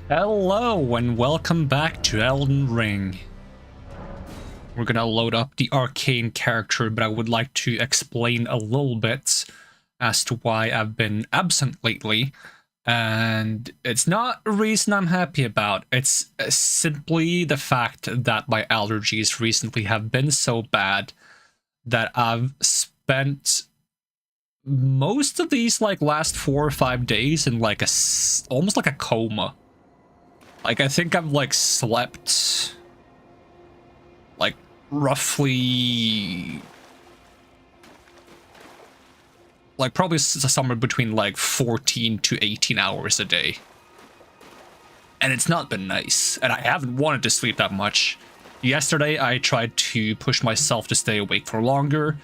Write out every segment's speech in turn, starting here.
Hello and welcome back to Elden Ring. We're gonna load up the Arcane character, but I would like to explain a little bit as to why I've been absent lately. And it's not a reason I'm happy about. It's simply the fact that my allergies recently have been so bad that I've spent most of these last 4 or 5 days in almost like a coma. I think I've slept roughly probably somewhere between 14 to 18 hours a day. And it's not been nice. And I haven't wanted to sleep that much. Yesterday I tried to push myself to stay awake for longer.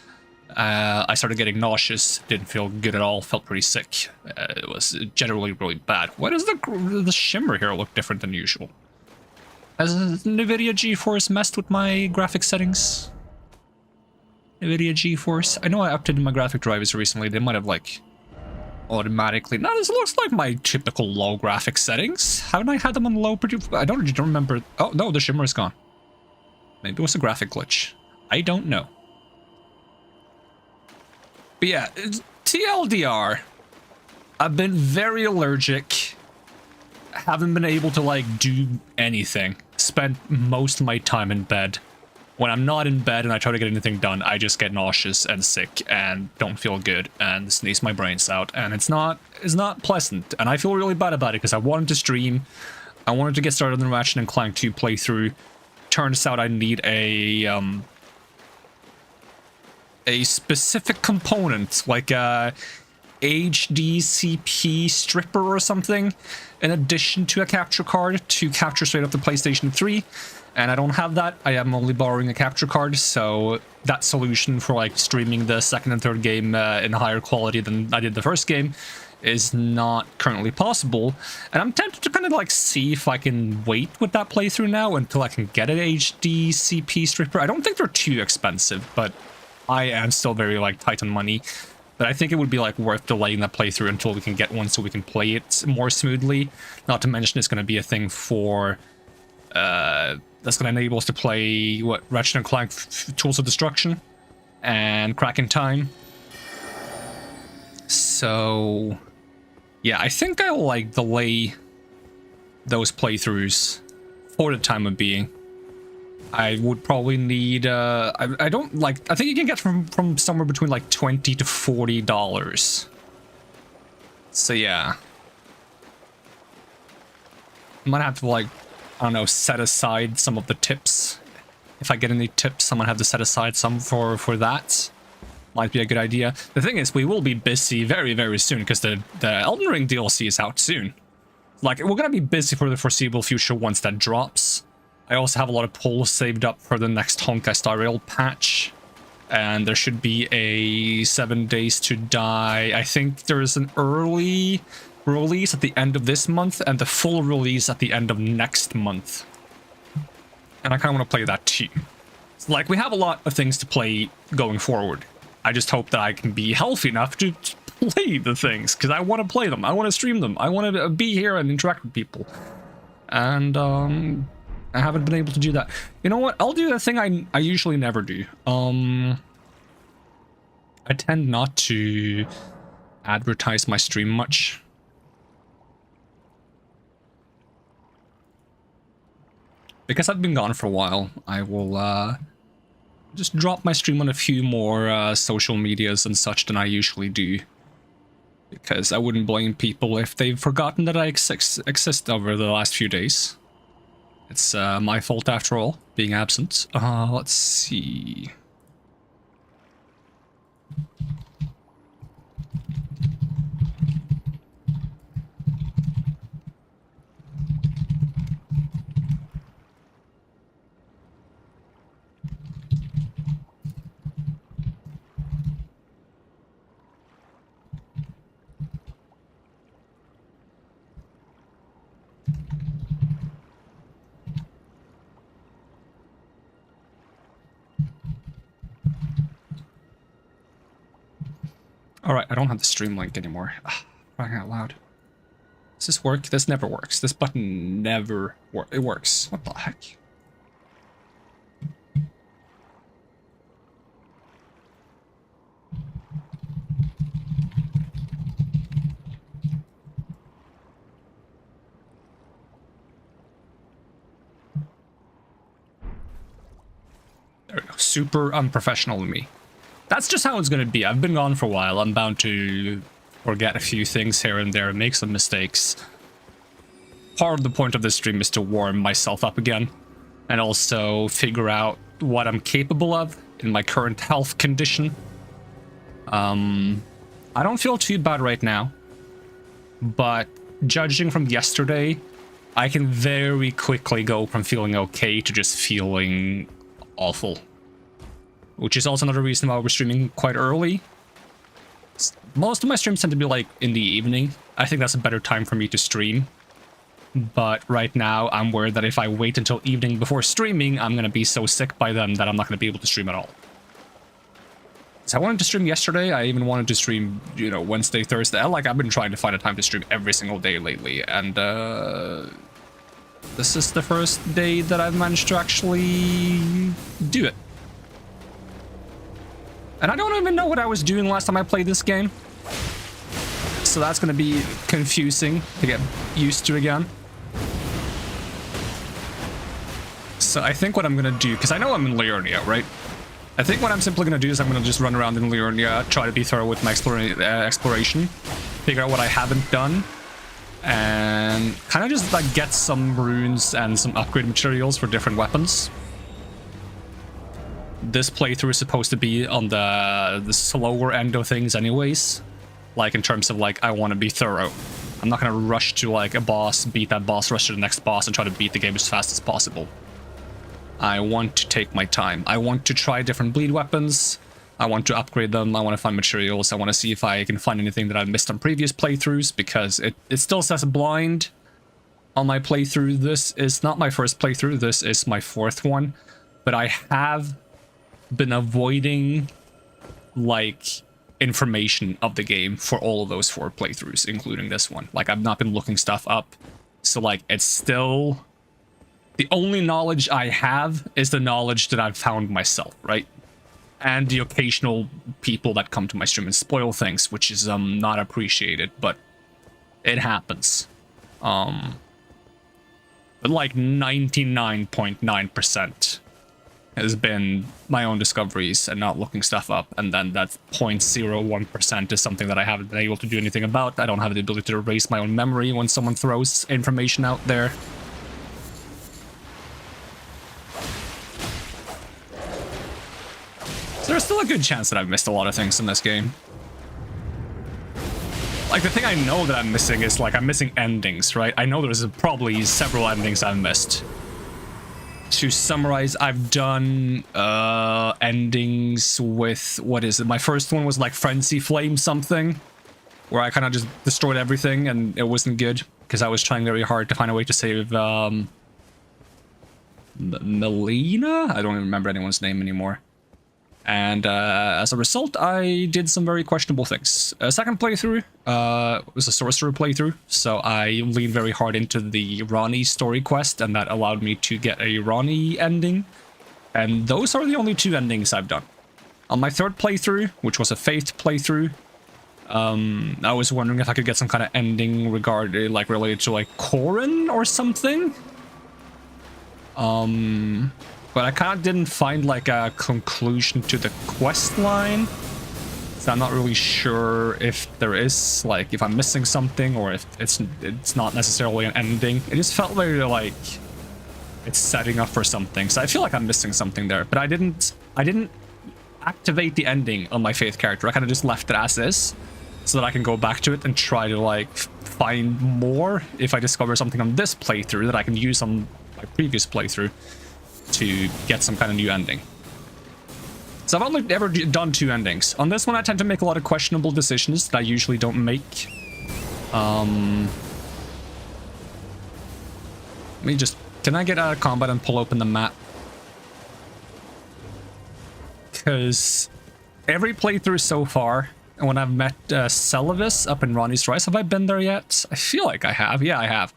I started getting nauseous, didn't feel good at all, felt pretty sick. It was generally really bad. Why does the shimmer here look different than usual? Has NVIDIA GeForce messed with my graphic settings? NVIDIA GeForce? I know I updated my graphic drivers recently. They might have automatically... No, this looks like my typical low graphic settings. Haven't I had them on low? I don't remember. Oh no, the shimmer is gone. Maybe it was a graphic glitch. I don't know. But yeah, TLDR, I've been very allergic, haven't been able to do anything, spent most of my time in bed. When I'm not in bed and I try to get anything done, I just get nauseous and sick and don't feel good and sneeze my brains out, and it's not pleasant, and I feel really bad about it because I wanted to stream, I wanted to get started on the Ratchet and Clank 2 playthrough. Turns out I need a specific component, like a HDCP stripper or something, in addition to a capture card to capture straight up the PlayStation 3, and I don't have that. I am only borrowing a capture card, so that solution for streaming the second and third game in higher quality than I did the first game is not currently possible, and I'm tempted to kind of see if I can wait with that playthrough now until I can get an HDCP stripper. I don't think they're too expensive, but I am still very tight on money, but I think it would be worth delaying that playthrough until we can get one so we can play it more smoothly. Not to mention it's going to be a thing for that's going to enable us to play Ratchet and Clank Tools of Destruction and Crack in Time. So yeah, I think I'll delay those playthroughs for the time of being. I would probably need I think you can get from somewhere between $20 to $40. So yeah, I might have to I don't know, set aside some of the tips. If I get any tips, I might have to set aside some for that. Might be a good idea. The thing is, we will be busy very, very soon because the Elden Ring DLC is out soon. We're gonna be busy for the foreseeable future once that drops. I also have a lot of polls saved up for the next Honkai Star Rail patch, and there should be a 7 Days to Die. I think there's an early release at the end of this month and the full release at the end of next month. And I kind of want to play that too. We have a lot of things to play going forward. I just hope that I can be healthy enough to play the things, because I want to play them, I want to stream them, I want to be here and interact with people. And I haven't been able to do that. You know what? I'll do the thing I usually never do. I tend not to advertise my stream much. Because I've been gone for a while, I will just drop my stream on a few more social medias and such than I usually do. Because I wouldn't blame people if they've forgotten that I exist over the last few days. It's my fault after all, being absent. Let's see. Alright, I don't have the stream link anymore. Crying out loud. Does this work? This never works. This button never works. It works. What the heck? There we go. Super unprofessional of me. That's just how it's gonna be. I've been gone for a while. I'm bound to forget a few things here and there, make some mistakes. Part of the point of this stream is to warm myself up again, and also figure out what I'm capable of in my current health condition. I don't feel too bad right now, but judging from yesterday, I can very quickly go from feeling okay to just feeling awful. Which is also another reason why we're streaming quite early. Most of my streams tend to be like in the evening. I think that's a better time for me to stream. But right now, I'm worried that if I wait until evening before streaming, I'm gonna be so sick by then that I'm not gonna be able to stream at all. So I wanted to stream yesterday. I even wanted to stream, you know, Wednesday, Thursday. I've been trying to find a time to stream every single day lately, and this is the first day that I've managed to actually do it. And I don't even know what I was doing last time I played this game. So that's going to be confusing to get used to again. So I think what I'm going to do, because I know I'm in Liurnia, right? I think what I'm simply going to do is I'm going to just run around in Liurnia, try to be thorough with my exploration, figure out what I haven't done, and kind of just like get some runes and some upgrade materials for different weapons. This playthrough is supposed to be on the slower end of things anyways. Like in terms of like, I want to be thorough. I'm not going to rush to like a boss, beat that boss, rush to the next boss, and try to beat the game as fast as possible. I want to take my time. I want to try different bleed weapons. I want to upgrade them. I want to find materials. I want to see if I can find anything that I've missed on previous playthroughs, because it still says blind on my playthrough. This is not my first playthrough. This is my fourth one. But I have been avoiding like information of the game for all of those 4 playthroughs, including this one. Like, I've not been looking stuff up, so like it's still the only knowledge I have is the knowledge that I've found myself, right? And the occasional people that come to my stream and spoil things, which is not appreciated, but it happens. But like 99.9% has been my own discoveries and not looking stuff up, and then that 0.01% is something that I haven't been able to do anything about. I don't have the ability to erase my own memory when someone throws information out there. So there's still a good chance that I've missed a lot of things in this game. Like, the thing I know that I'm missing is, like, I'm missing endings, right? I know there's probably several endings I've missed. To summarize, I've done endings with, what is it? My first one was like Frenzy Flame something, where I kind of just destroyed everything, and it wasn't good, because I was trying very hard to find a way to save Melina? I don't even remember anyone's name anymore. And as a result, I did some very questionable things. A second playthrough was a sorcerer playthrough, so I leaned very hard into the Rani story quest, and that allowed me to get a Rani ending. And those are the only 2 endings I've done. On my third playthrough, which was a Faith playthrough, I was wondering if I could get some kind of ending related to like Corrin or something. But I kind of didn't find like a conclusion to the quest line, so I'm not really sure if there is, like, if I'm missing something or if it's not necessarily an ending. It just felt very like it's setting up for something, so I feel like I'm missing something there. But I didn't activate the ending on my Faith character. I kind of just left it as is, so that I can go back to it and try to like find more if I discover something on this playthrough that I can use on my previous playthrough to get some kind of new ending. So I've only ever done 2 endings. On this one, I tend to make a lot of questionable decisions that I usually don't make. Let me just... Can I get out of combat and pull open the map? Because every playthrough so far, And when I've met Celavis up in Ronnie's Rise, have I been there yet? I feel like I have. Yeah, I have.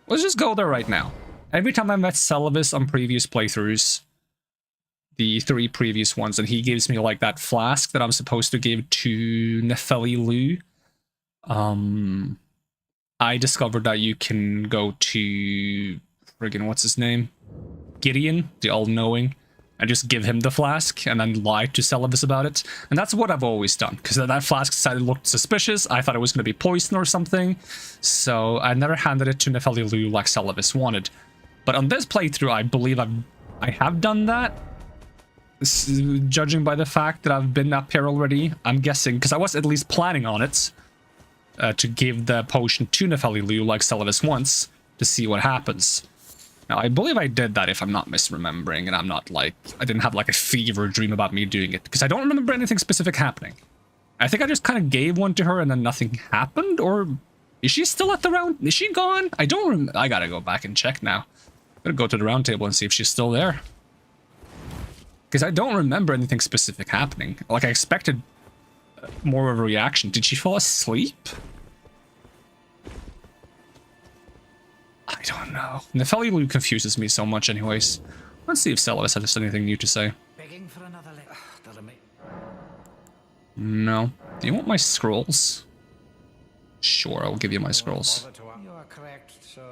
Let's just go there right now. Every time I met Celavis on previous playthroughs, the 3 previous ones, and he gives me like that flask that I'm supposed to give to Nefeli Lu, I discovered that you can go to friggin' what's his name? Gideon, the all-knowing, and just give him the flask and then lie to Celavis about it. And that's what I've always done, because that flask looked suspicious. I thought it was going to be poison or something, so I never handed it to Nefeli Lu like Celavis wanted. But on this playthrough, I believe I have done that. Judging by the fact that I've been up here already, I'm guessing, because I was at least planning on it, to give the potion to Nefeli Lu like Celavis wants, to see what happens. Now, I believe I did that if I'm not misremembering, and I'm not like, I didn't have like a fever dream about me doing it, because I don't remember anything specific happening. I think I just kind of gave one to her and then nothing happened, or is she still at the round? Is she gone? I don't remember. I gotta go back and check now. I'm gonna go to the round table and see if she's still there. Because I don't remember anything specific happening. Like, I expected more of a reaction. Did she fall asleep? I don't know. Nefeli Lu confuses me so much anyways. Let's see if Celavis has anything new to say. Begging for another No. Do you want my scrolls? Sure, I'll give you my scrolls. You are correct, Sir.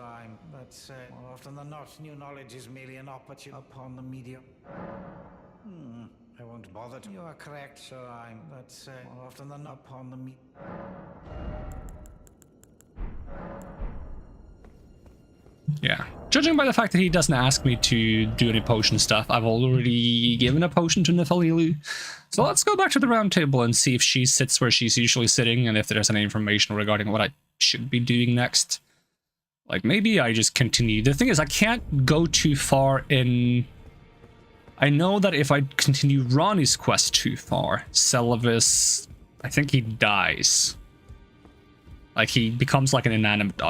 But more often than not, new knowledge is merely an opportunity upon the medium. I won't bother to. You are correct, Sir. But more often than not, upon the medium. Yeah. Judging by the fact that he doesn't ask me to do any potion stuff, I've already given a potion to Nefeli Lu. So let's go back to the round table and see if she sits where she's usually sitting and if there's any information regarding what I should be doing next. Like, maybe I just continue. The thing is, I can't go too far in... I know that if I continue Ronnie's quest too far, Celavis, I think he dies. Like, he becomes like an inanimate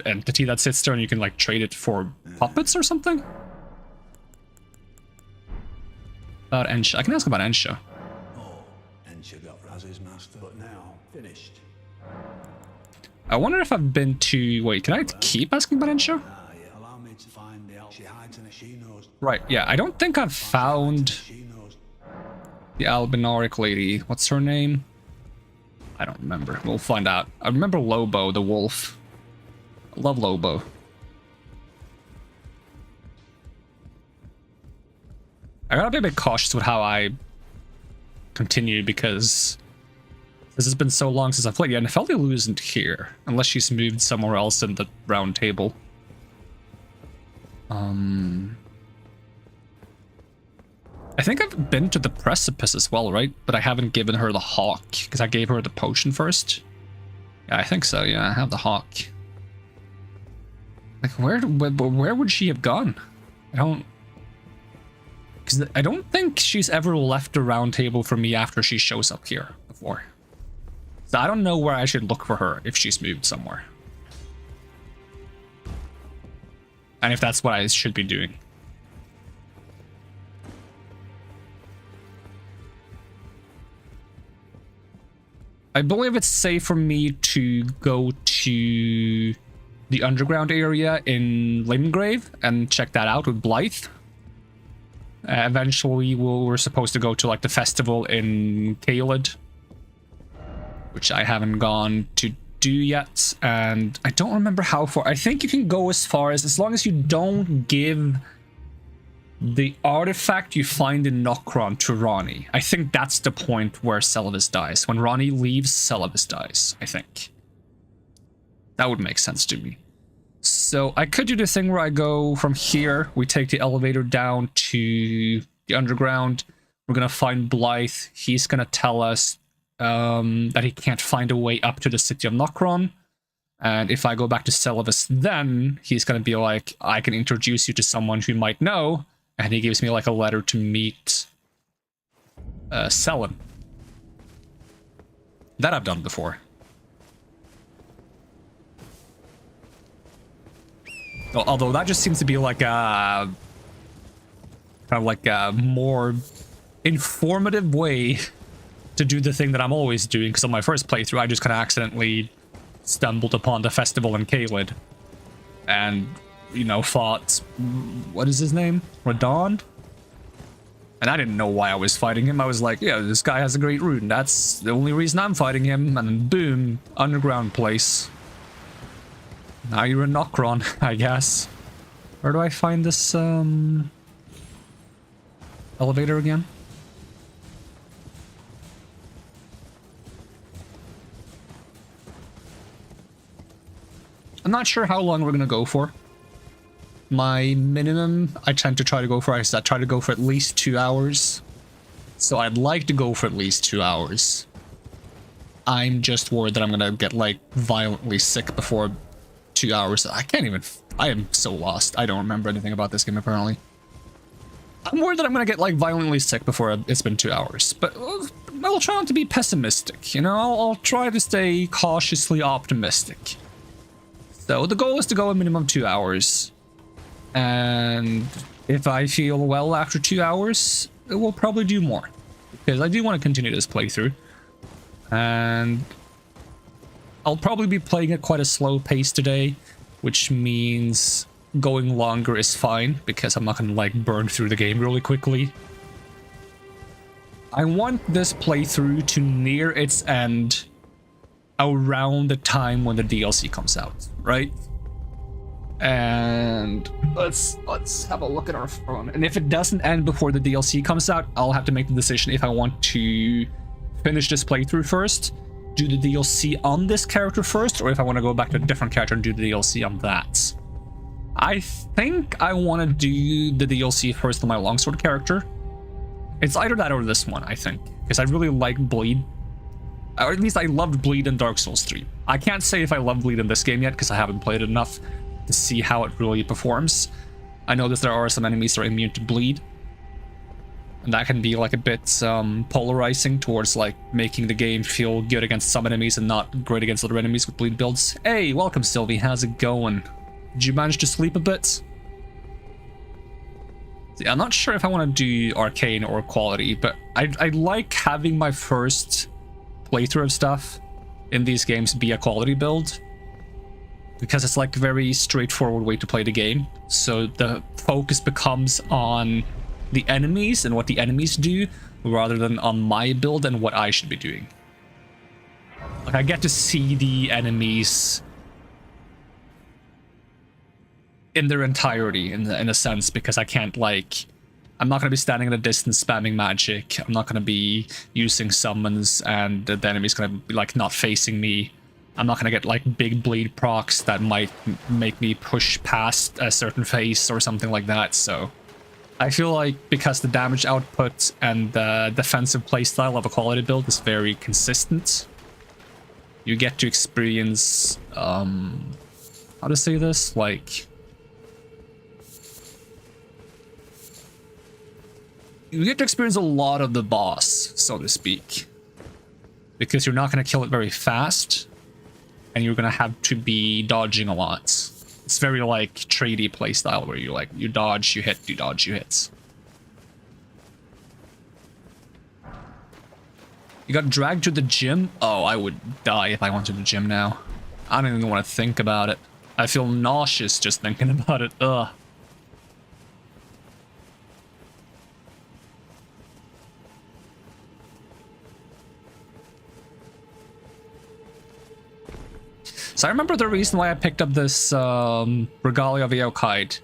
entity that sits there and you can like trade it for puppets or something? About Ensha. I can ask about Ensha. Oh, Ensha got Raz's master, but now finished. I wonder if I've been to... Wait, can I keep asking about Ensha? Yeah. Allow me to find the she hides in it. She knows. Right, yeah, I don't think I've found She knows. the albinoric lady. What's her name? I don't remember. We'll find out. I remember Lobo, the wolf. I love Lobo. I gotta be a bit cautious with how I continue because this has been so long since I've played. Yeah, Nefeli Lu isn't here unless she's moved somewhere else in the round table. I think I've been to the precipice as well, right? But I haven't given her the hawk because I gave her the potion first. Yeah, I think so. Yeah, I have the hawk. Like, where would she have gone? Because I don't think she's ever left the round table for me after she shows up here before. So I don't know where I should look for her if she's moved somewhere. And if that's what I should be doing. I believe it's safe for me to go to the underground area in Limgrave and check that out with Blythe. Eventually, we're supposed to go to like the festival in Caelid, which I haven't gone to do yet, and I don't remember how far. I think you can go as far as long as you don't give the artifact you find in Nokron to Ronnie. I think that's the point where Celavis dies. When Ronnie leaves, Celavis dies, I think. That would make sense to me. So I could do the thing where I go from here, we take the elevator down to the underground. We're gonna find Blythe. He's gonna tell us that he can't find a way up to the city of Nokron. And if I go back to Celavis, then he's gonna be like, I can introduce you to someone who might know. And he gives me like a letter to meet Selen. That I've done before. Although that just seems to be like a kind of like a more informative way to do the thing that I'm always doing, because on my first playthrough I just kind of accidentally stumbled upon the festival in Caelid and, you know, fought, what is his name? Radon? And I didn't know why I was fighting him. I was like, yeah, this guy has a great rune. That's the only reason I'm fighting him. And then boom, underground place. Now you're a Nokron, I guess. Where do I find this elevator again? I'm not sure how long we're gonna go for. My minimum I tend to try to go for is I try to go for at least 2 hours. So I'd like to go for at least 2 hours. I'm just worried that I'm gonna get like violently sick before 2 hours. I am so lost. I don't remember anything about this game apparently. I'm worried that I'm gonna get like violently sick before it's been 2 hours. But I'll try not to be pessimistic, you know? I'll try to stay cautiously optimistic. So the goal is to go a minimum of 2 hours. And if I feel well after 2 hours, we'll probably do more. Because I do want to continue this playthrough. And I'll probably be playing at quite a slow pace today, which means going longer is fine, because I'm not going to like burn through the game really quickly. I want this playthrough to near its end around the time when the DLC comes out, right? And let's have a look at our phone. And if it doesn't end before the DLC comes out, I'll have to make the decision if I want to finish this playthrough first, do the DLC on this character first, or if I want to go back to a different character and do the DLC on that. I think I want to do the DLC first on my longsword character. It's either that or this one, I think, because I really like Bleed. Or at least I loved Bleed in Dark Souls 3. I can't say if I love Bleed in this game yet, because I haven't played it enough to see how it really performs. I know that there are some enemies that are immune to Bleed, and that can be like a bit polarizing towards like making the game feel good against some enemies and not great against other enemies with Bleed builds. Hey, welcome Sylvie, how's it going? Did you manage to sleep a bit? See, I'm not sure if I want to do Arcane or Quality, but I like having my first playthrough of stuff in these games be a quality build, because it's like a very straightforward way to play the game. So the focus becomes on the enemies and what the enemies do, rather than on my build and what I should be doing. Like, I get to see the enemies in their entirety, in a sense, because I can't like... I'm not going to be standing in a distance spamming magic. I'm not going to be using summons and the enemy's going to be like not facing me. I'm not going to get like big bleed procs that might make me push past a certain phase or something like that. So I feel like because the damage output and the defensive playstyle of a quality build is very consistent, you get to experience, how to say this, like... you get to experience a lot of the boss, so to speak, because you're not going to kill it very fast, and you're going to have to be dodging a lot. It's very like tradey playstyle where you dodge, you hit, you dodge, you hit. You got dragged to the gym? Oh, I would die if I went to the gym now. I don't even want to think about it. I feel nauseous just thinking about it. Ugh. So I remember the reason why I picked up this Regalia of Eochaid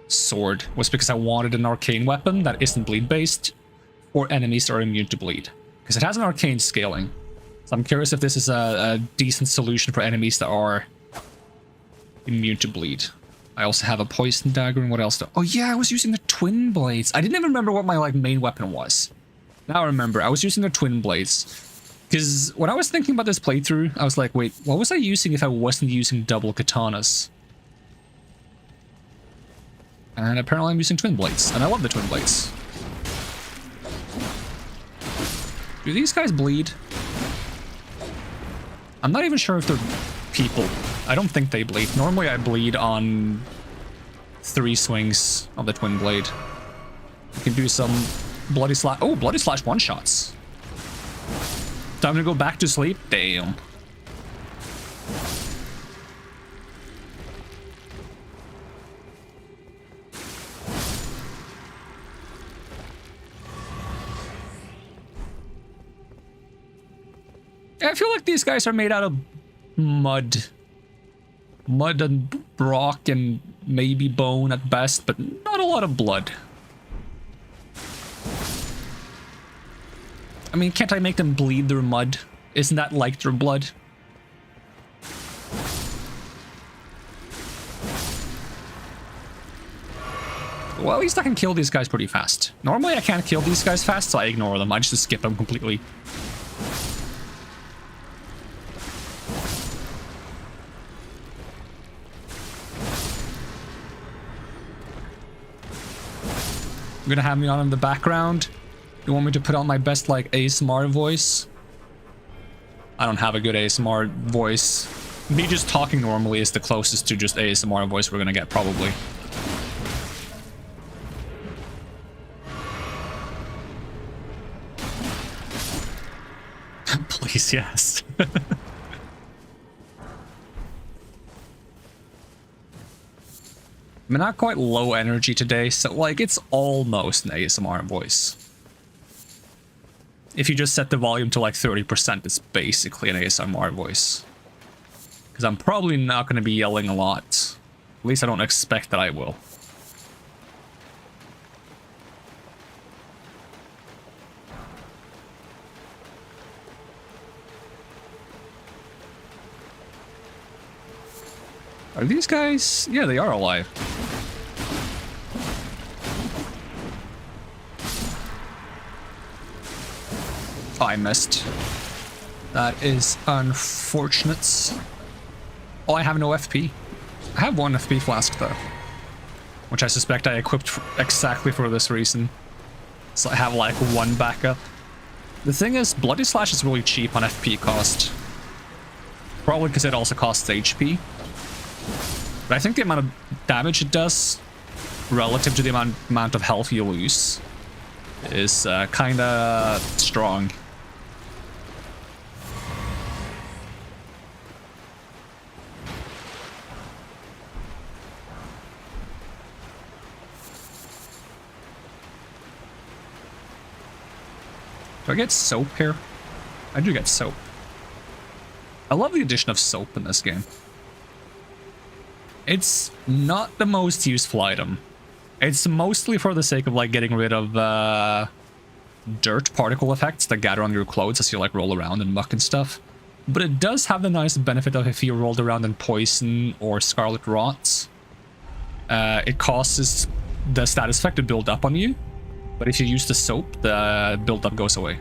sword was because I wanted an arcane weapon that isn't bleed based, or enemies that are immune to bleed, because it has an arcane scaling. So I'm curious if this is a decent solution for enemies that are immune to bleed. I also have a poison dagger, and what else? Oh yeah, I was using the twin blades. I didn't even remember what my like main weapon was. Now I remember, I was using the twin blades. Because when I was thinking about this playthrough, I was like, wait, what was I using if I wasn't using double katanas? And apparently I'm using twin blades, and I love the twin blades. Do these guys bleed? I'm not even sure if they're people. I don't think they bleed. Normally I bleed on 3 swings of the twin blade. You can do some bloody slash. Oh, bloody slash one-shots. Time to go back to sleep? Damn. I feel like these guys are made out of mud. Mud and rock and maybe bone at best, but not a lot of blood. I mean, can't I make them bleed their mud? Isn't that like their blood? Well, at least I can kill these guys pretty fast. Normally I can't kill these guys fast, so I ignore them. I just skip them completely. You're gonna have me on in the background? You want me to put on my best, like, ASMR voice? I don't have a good ASMR voice. Me just talking normally is the closest to just ASMR voice we're gonna get, probably. Please, yes. I'm not quite low energy today, so like it's almost an ASMR voice. If you just set the volume to like 30%, it's basically an ASMR voice. Because I'm probably not going to be yelling a lot. At least I don't expect that I will. Are these guys? Yeah, they are alive. Oh, I missed. That is unfortunate. Oh, I have no FP. I have one FP flask though, which I suspect I equipped exactly for this reason. So I have like one backup. The thing is, Bloody Slash is really cheap on FP cost. Probably because it also costs HP. But I think the amount of damage it does relative to the amount of health you lose is kinda strong. Do I get soap here? I do get soap. I love the addition of soap in this game. It's not the most useful item. It's mostly for the sake of like getting rid of dirt particle effects that gather on your clothes as you like roll around in muck and stuff. But it does have the nice benefit of if you rolled around in poison or scarlet rot, it causes the status effect to build up on you. But if you use the soap, the buildup goes away.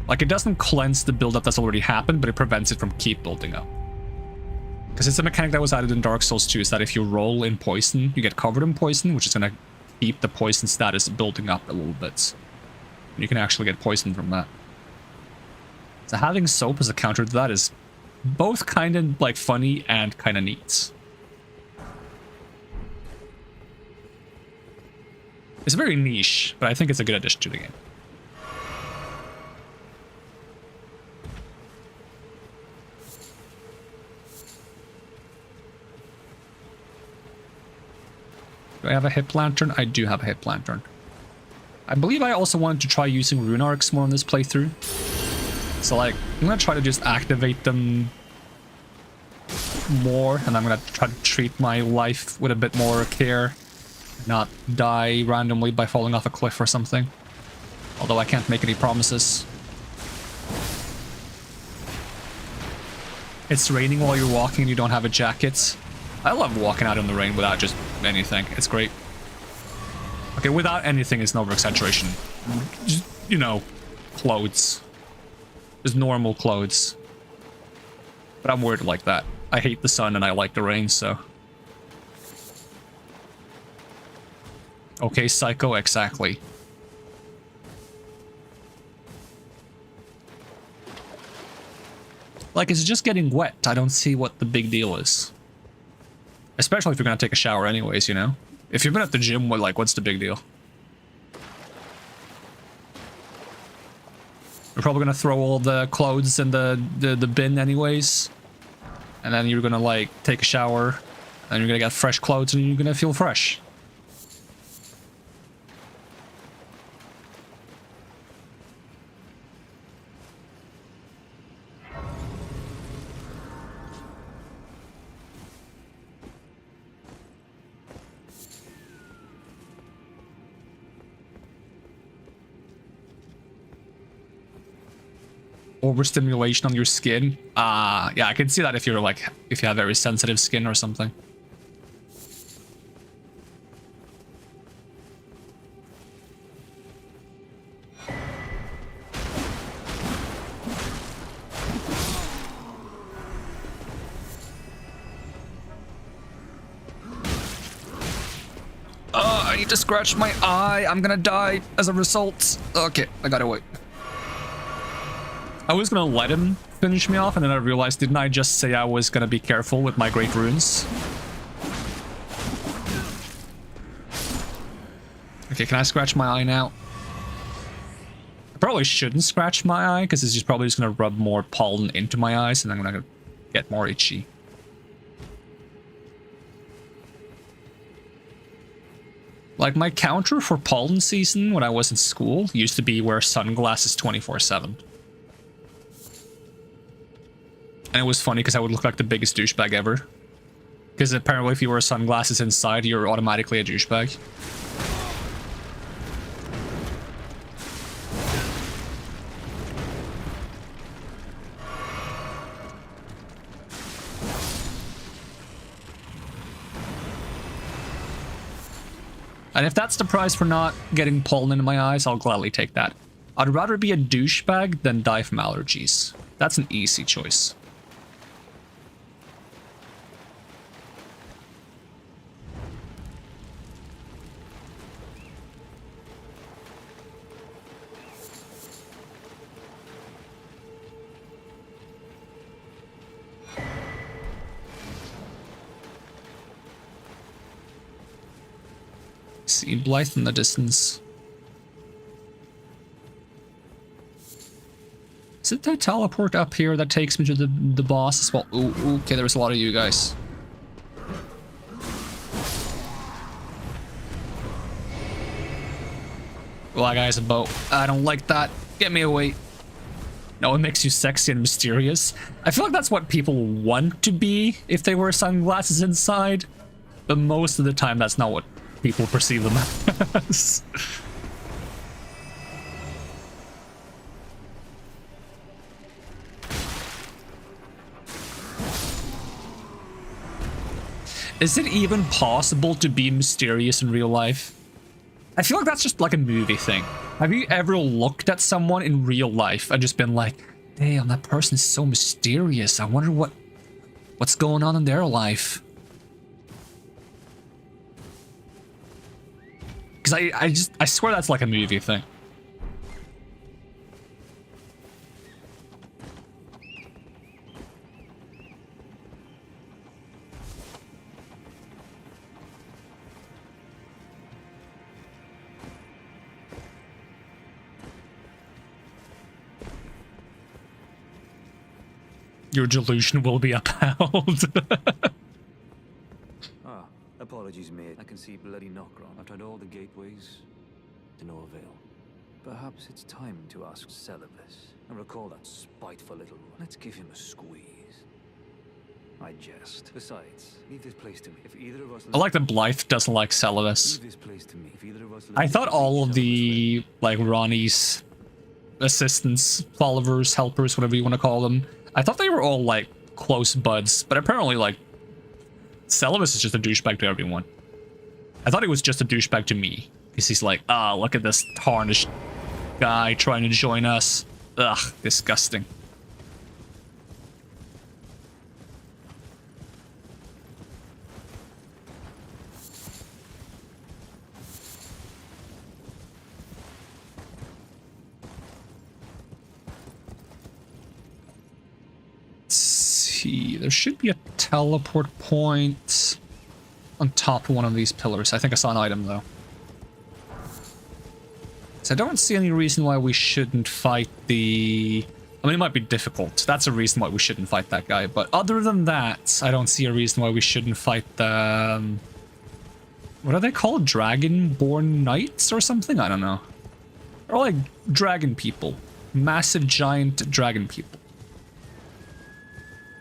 Like, it doesn't cleanse the buildup that's already happened, but it prevents it from keep building up. Because it's a mechanic that was added in Dark Souls 2, is that if you roll in poison, you get covered in poison, which is going to keep the poison status building up a little bit. You can actually get poisoned from that. So having soap as a counter to that is both kind of, like, funny and kind of neat. It's very niche, but I think it's a good addition to the game. Do I have a hip lantern? I do have a hip lantern. I believe I also wanted to try using rune arcs more in this playthrough. So like, I'm gonna try to just activate them more, and I'm gonna try to treat my life with a bit more care. Not die randomly by falling off a cliff or something. Although I can't make any promises. It's raining while you're walking and you don't have a jacket. I love walking out in the rain without just anything. It's great. Okay, without anything is an over-exaggeration. Just, you know, clothes. Just normal clothes. But I'm weird like that. I hate the sun and I like the rain, so... Okay, Psycho, exactly. Like, it's just getting wet. I don't see what the big deal is. Especially if you're gonna take a shower anyways, you know? If you've been at the gym, like, what's the big deal? probably gonna throw all the clothes in the bin anyways. And then you're gonna like take a shower, and you're gonna get fresh clothes, and you're gonna feel fresh. Overstimulation on your skin. Yeah, I can see that if you're like, if you have very sensitive skin or something. I need to scratch my eye. I'm gonna die as a result. Okay, I got away. I was gonna let him finish me off, and then I realized, didn't I just say I was gonna be careful with my great runes? Okay, can I scratch my eye now? I probably shouldn't scratch my eye, because it's just probably just gonna rub more pollen into my eyes, and I'm gonna get more itchy. Like, my counter for pollen season when I was in school used to be wear sunglasses 24/7. And it was funny because I would look like the biggest douchebag ever. Because apparently if you wear sunglasses inside, you're automatically a douchebag. And if that's the price for not getting pollen in my eyes, I'll gladly take that. I'd rather be a douchebag than die from allergies. That's an easy choice. See Blythe in the distance. Is it the teleport up here that takes me to the boss as well? Ooh, okay, there's a lot of you guys. Well, that guy's a boat. I don't like that. Get me away. No, it makes you sexy and mysterious. I feel like that's what people want to be if they wear sunglasses inside. But most of the time, that's not what people perceive them as. Is it even possible to be mysterious in real life? I feel like that's just like a movie thing. Have you ever looked at someone in real life and just been like, damn, that person is so mysterious. I wonder what's going on in their life? Because I swear that's like a movie thing. Your delusion will be upheld. Apologies, mate. I can see bloody Nokron. I've tried all the gateways, to no avail. Perhaps it's time to ask Celibus. And recall that spiteful little... Let's give him a squeeze. I jest. Besides, leave this place to me. If either of us... I like that Blythe doesn't like Celibus. Leave this place to me. If either of us... I thought all of the, like, Ronnie's assistants, followers, helpers, whatever you want to call them, I thought they were all, like, close buds. But apparently, like, Celibus is just a douchebag to everyone. I thought he was just a douchebag to me. Because he's like, ah, look at this tarnished guy trying to join us. Ugh, disgusting. Let's see, there should be a teleport point on top of one of these pillars. I think I saw an item though. So I don't see any reason why we shouldn't fight the... I mean, it might be difficult. That's a reason why we shouldn't fight that guy. But other than that, I don't see a reason why we shouldn't fight the... what are they called? Dragonborn Knights or something? I don't know. They're like dragon people. Massive, giant dragon people.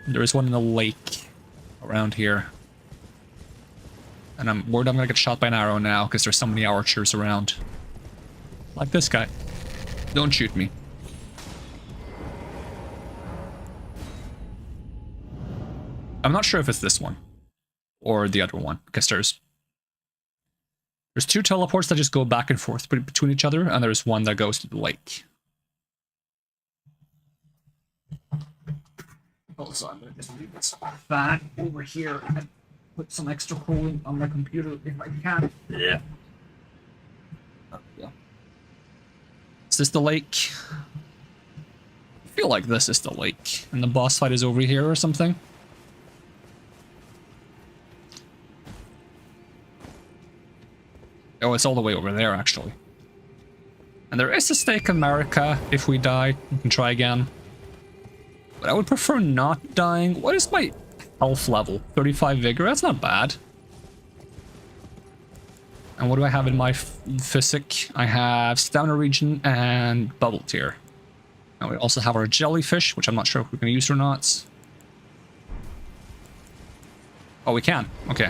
There is one in the lake around here. And I'm worried I'm gonna get shot by an arrow now because there's so many archers around. Like this guy. Don't shoot me. I'm not sure if it's this one or the other one, because there's two teleports that just go back and forth between each other, and there's one that goes to the lake. Also, I'm gonna just leave this fan over here and put some extra cooling on my computer if I can. Yeah. Oh, yeah. Is this the lake? I feel like this is the lake, and the boss fight is over here or something. Oh, it's all the way over there, actually. And there is a stake America. If we die, we can try again. But I would prefer not dying. What is my health level? 35 vigor? That's not bad. And what do I have in my physic? I have stamina regen and bubble tier. And we also have our jellyfish, which I'm not sure if we can use or not. Oh, we can. Okay.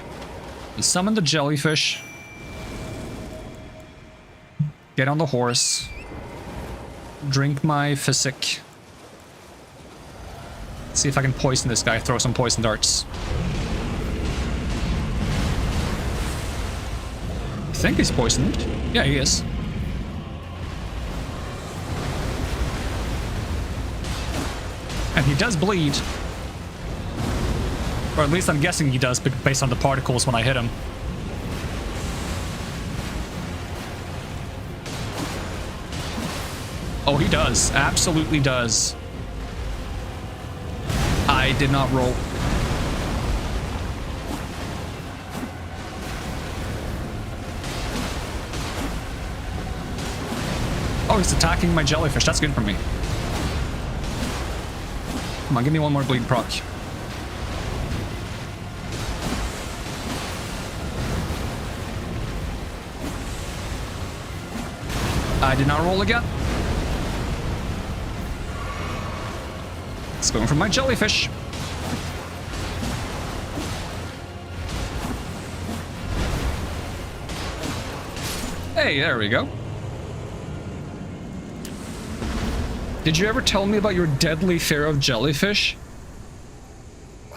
Let's summon the jellyfish. Get on the horse. Drink my physic. See if I can poison this guy. Throw some poison darts. I think he's poisoned. Yeah, he is. And he does bleed. Or at least I'm guessing he does based on the particles when I hit him. Oh, he does. Absolutely does. I did not roll. Oh, he's attacking my jellyfish. That's good for me. Come on, give me one more bleed proc. I did not roll again. It's going for my jellyfish. Hey, there we go. Did you ever tell me about your deadly fear of jellyfish?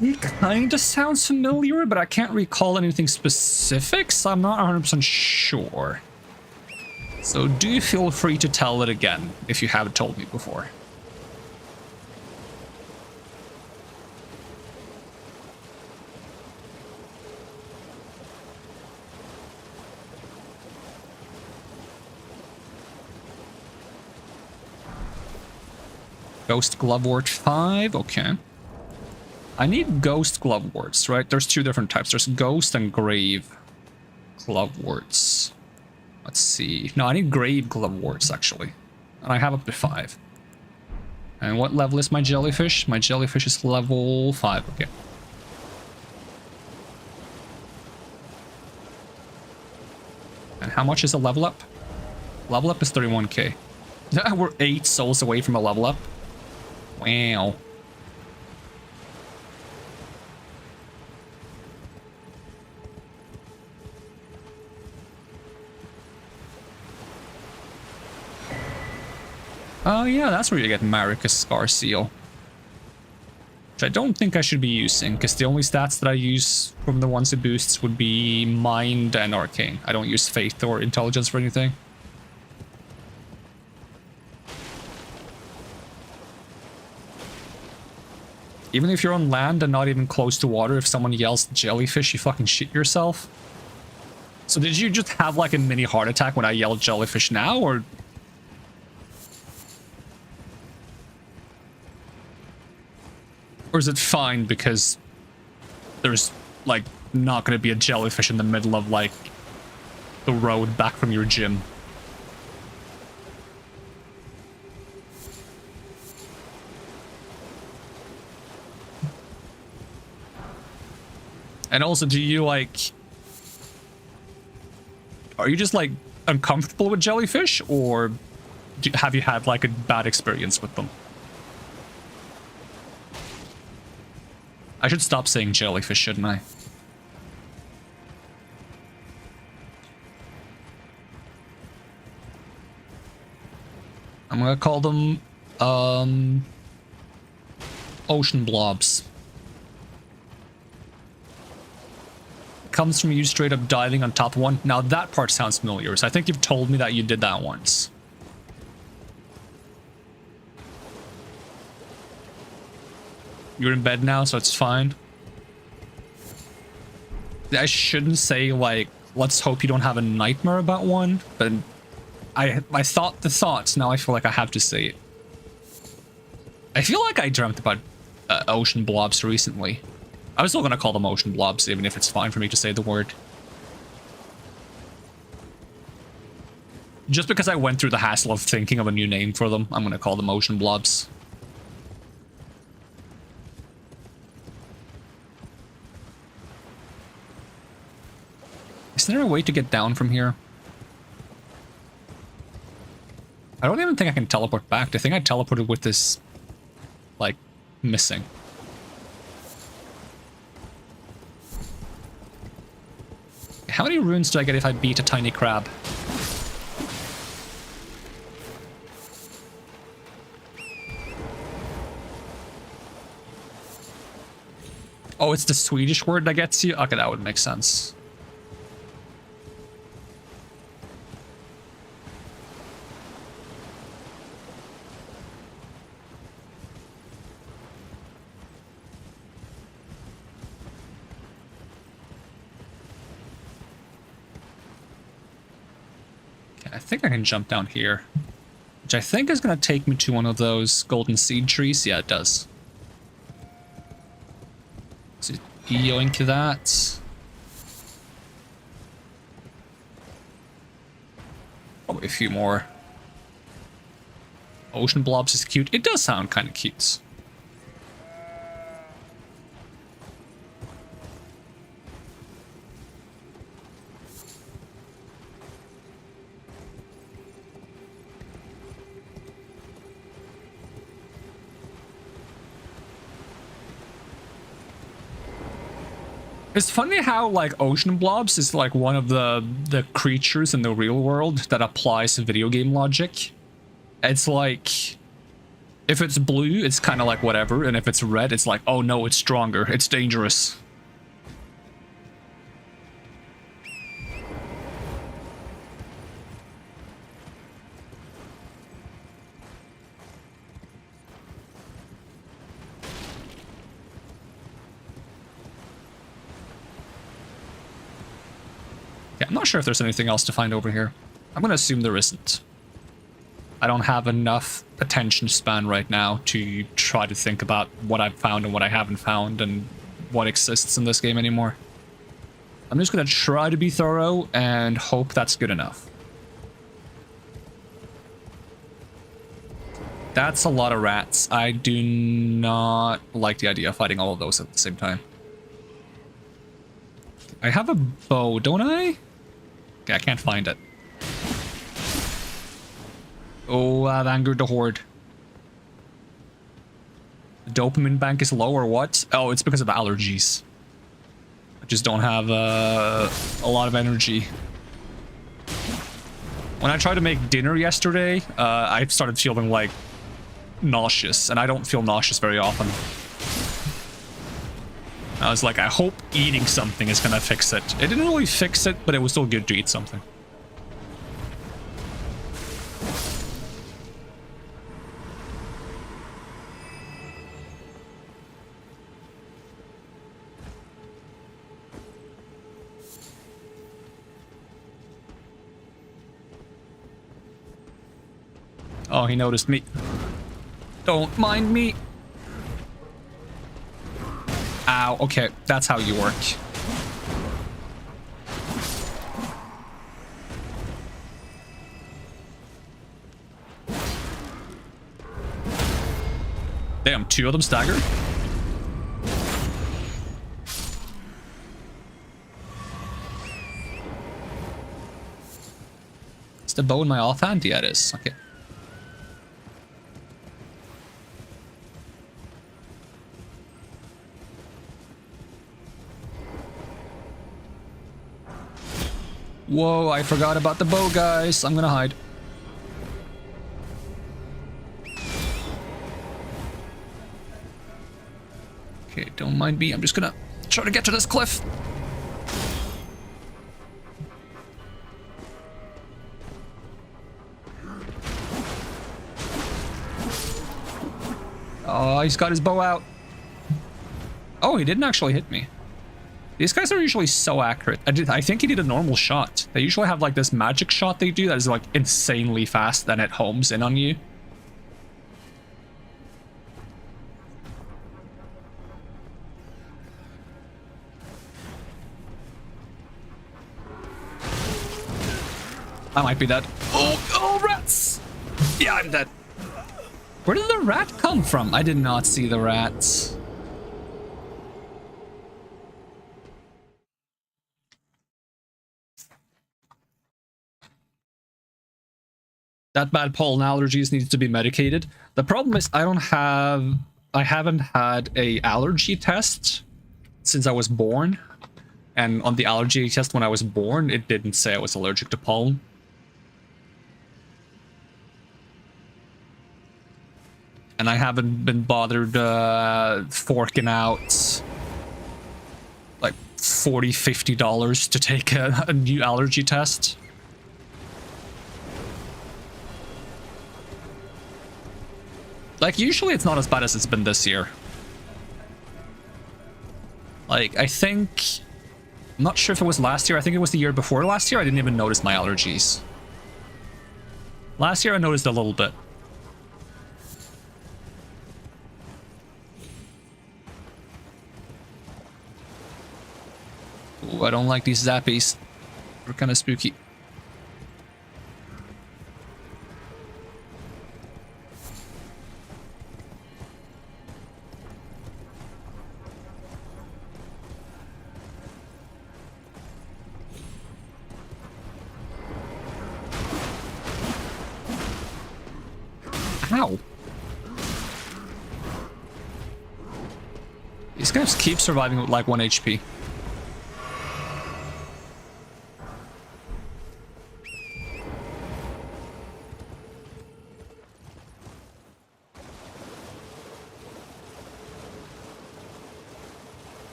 It kinda sounds familiar, but I can't recall anything specific, so I'm not 100% sure. So do feel free to tell it again if you haven't told me before. Ghost Glovewort 5, okay. I need Ghost Gloveworts, right? There's two different types. There's Ghost and Grave Gloveworts. Let's see. No, I need Grave Gloveworts, actually. And I have up to 5. And what level is my jellyfish? My jellyfish is level 5, okay. And how much is a level up? Level up is 31k. We're 8 souls away from a level up. Wow. Oh yeah, that's where you get Marika's Scar Seal. Which I don't think I should be using, because the only stats that I use from the ones it boosts would be Mind and Arcane. I don't use Faith or Intelligence for anything. Even if you're on land and not even close to water, if someone yells jellyfish, you fucking shit yourself. So did you just have like a mini heart attack when I yelled jellyfish now, or... Or is it fine because there's like not going to be a jellyfish in the middle of like the road back from your gym? And also, do you like... Are you just like uncomfortable with jellyfish, or have you had like a bad experience with them? I should stop saying jellyfish, shouldn't I? I'm gonna call them ocean blobs. Comes from you straight up diving on top of one. Now that part sounds familiar, so I think you've told me that you did that once. You're in bed now, so it's fine. I shouldn't say, like, let's hope you don't have a nightmare about one, but I thought the thoughts, now I feel like I have to say it. I feel like I dreamt about ocean blobs recently. I was still gonna call them ocean blobs, even if it's fine for me to say the word. Just because I went through the hassle of thinking of a new name for them, I'm gonna call them ocean blobs. Is there a way to get down from here? I don't even think I can teleport back. I think I teleported with this, like, missing. How many runes do I get if I beat a tiny crab? Oh, it's the Swedish word that gets you? Okay, that would make sense. I think I can jump down here, which I think is going to take me to one of those golden seed trees. Yeah, it does. So yoink that. Probably a few more. Ocean blobs is cute. It does sound kind of cute. It's funny how, like, ocean blobs is, like, one of the creatures in the real world that applies video game logic. It's like, if it's blue, it's kind of like whatever, and if it's red, it's like, oh no, it's stronger, it's dangerous. Yeah, I'm not sure if there's anything else to find over here. I'm gonna assume there isn't. I don't have enough attention span right now to try to think about what I've found and what I haven't found and what exists in this game anymore. I'm just gonna try to be thorough and hope that's good enough. That's a lot of rats. I do not like the idea of fighting all of those at the same time. I have a bow, don't I? Okay, I can't find it. Oh, I've angered the horde. The dopamine bank is low or what? Oh, it's because of allergies. I just don't have a lot of energy. When I tried to make dinner yesterday, I started feeling like nauseous, and I don't feel nauseous very often. I was like, I hope eating something is gonna fix it. It didn't really fix it, but it was still good to eat something. Oh, he noticed me. Don't mind me. Ow, okay, that's how you work. Damn, two of them staggered? Is the bow in my offhand? Yeah, it is. Okay. Whoa, I forgot about the bow, guys. I'm gonna hide. Okay, don't mind me. I'm just gonna try to get to this cliff. Oh, he's got his bow out. Oh, he didn't actually hit me. These guys are usually so accurate. I think he did a normal shot. They usually have like this magic shot they do that is like insanely fast, then it homes in on you. I might be dead. Oh, rats! Yeah, I'm dead. Where did the rat come from? I did not see the rats. That bad pollen allergies needs to be medicated. The problem is I haven't had a allergy test since I was born. And on the allergy test when I was born, it didn't say I was allergic to pollen. And I haven't been bothered forking out like $40–50 to take a new allergy test. Like, usually it's not as bad as it's been this year. Like, I think... I'm not sure if it was last year. I think it was the year before last year. I didn't even notice my allergies. Last year I noticed a little bit. Ooh, I don't like these zappies. They're kind of spooky. Ow. These guys keep surviving with like 1 HP.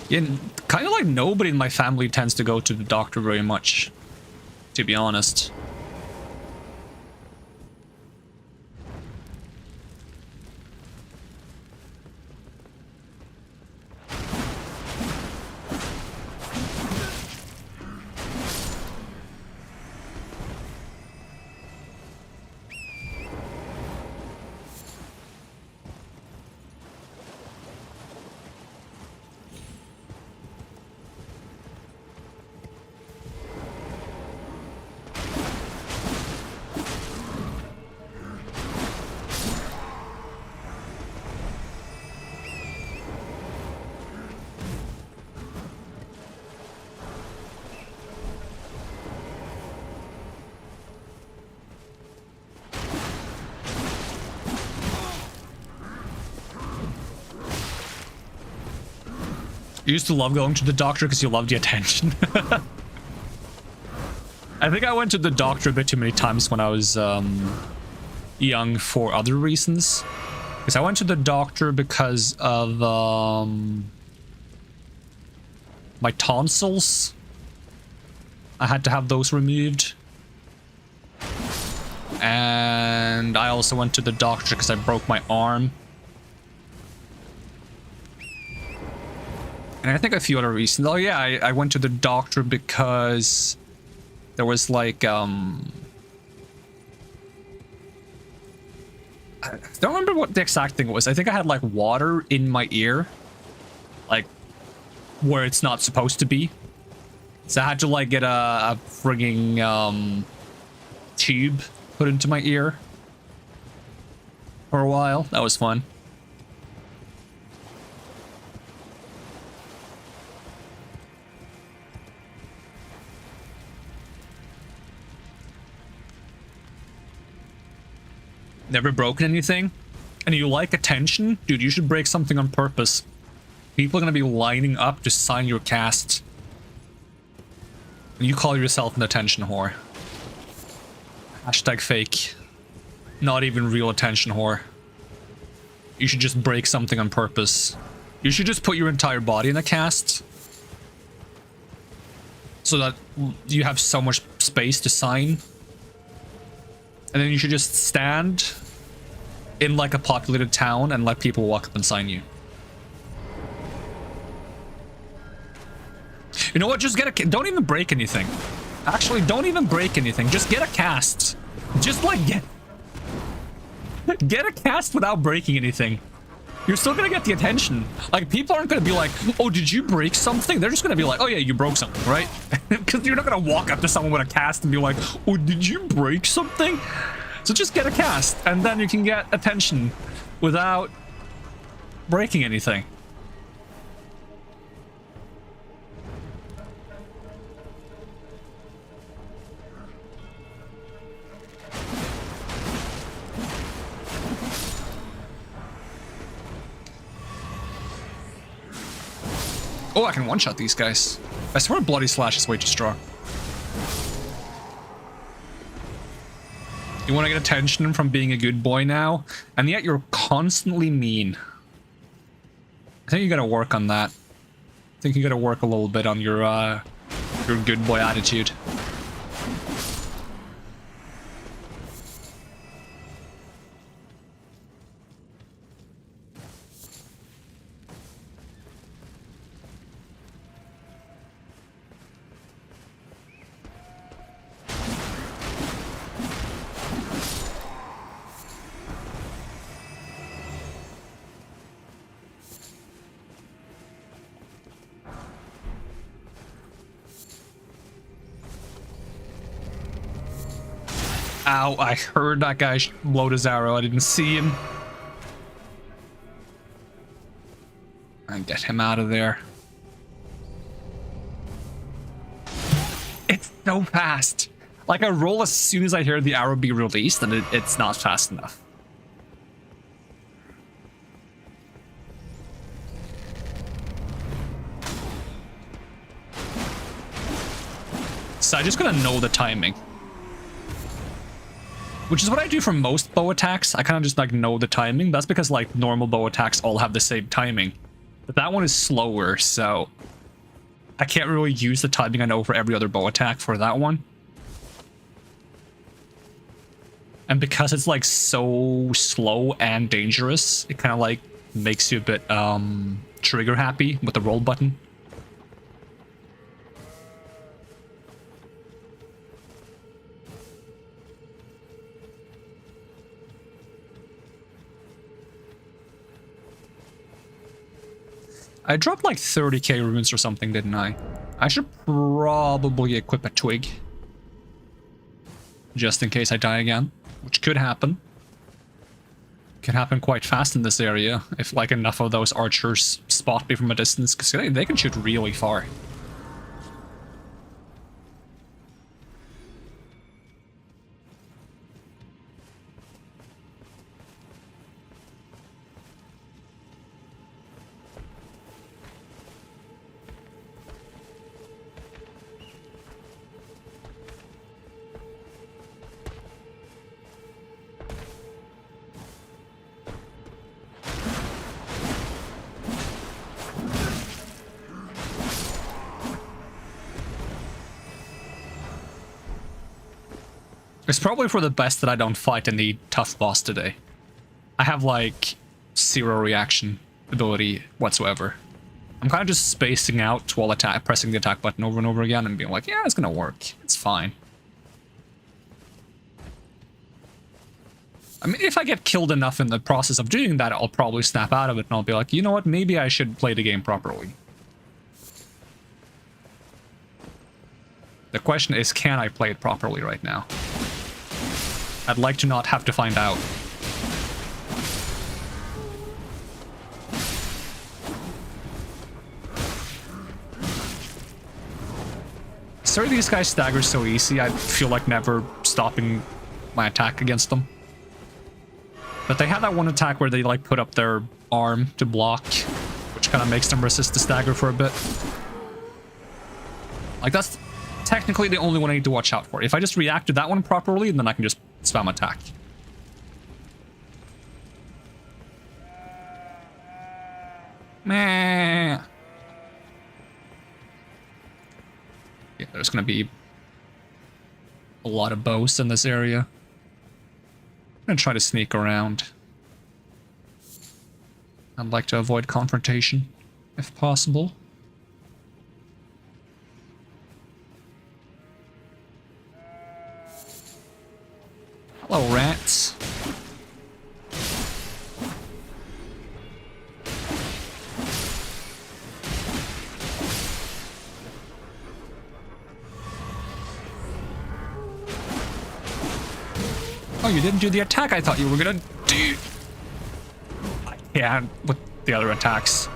Yeah, kind of like nobody in my family tends to go to the doctor very much, to be honest. You used to love going to the doctor because you loved the attention. I think I went to the doctor a bit too many times when I was young for other reasons. Because I went to the doctor because of my tonsils. I had to have those removed. And I also went to the doctor because I broke my arm. And I think a few other reasons. Oh yeah, I went to the doctor because there was like, I don't remember what the exact thing was. I think I had like water in my ear, like where it's not supposed to be. So I had to like get a frigging tube put into my ear for a while. That was fun. never broken anything, and you like attention, dude, you should break something on purpose. People are gonna be lining up to sign your cast. And you call yourself an attention whore. Hashtag fake. Not even real attention whore. You should just break something on purpose. You should just put your entire body in a cast. So that you have so much space to sign. And then you should just stand in like a populated town and let people walk up and sign you. You know what? Just get a... Don't even break anything. Actually, don't even break anything. Just get a cast. Just like get a cast without breaking anything. You're still gonna get the attention. Like, people aren't gonna be like, oh, did you break something? They're just gonna be like, oh yeah, you broke something, right? Because you're not gonna walk up to someone with a cast and be like, oh, did you break something? So just get a cast, and then you can get attention without breaking anything. Oh, I can one-shot these guys. I swear Bloody Slash is way too strong. You want to get attention from being a good boy now, and yet you're constantly mean. I think you gotta work on that. I think you gotta work a little bit on your good boy attitude. Ow, I heard that guy load his arrow. I didn't see him. And get him out of there. It's so fast. Like, I roll as soon as I hear the arrow be released, and it's not fast enough. So I just gotta know the timing. Which is what I do for most bow attacks. I kind of just like know the timing. That's because like normal bow attacks all have the same timing. But that one is slower, so I can't really use the timing I know for every other bow attack for that one. And because it's like so slow and dangerous, it kind of like makes you a bit trigger happy with the roll button. I dropped like 30k runes or something, didn't I? I should probably equip a twig. Just in case I die again, which could happen. Could happen quite fast in this area, if like enough of those archers spot me from a distance, because they can shoot really far. It's probably for the best that I don't fight any tough boss today. I have like 0 reaction ability whatsoever. I'm kind of just spacing out while pressing the attack button over and over again and being like, yeah, it's gonna work. It's fine. I mean, if I get killed enough in the process of doing that, I'll probably snap out of it and I'll be like, you know what, maybe I should play the game properly. The question is, can I play it properly right now? I'd like to not have to find out. Sorry, these guys stagger so easy, I feel like never stopping my attack against them. But they had that one attack where they like put up their arm to block, which kind of makes them resist the stagger for a bit. Like that's technically the only one I need to watch out for. If I just react to that one properly, then I can just spam attack. Meh. Yeah, there's gonna be a lot of bows in this area. I'm gonna try to sneak around. I'd like to avoid confrontation, if possible. Hello, rats. Oh, you didn't do the attack I thought you were gonna do. I can't with the other attacks.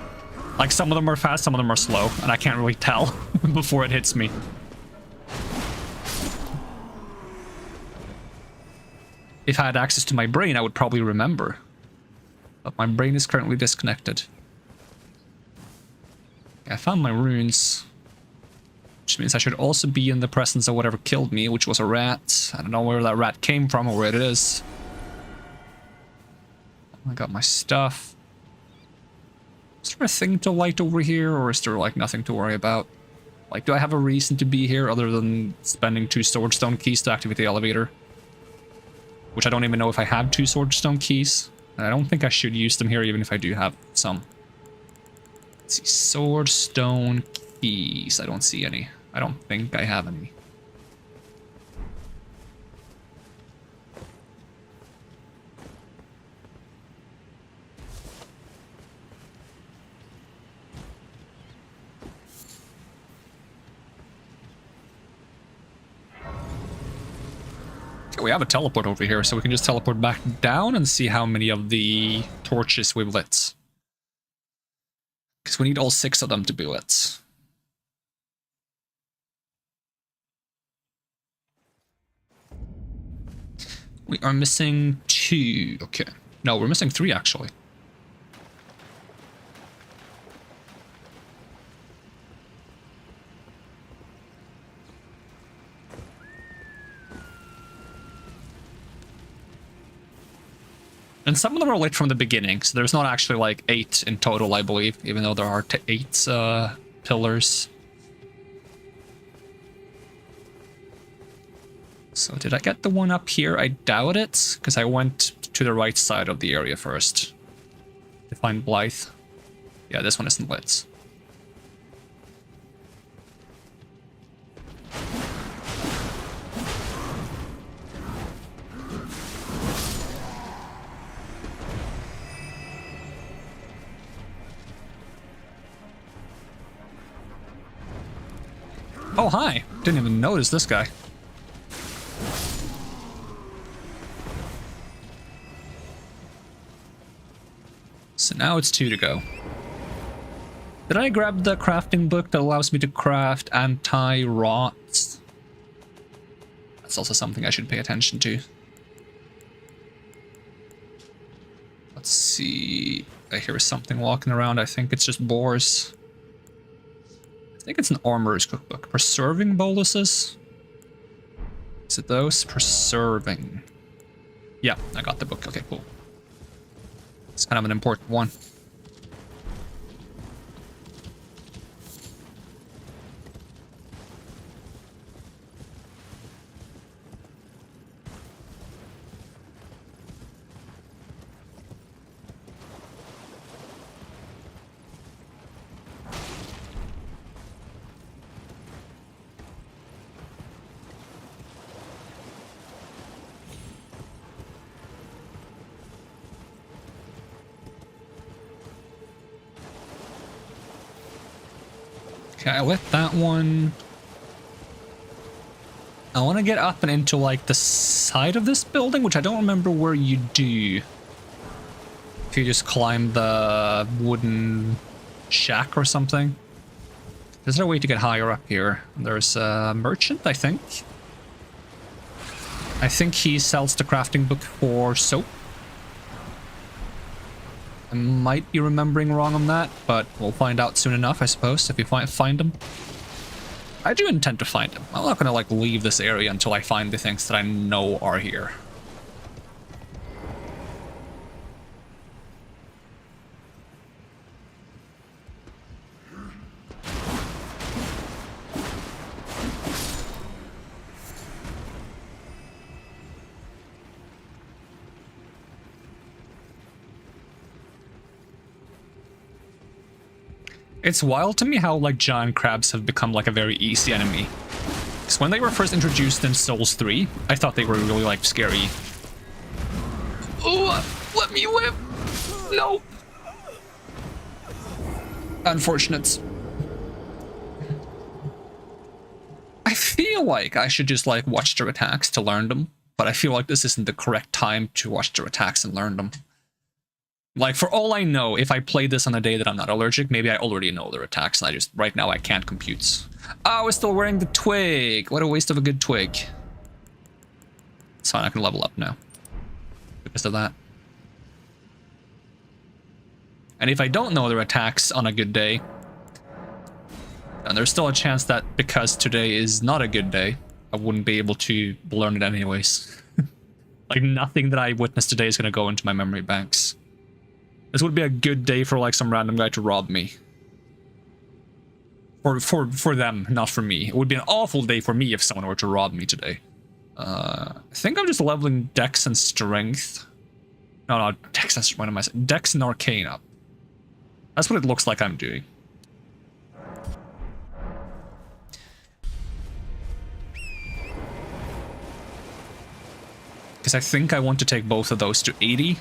Like, some of them are fast, some of them are slow, and I can't really tell before it hits me. If I had access to my brain, I would probably remember. But my brain is currently disconnected. I found my runes. Which means I should also be in the presence of whatever killed me, which was a rat. I don't know where that rat came from or where it is. I got my stuff. Is there a thing to light over here, or is there, like, nothing to worry about? Like, do I have a reason to be here other than spending 2 swordstone keys to activate the elevator? Which I don't even know if I have 2 swordstone keys. And I don't think I should use them here, even if I do have some. Let's see, swordstone keys. I don't see any. I don't think I have any. Okay, we have a teleport over here, so we can just teleport back down and see how many of the torches we've lit. Because we need all 6 of them to be lit. We are missing 2. Okay. No, we're missing 3, actually. And some of them are lit from the beginning, so there's not actually like 8 in total, I believe, even though there are 8 pillars. So did I get the one up here? I doubt it, because I went to the right side of the area first to find Blythe. Yeah, this one isn't lit. Oh, hi. Didn't even notice this guy. So now it's 2 to go. Did I grab the crafting book that allows me to craft anti-rots? That's also something I should pay attention to. Let's see. I hear something walking around. I think it's just boars. I think it's an armorer's cookbook. Preserving boluses? Is it those? Preserving. Yeah, I got the book. Okay, cool. It's kind of an important one. Okay, I lit that one. I want to get up and into, like, the side of this building, which I don't remember where you do. If you just climb the wooden shack or something. Is there a way to get higher up here? There's a merchant, I think. I think he sells the crafting book for soap. I might be remembering wrong on that, but we'll find out soon enough, I suppose, if we find them. I do intend to find them. I'm not gonna like leave this area until I find the things that I know are here. It's wild to me how like giant crabs have become like a very easy enemy. Because when they were first introduced in Souls 3, I thought they were really like scary. Oh, let me whip! No! Unfortunate. I feel like I should just like watch their attacks to learn them, but I feel like this isn't the correct time to watch their attacks and learn them. Like, for all I know, if I play this on a day that I'm not allergic, maybe I already know their attacks, and I just, right now, I can't compute. Oh, we're still wearing the twig! What a waste of a good twig. It's fine, I can level up now. Because of that. And if I don't know their attacks on a good day, then there's still a chance that because today is not a good day, I wouldn't be able to learn it anyways. Like, nothing that I witnessed today is going to go into my memory banks. This would be a good day for like some random guy to rob me. For them, not for me. It would be an awful day for me if someone were to rob me today. I think I'm just leveling Dex and Strength. No, Dex and what am I saying? Dex and Arcane up. That's what it looks like I'm doing. Because I think I want to take both of those to 80.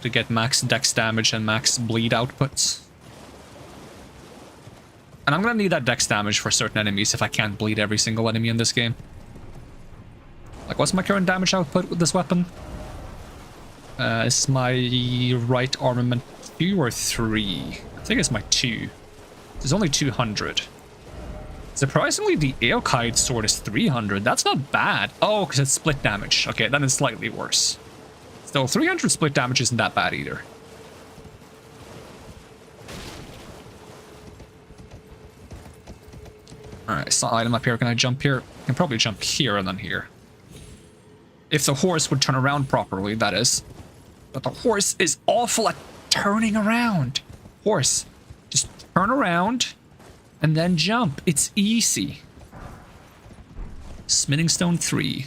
To get max dex damage and max bleed outputs. And I'm gonna need that dex damage for certain enemies if I can't bleed every single enemy in this game. Like, what's my current damage output with this weapon? Is my right armament 2 or 3? I think it's my 2. It's only 200. Surprisingly, the Aokide sword is 300. That's not bad. Oh, because it's split damage. Okay, then it's slightly worse. Still, 300 split damage isn't that bad either. Alright, so item up here. Can I jump here? I can probably jump here and then here. If the horse would turn around properly, that is. But the horse is awful at turning around. Horse, just turn around and then jump. It's easy. Smithing Stone 3.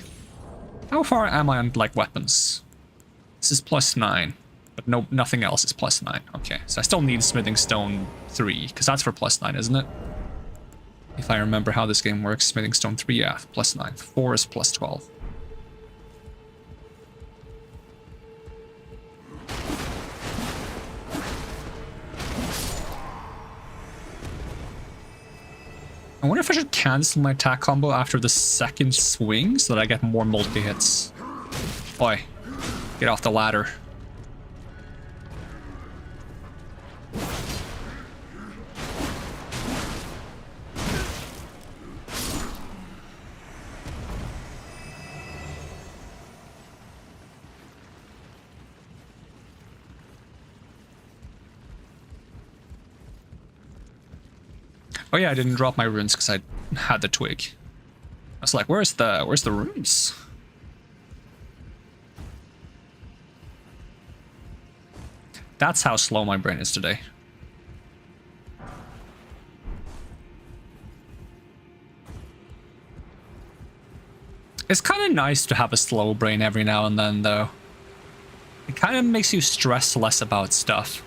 How far am I on, like, weapons? This is +9, but no, nothing else is +9. Okay, so I still need Smithing Stone 3, because that's for +9, isn't it? If I remember how this game works, Smithing Stone 3, yeah, +9. 4 is +12. I wonder if I should cancel my attack combo after the second swing so that I get more multi-hits. Boy. Get off the ladder. Oh yeah, I didn't drop my runes because I had the twig. I was like, where's the runes? That's how slow my brain is today. It's kind of nice to have a slow brain every now and then, though. It kind of makes you stress less about stuff.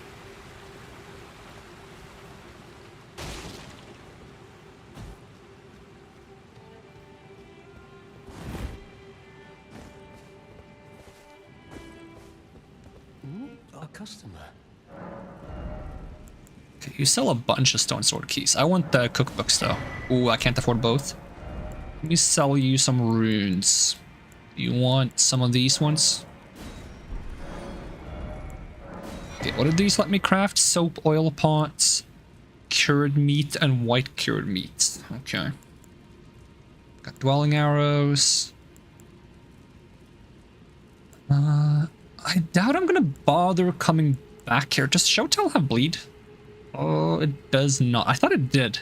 Customer. Okay, you sell a bunch of stone sword keys. I want the cookbooks though. Ooh, I can't afford both. Let me sell you some runes. You want some of these ones? Okay, what did these let me craft? Soap, oil pots, cured meat, and white cured meat. Okay. Got dwelling arrows. I doubt I'm gonna bother coming back here. Does Showtell have bleed? Oh, it does not. I thought it did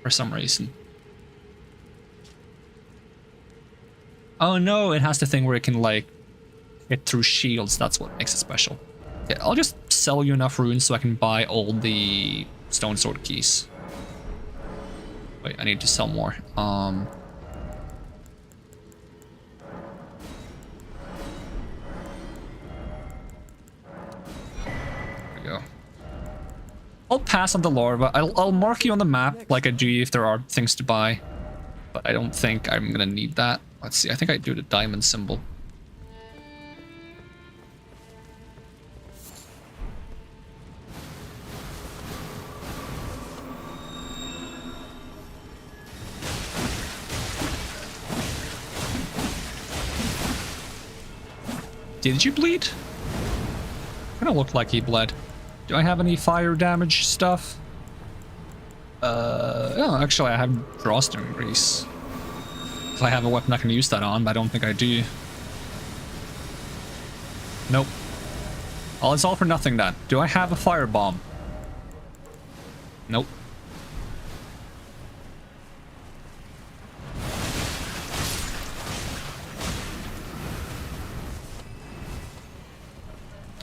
for some reason. Oh no, it has the thing where it can like hit through shields. That's what makes it special. Yeah, I'll just sell you enough runes so I can buy all the stone sword keys. Wait, I need to sell more. There we go. I'll pass on the larva. I'll mark you on the map like I do if there are things to buy. But I don't think I'm gonna need that. Let's see, I think I do the diamond symbol. Did you bleed? Kind of looked like he bled. Do I have any fire damage stuff? Oh, actually I have drawstone grease. If I have a weapon I can use that on, but I don't think I do. Nope. Well, it's all for nothing then. Do I have a firebomb? Nope.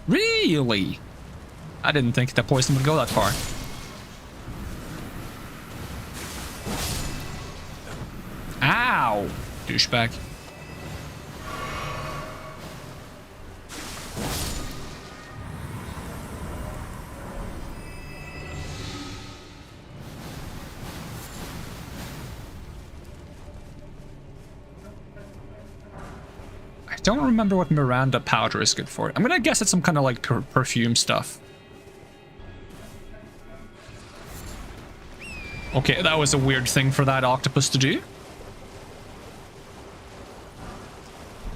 Really? I didn't think the poison would go that far. Ow! Douchebag. I don't remember what Miranda powder is good for. I'm gonna guess it's some kind of like perfume stuff. Okay, that was a weird thing for that octopus to do.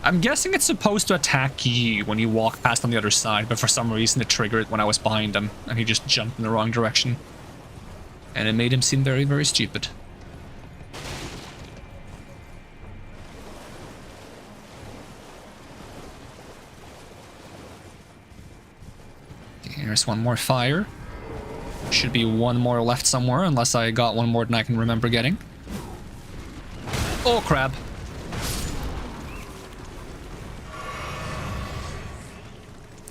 I'm guessing it's supposed to attack you when you walk past on the other side, but for some reason it triggered when I was behind him, and he just jumped in the wrong direction. And it made him seem very, very stupid. Okay, here's one more fire. Should be one more left somewhere, unless I got one more than I can remember getting. Oh, crab.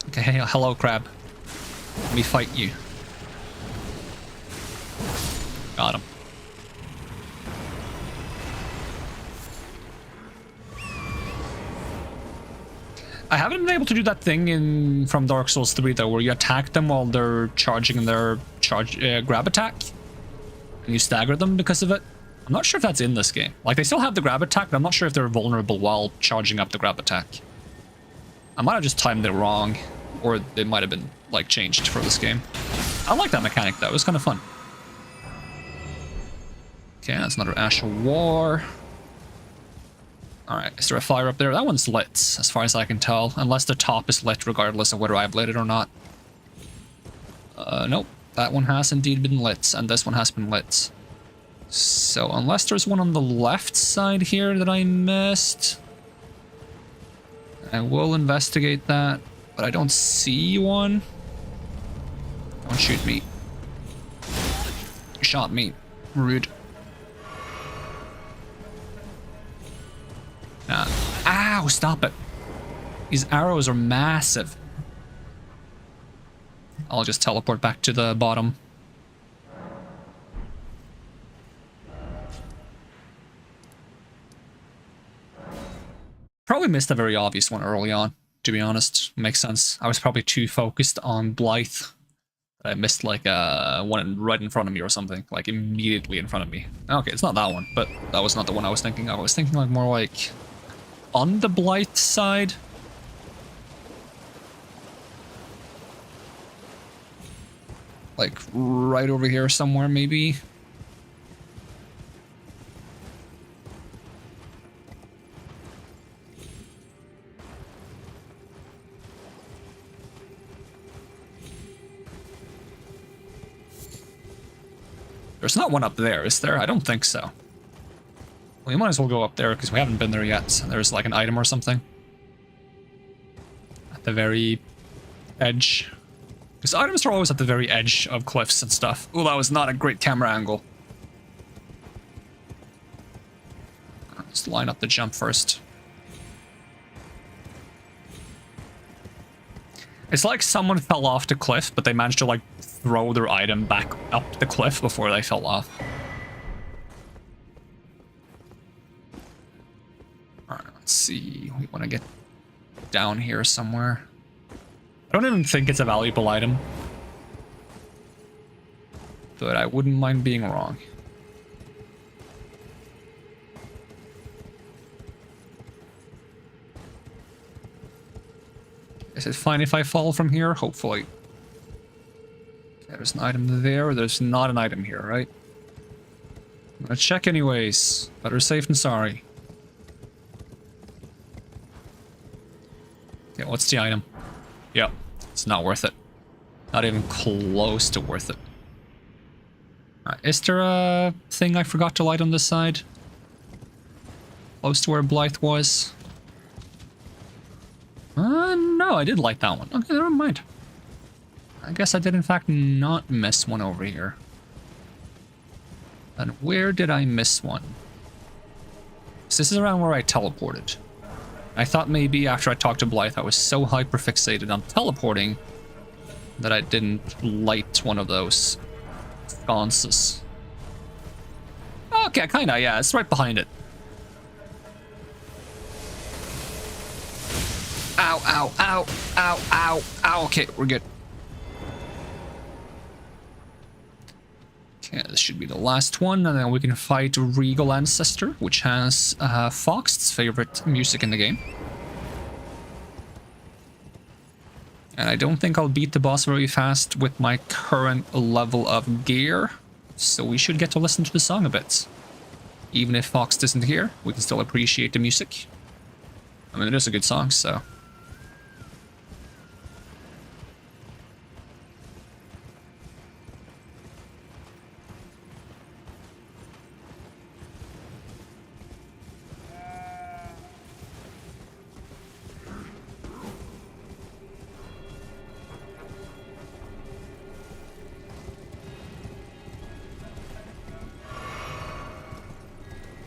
Okay, hello, crab. Let me fight you. Got him. I haven't been able to do that thing from Dark Souls 3 though, where you attack them while they're charging their grab attack, and you stagger them because of it. I'm not sure if that's in this game. Like, they still have the grab attack, but I'm not sure if they're vulnerable while charging up the grab attack. I might have just timed it wrong, or it might have been like changed for this game. I like that mechanic though, it was kind of fun. Okay, that's another Ash of War. Alright, is there a fire up there? That one's lit, as far as I can tell. Unless the top is lit, regardless of whether I've lit it or not. Nope. That one has indeed been lit, and this one has been lit. So, unless there's one on the left side here that I missed, I will investigate that, but I don't see one. Don't shoot me. You shot me. Rude. Nah. Ow, stop it. These arrows are massive. I'll just teleport back to the bottom. Probably missed a very obvious one early on, to be honest. Makes sense. I was probably too focused on Blythe. I missed like one right in front of me or something, like immediately in front of me. Okay, it's not that one, but that was not the one I was thinking of. I was thinking like more like on the Blythe side. Like right over here somewhere, maybe. There's not one up there, is there? I don't think so. We might as well go up there because we haven't been there yet. There's like an item or something. at the very edge. Because items are always at the very edge of cliffs and stuff. Oh, that was not a great camera angle. Let's line up the jump first. It's like someone fell off the cliff, but they managed to like throw their item back up the cliff before they fell off. Alright, let's see. We want to get down here somewhere. I don't even think it's a valuable item, but I wouldn't mind being wrong. Is it fine if I fall from here? Hopefully. There's an item there. There's not an item here, right? I'm gonna check anyways. Better safe than sorry. Okay, what's the item? Yep, it's not worth it. Not even close to worth it. Is there a thing I forgot to light on this side? Close to where Blythe was? No, I did light that one. Okay, never mind. I guess I did in fact not miss one over here. And where did I miss one? So this is around where I teleported. I thought maybe after I talked to Blythe I was so hyperfixated on teleporting that I didn't light one of those sconces. Okay, kinda, yeah, it's right behind it. Ow, ow, ow, ow, ow, ow. Okay, we're good. Okay, this should be the last one, and then we can fight Regal Ancestor, which has Fox's favorite music in the game. And I don't think I'll beat the boss very fast with my current level of gear, so we should get to listen to the song a bit. Even if Fox isn't here, we can still appreciate the music. I mean, it is a good song, so...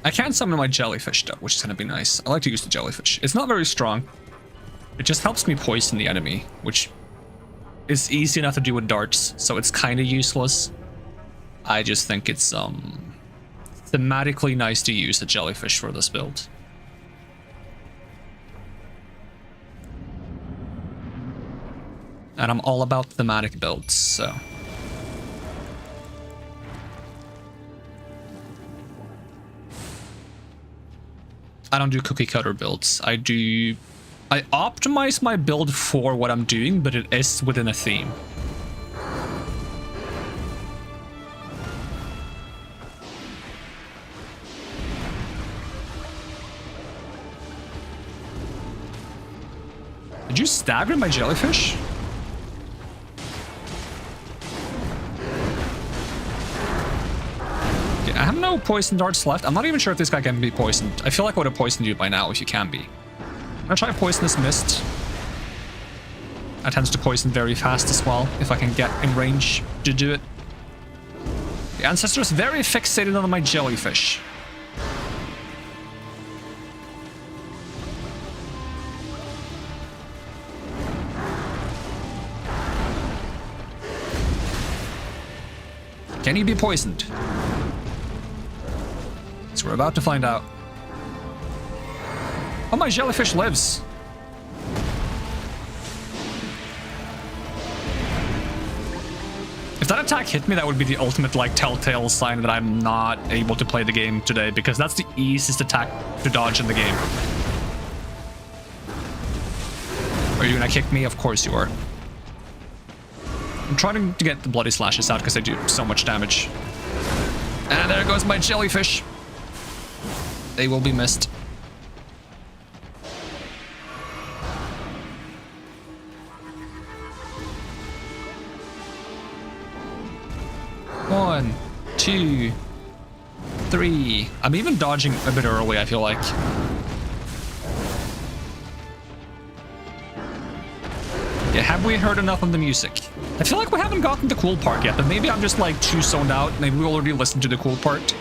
I can't summon my jellyfish though, which is gonna be nice. I like to use the jellyfish. It's not very strong. It just helps me poison the enemy, which is easy enough to do with darts, so it's kind of useless. I just think it's thematically nice to use the jellyfish for this build. And I'm all about thematic builds, so... I don't do cookie cutter builds. I optimize my build for what I'm doing, but it is within a theme. Did you stagger my jellyfish? I have no poison darts left. I'm not even sure if this guy can be poisoned. I feel like I would have poisoned you by now if you can be. I'm gonna try Poisonous Mist. That tends to poison very fast as well, if I can get in range to do it. The Ancestor is very fixated on my jellyfish. Can he be poisoned? So we're about to find out. Oh, my jellyfish lives. If that attack hit me, that would be the ultimate, like, telltale sign that I'm not able to play the game today, because that's the easiest attack to dodge in the game. Are you gonna kick me? Of course you are. I'm trying to get the bloody slashes out because they do so much damage. And there goes my jellyfish. They will be missed. One, two, three. I'm even dodging a bit early, I feel like. Have we heard enough of the music? I feel like we haven't gotten the cool part yet, but maybe I'm just like too zoned out. Maybe we already listened to the cool part.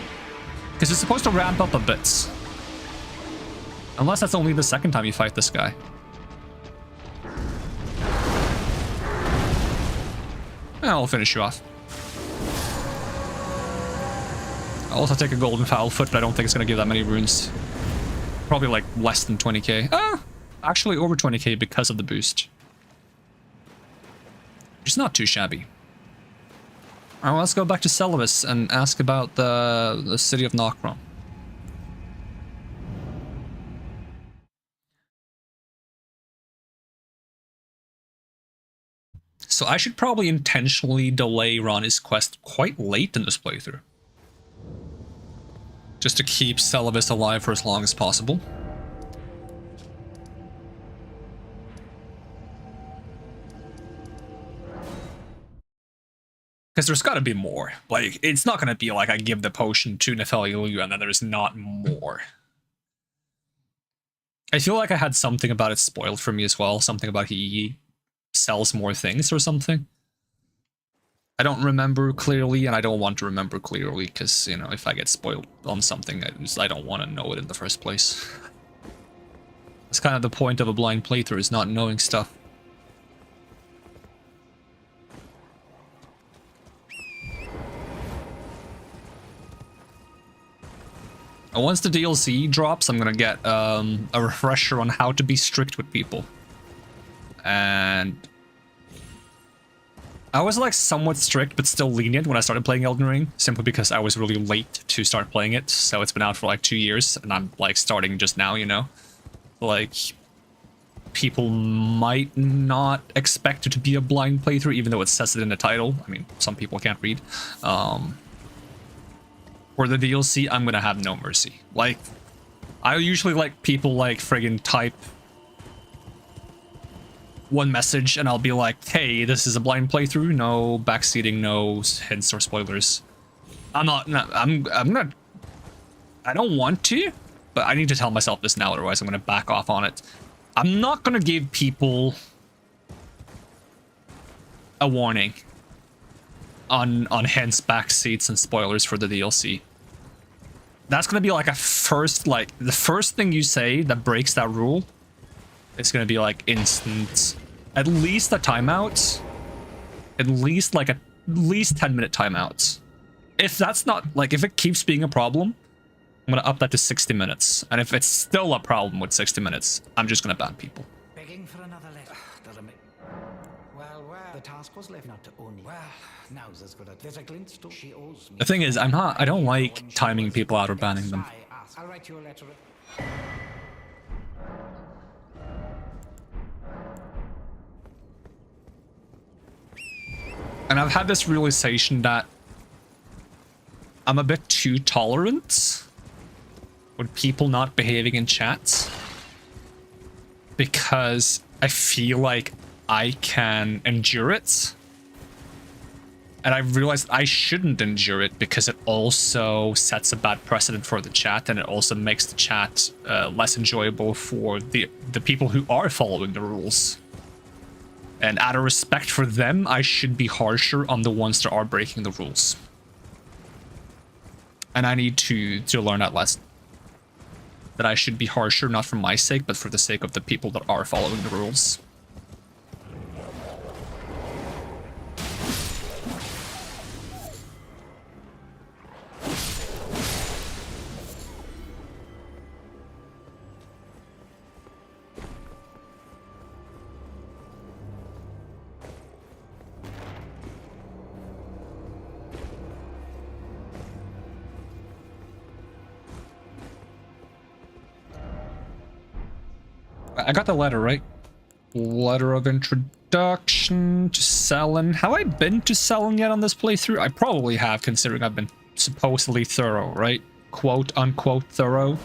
Because it's supposed to ramp up a bit. Unless that's only the second time you fight this guy. I'll finish you off. I'll also take a golden foul foot, but I don't think it's going to give that many runes. Probably like less than 20k. Actually over 20k because of the boost. It's not too shabby. Alright, well, let's go back to Celibus and ask about the city of Nokron. So I should probably intentionally delay Ronnie's quest quite late in this playthrough. Just to keep Celibus alive for as long as possible. Because there's got to be more. Like, it's not going to be like I give the potion to Nephelilu and then there's not more. I feel like I had something about it spoiled for me as well. Something about he sells more things or something. I don't remember clearly, and I don't want to remember clearly because, you know, if I get spoiled on something, I don't want to know it in the first place. That's kind of the point of a blind playthrough, is not knowing stuff. And once the DLC drops, I'm gonna get a refresher on how to be strict with people. And I was like somewhat strict, but still lenient when I started playing Elden Ring, simply because I was really late to start playing it. So it's been out for like 2 years, and I'm like starting just now, you know? Like, people might not expect it to be a blind playthrough, even though it says it in the title. I mean, some people can't read. For the DLC, I'm gonna have no mercy. Like, I usually like people like friggin' type one message and I'll be like, hey, this is a blind playthrough, no backseating, no hints or spoilers. I don't want to, but I need to tell myself this now, otherwise I'm gonna back off on it. I'm not gonna give people a warning on hints, backseats, and spoilers for the DLC. That's gonna be like a first, like, the first thing you say that breaks that rule, it's gonna be like instant, at least a timeout, at least 10-minute timeouts. If that's not, like, if it keeps being a problem, I'm gonna up that to 60 minutes. And if it's still a problem with 60 minutes, I'm just gonna ban people. Begging for another letter. Well, the task was left not to own you. Well, now's as good as there's a glint to she owes me. The thing is, I don't like timing people out or banning them. I'll write you a letter. And I've had this realization that I'm a bit too tolerant with people not behaving in chat, because I feel like I can endure it. And I realized I shouldn't endure it because it also sets a bad precedent for the chat, and it also makes the chat less enjoyable for the people who are following the rules. And out of respect for them, I should be harsher on the ones that are breaking the rules. And I need to learn that lesson. That I should be harsher, not for my sake, but for the sake of the people that are following the rules. I got the letter, right? Letter of introduction to Selen. Have I been to Selen yet on this playthrough? I probably have, considering I've been supposedly thorough, right? Quote unquote thorough.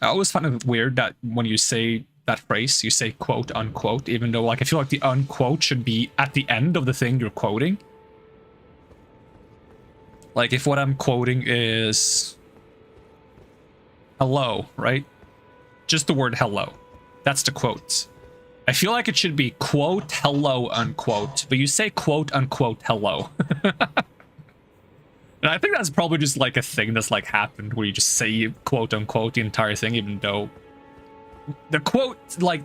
I always find it weird that when you say that phrase, you say quote unquote, even though, like, I feel like the unquote should be at the end of the thing you're quoting. Like, if what I'm quoting is hello, right? Just the word hello. That's the quote. I feel like it should be quote hello unquote, but you say quote unquote hello. And I think that's probably just like a thing that's like happened where you just say quote unquote the entire thing, even though the quote, like,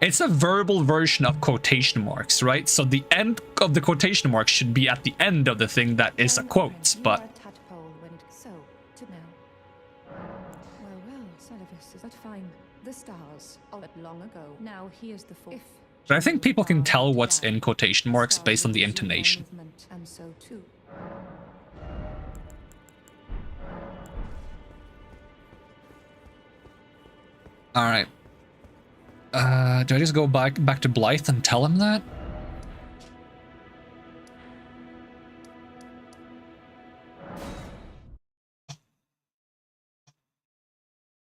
it's a verbal version of quotation marks, right? So the end of the quotation mark should be at the end of the thing that is a quote, but So, to now. Well, Celevis, is that fine? The stars, all that long ago. Now here's the fourth. but I think people can tell what's in quotation marks based on the intonation. And so too. All right. Do I just go back to Blythe and tell him that?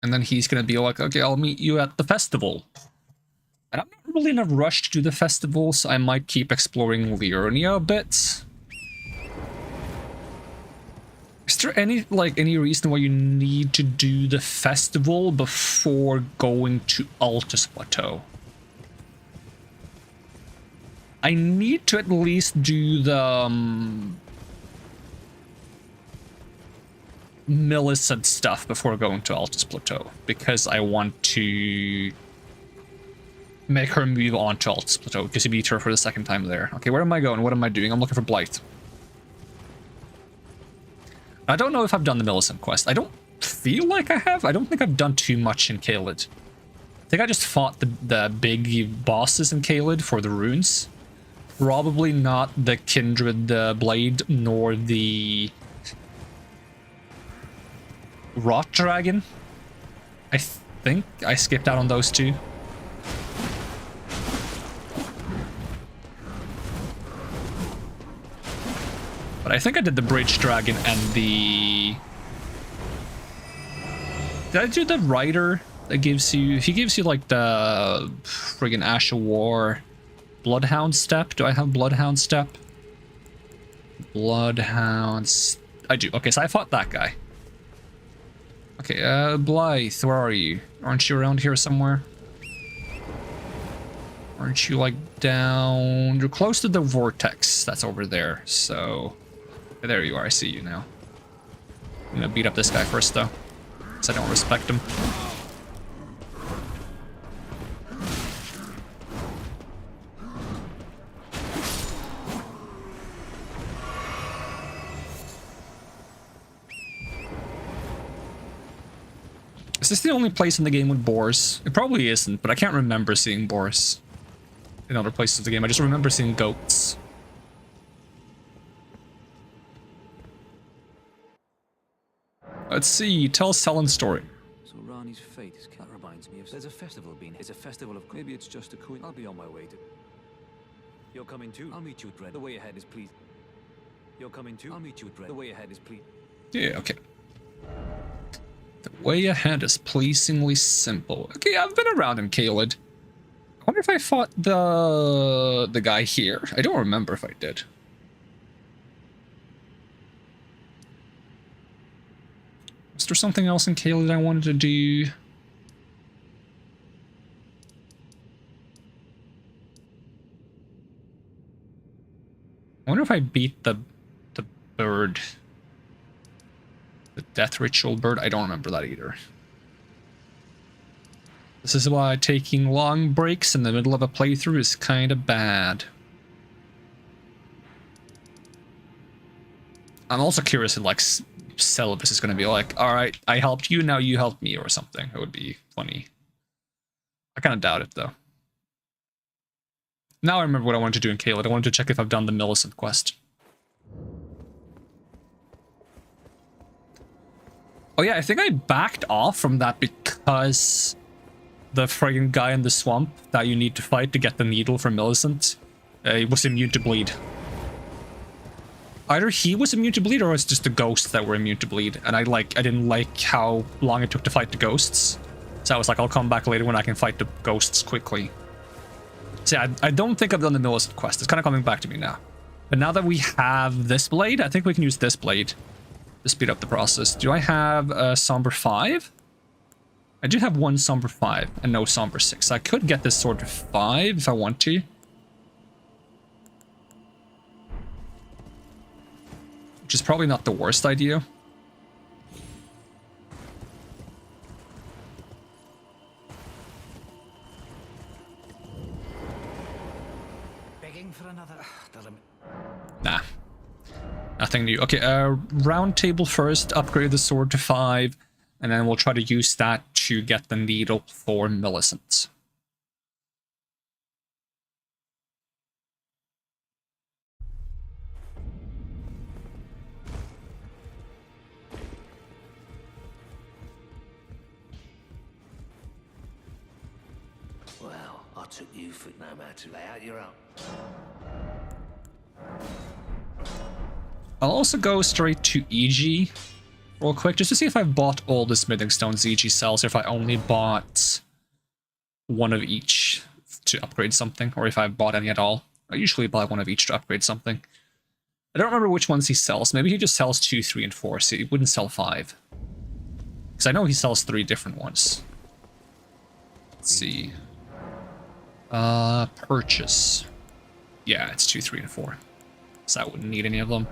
And then he's gonna be like, okay, I'll meet you at the festival. And I'm not really in a rush to do the festival, so I might keep exploring Liurnia a bit. Is there any reason why you need to do the festival before going to Altus Plateau? I need to at least do the Millicent stuff before going to Altus Plateau, because I want to make her move on to Altus Plateau, because you beat her for the second time there. Okay, where am I going? What am I doing? I'm looking for Blythe. I don't know if I've done the Millicent quest. I don't feel like I have. I don't think I've done too much in Caelid. I think I just fought the big bosses in Caelid for the runes. Probably not the Kindred Blade, nor the Rot Dragon. I think I skipped out on those two. But I think I did the Bridge Dragon and the... Did I do the Rider that gives you... He gives you like the friggin' Ash of War Bloodhound Step. Do I have Bloodhound Step? Bloodhounds... I do. Okay, so I fought that guy. Okay, Blythe, where are you? Aren't you around here somewhere? Aren't you like down... You're close to the vortex that's over there, so... There you are, I see you now. I'm gonna beat up this guy first, though, because I don't respect him. Is this the only place in the game with boars? It probably isn't, but I can't remember seeing boars in other places of the game. I just remember seeing goats. Let's see, tell Selen's story. So Rani's fate is... That reminds me of... There's a festival being... It's a festival of... Maybe it's just a coin. I'll be on my way to... You're coming too? I'll meet you at Dread. The way ahead is please. You're coming too? I'll meet you at Dread. The way ahead is please. Yeah, okay. The way ahead is pleasingly simple. Okay, I've been around in Caelid. I wonder if I fought the guy here. I don't remember if I did. Was there something else in Caelid I wanted to do? I wonder if I beat the bird. The death ritual bird? I don't remember that either. This is why taking long breaks in the middle of a playthrough is kind of bad. I'm also curious if, like, Celevis is going to be like, alright, I helped you, now you help me, or something. It would be funny. I kind of doubt it, though. Now I remember what I wanted to do in Caelid. I wanted to check if I've done the Millicent quest. Oh yeah, I think I backed off from that because the friggin' guy in the swamp that you need to fight to get the needle from Millicent, he was immune to bleed. Either he was immune to bleed or it's just the ghosts that were immune to bleed, and I didn't like how long it took to fight the ghosts. So I was like, I'll come back later when I can fight the ghosts quickly. So yeah, I don't think I've done the Millicent quest. It's kind of coming back to me now. But now that we have this blade, I think we can use this blade to speed up the process. Do I have a Somber 5? I do have one Somber 5 and no Somber 6. I could get this sword to 5 if I want to. Which is probably not the worst idea. Begging for another. Nah. Nothing new. Okay, round table first, upgrade the sword to 5, and then we'll try to use that to get the needle for Millicent. Well, I took you for no matter to lay out your own. I'll also go straight to EG real quick, just to see if I've bought all the smithing stones EG sells, or if I only bought one of each to upgrade something, or if I've bought any at all. I usually buy one of each to upgrade something. I don't remember which ones he sells. Maybe he just sells 2, 3, and 4, so he wouldn't sell 5. Because I know he sells 3 different ones. Let's see. Purchase. Yeah, it's 2, 3, and 4. So I wouldn't need any of them.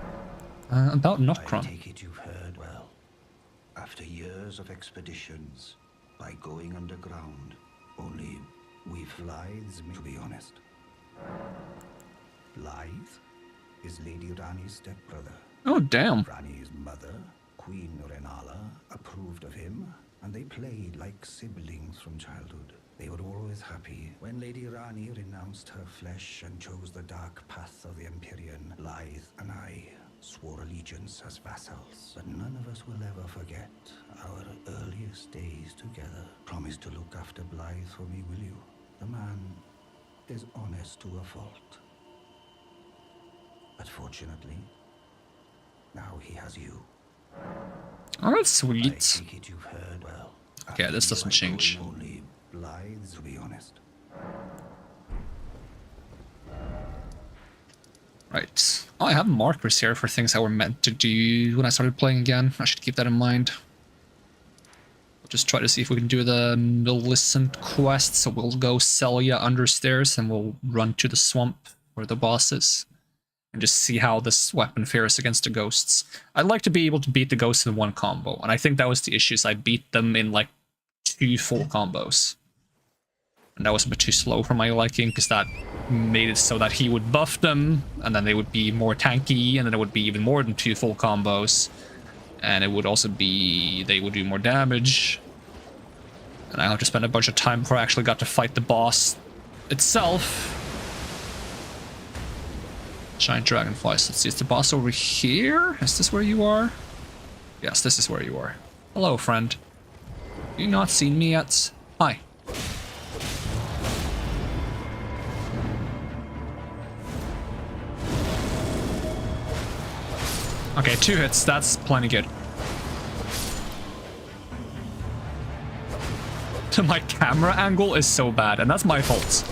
About I Nocron. take it you've heard well. After years of expeditions, by going underground, only we've Blythe's, to be honest. Blythe is Lady Rani's stepbrother. Oh, damn. Rani's mother, Queen Renala, approved of him, and they played like siblings from childhood. They were always happy. When Lady Rani renounced her flesh and chose the dark path of the Empyrean, Blythe and I swore allegiance as vassals. But none of us will ever forget our earliest days together. Promise to look after Blythe for me, will you? The man is honest to a fault. But fortunately, now he has you. Oh, that's I sweet. take it you've heard well. Okay, this doesn't change. Only Blythe, to be honest. Right. Oh, I have markers here for things I were meant to do when I started playing again. I should keep that in mind. We'll just try to see if we can do the Millicent quest. So we'll go Celia understairs and we'll run to the swamp where the boss is. And just see how this weapon fares against the ghosts. I'd like to be able to beat the ghosts in one combo. And I think that was the issue, is I beat them in like 2 full combos. And that was a bit too slow for my liking, because that made it so that he would buff them, and then they would be more tanky, and then it would be even more than 2 full combos. And it would also be... they would do more damage. And I have to spend a bunch of time before I actually got to fight the boss itself. Giant dragonflies. Let's see, is the boss over here? Is this where you are? Yes, this is where you are. Hello, friend. You not seen me yet? Hi. Okay, 2 hits. That's plenty good. My camera angle is so bad, and that's my fault.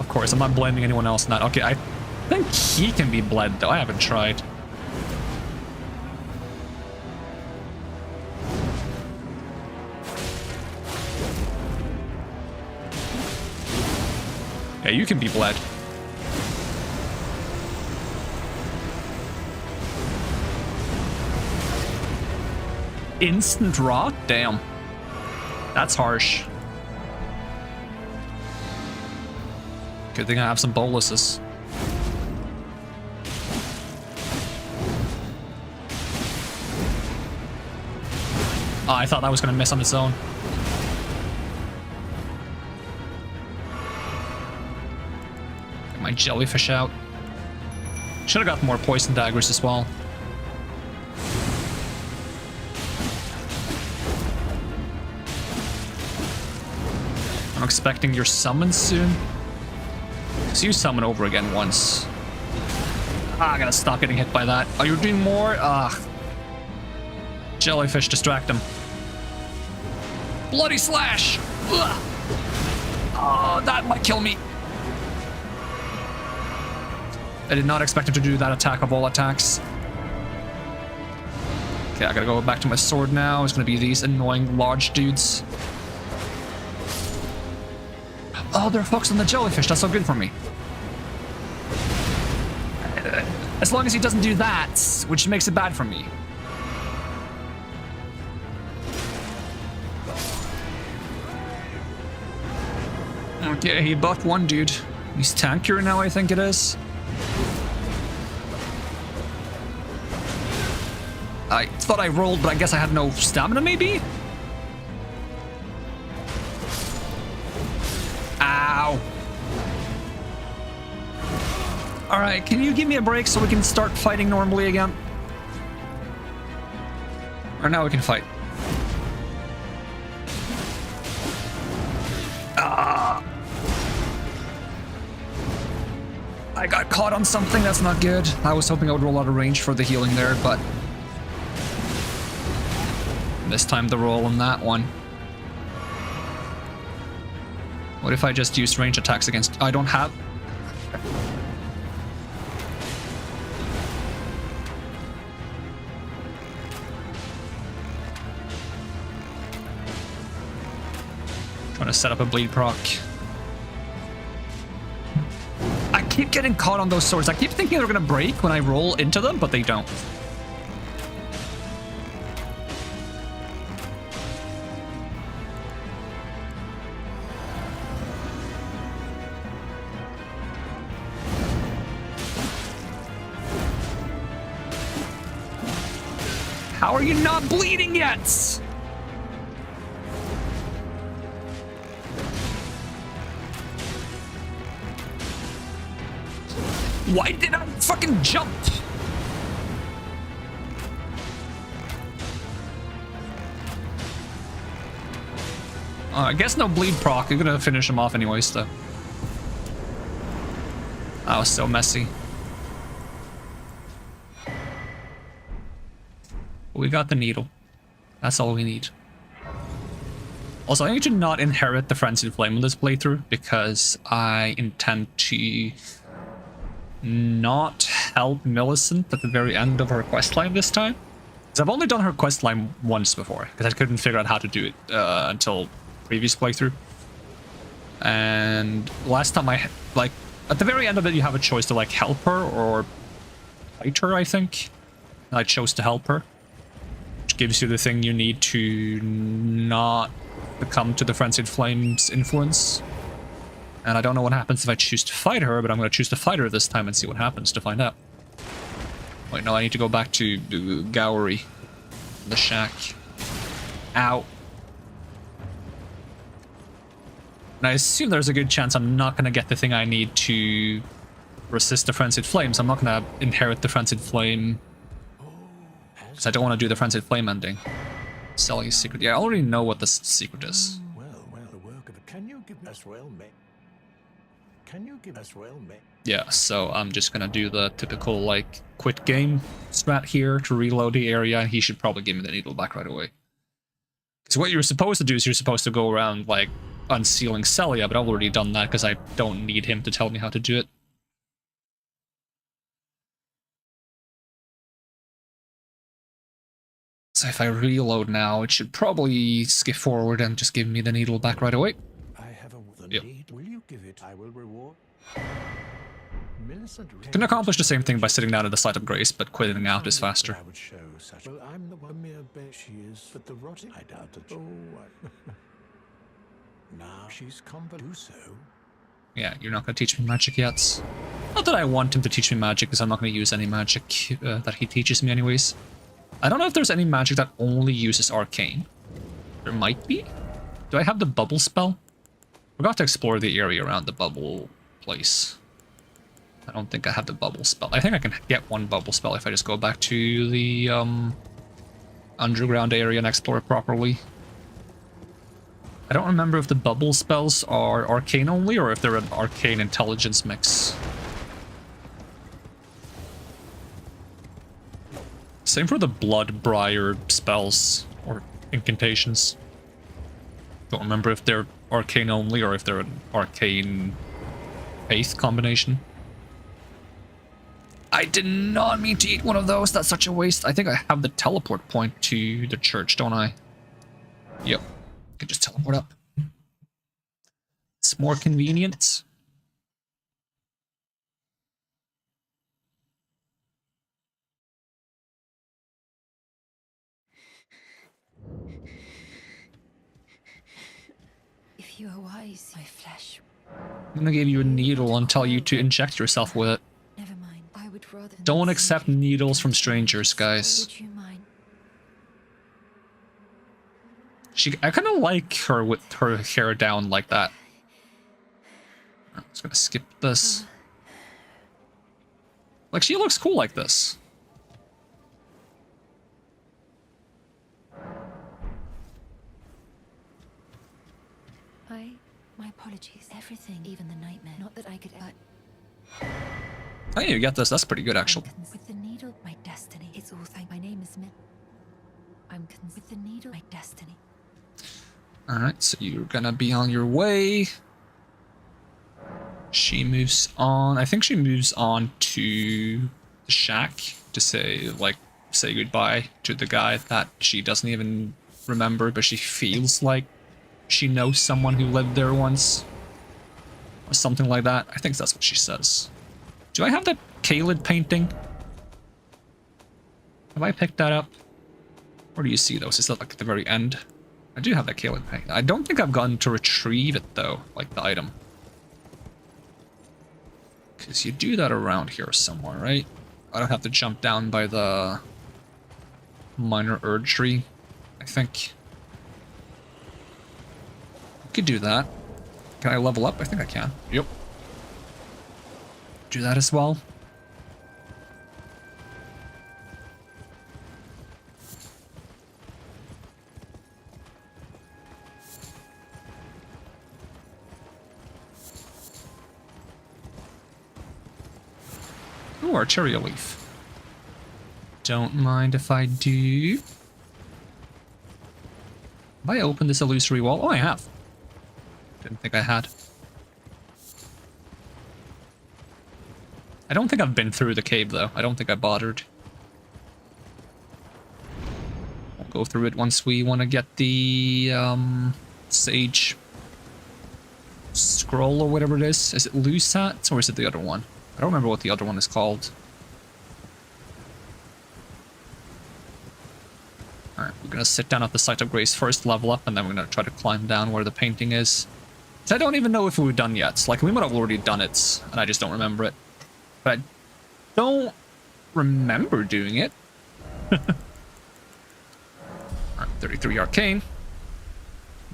Of course, I'm not blaming anyone else on that. Okay, I think he can be bled, though. I haven't tried. Yeah, you can be bled. Instant rot? Damn. That's harsh. Good thing I have some boluses. Oh, I thought that was going to miss on its own. Get my jellyfish out. Should have got more poison daggers as well. I'm expecting your summon soon. So you summon over again once. Ah, I gotta stop getting hit by that. Oh, you're doing more? Ah. Jellyfish, distract him. Bloody slash! Ugh. Oh, that might kill me. I did not expect him to do that attack of all attacks. Okay, I gotta go back to my sword now. It's gonna be these annoying large dudes. Oh, they're focused on the jellyfish. That's so good for me. As long as he doesn't do that, which makes it bad for me. Okay, he buffed one dude. He's tankier now, I think it is. I thought I rolled, but I guess I had no stamina, maybe? Ow. Alright, can you give me a break so we can start fighting normally again? Or now we can fight. I got caught on something, that's not good. I was hoping I would roll out of range for the healing there, but... this time the roll on that one. What if I just use range attacks against... I don't have... Trying to set up a bleed proc. I keep getting caught on those swords. I keep thinking they're gonna break when I roll into them, but they don't. How are you not bleeding yet? Why did I fucking jump? I guess no bleed proc. You're gonna finish him off anyways, though. That was so messy. We got the needle. That's all we need. Also, I need to not inherit the Frenzied Flame in this playthrough because I intend to not help Millicent at the very end of her questline this time. Because I've only done her questline once before, because I couldn't figure out how to do it until previous playthrough. And last time at the very end of it, you have a choice to, like, help her or fight her, I think. And I chose to help her, which gives you the thing you need to not succumb to the Frenzied Flame's influence. And I don't know what happens if I choose to fight her, but I'm going to choose to fight her this time and see what happens to find out. Wait, no, I need to go back to Gowrie, the shack. Ow. And I assume there's a good chance I'm not going to get the thing I need to resist the Frenzied Flame, so I'm not going to inherit the Frenzied Flame. Because I don't want to do the Frenzied Flame ending. Selling a secret. Yeah, I already know what the secret is. Well, the work of it. Can you give us Yeah, so I'm just gonna do the typical, like, quit game strat here to reload the area, and he should probably give me the needle back right away. Because what you're supposed to do is you're supposed to go around, like, unsealing Celia, but I've already done that because I don't need him to tell me how to do it. So if I reload now, it should probably skip forward and just give me the needle back right away. I have a Yep. need. Will you give it? I will reward. Millicent Can accomplish the same thing by sitting down at the site of grace, but quitting out is faster. I would show such. Well, I'm the one mere bet she is, but the rotting. I doubt that. Now she's come to do so. Yeah, you're not going to teach me magic yet. Not that I want him to teach me magic, because I'm not going to use any magic that he teaches me anyways. I don't know if there's any magic that only uses Arcane. There might be. Do I have the bubble spell? Forgot to explore the area around the bubble place. I don't think I have the bubble spell. I think I can get one bubble spell if I just go back to the underground area and explore it properly. I don't remember if the bubble spells are Arcane only or if they're an Arcane intelligence mix. Same for the Blood Briar spells or incantations. Don't remember if they're Arcane only or if they're an Arcane Faith combination. I did not mean to eat one of those. That's such a waste. I think I have the teleport point to the church, don't I? Yep. I can just teleport up. It's more convenient. If you are wise, my flesh. I'm gonna give you a needle and tell you to inject yourself with it. Never mind. I would rather Don't accept needles from strangers, guys. Would you mind? I kind of like her with her hair down like that. I'm just gonna skip this. Like, she looks cool like this. My apologies. Everything, even the nightmare. Not that I could. Oh, you get this. That's pretty good, actually. With the needle, my destiny. It's all thank. My name is Min. With the needle, my destiny. All right, so you're gonna be on your way. She moves on. I think she moves on to the shack to say goodbye to the guy that she doesn't even remember, but she feels like she knows someone who lived there once. Or something like that. I think that's what she says. Do I have that Caled painting? Have I picked that up? Where do you see those? Is that like at the very end? I do have that Caled painting. I don't think I've gotten to retrieve it though, like the item. Because you do that around here somewhere, right? I don't have to jump down by the minor urge tree, I think. Could do that. Can I level up? I think I can. Yep. Do that as well. Ooh, Arteria leaf. Don't mind if I do. Have I opened this illusory wall? Oh, I have. Didn't think I had. I don't think I've been through the cave, though. I don't think I bothered. We'll go through it once we want to get the sage scroll or whatever it is. Is it Lusat or is it the other one? I don't remember what the other one is called. Alright, we're gonna sit down at the site of grace first, level up, and then we're gonna try to climb down where the painting is. So I don't even know if we were done yet. Like, we might have already done it, and I just don't remember it. But I don't remember doing it. Alright, 33 Arcane.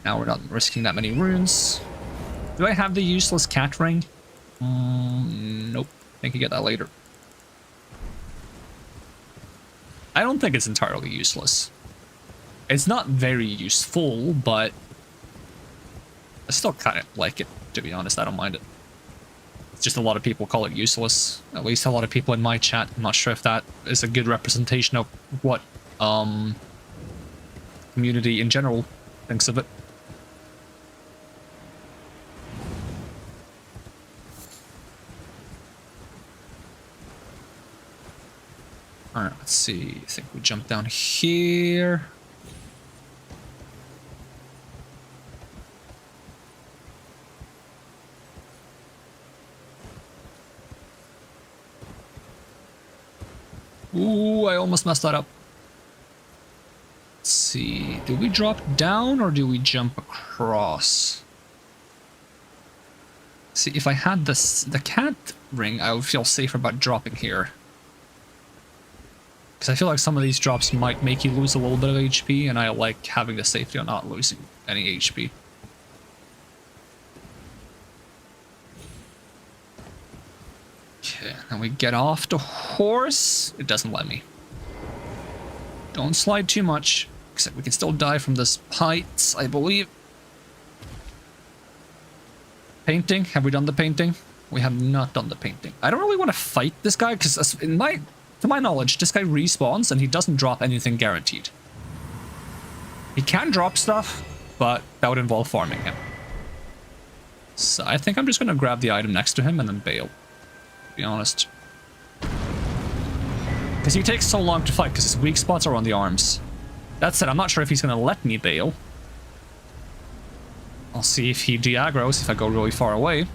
Now we're not risking that many runes. Do I have the useless cat ring? Nope. I think you get that later. I don't think it's entirely useless. It's not very useful, but I still kind of like it, to be honest. I don't mind it. It's just a lot of people call it useless. At least a lot of people in my chat. I'm not sure if that is a good representation of what community in general thinks of it. Alright, let's see. I think we jump down here. Ooh, I almost messed that up. Let's see. Do we drop down or do we jump across? See, if I had the cat ring, I would feel safer about dropping here. Because I feel like some of these drops might make you lose a little bit of HP, and I like having the safety of not losing any HP. Okay, and we get off the horse. It doesn't let me. Don't slide too much, except we can still die from this height, I believe. Painting. Have we done the painting? We have not done the painting. I don't really want to fight this guy, because to my knowledge, this guy respawns and he doesn't drop anything guaranteed. He can drop stuff, but that would involve farming him. So I think I'm just going to grab the item next to him and then bail, to be honest. Because he takes so long to fight, because his weak spots are on the arms. That said, I'm not sure if he's going to let me bail. I'll see if he de-aggroes if I go really far away.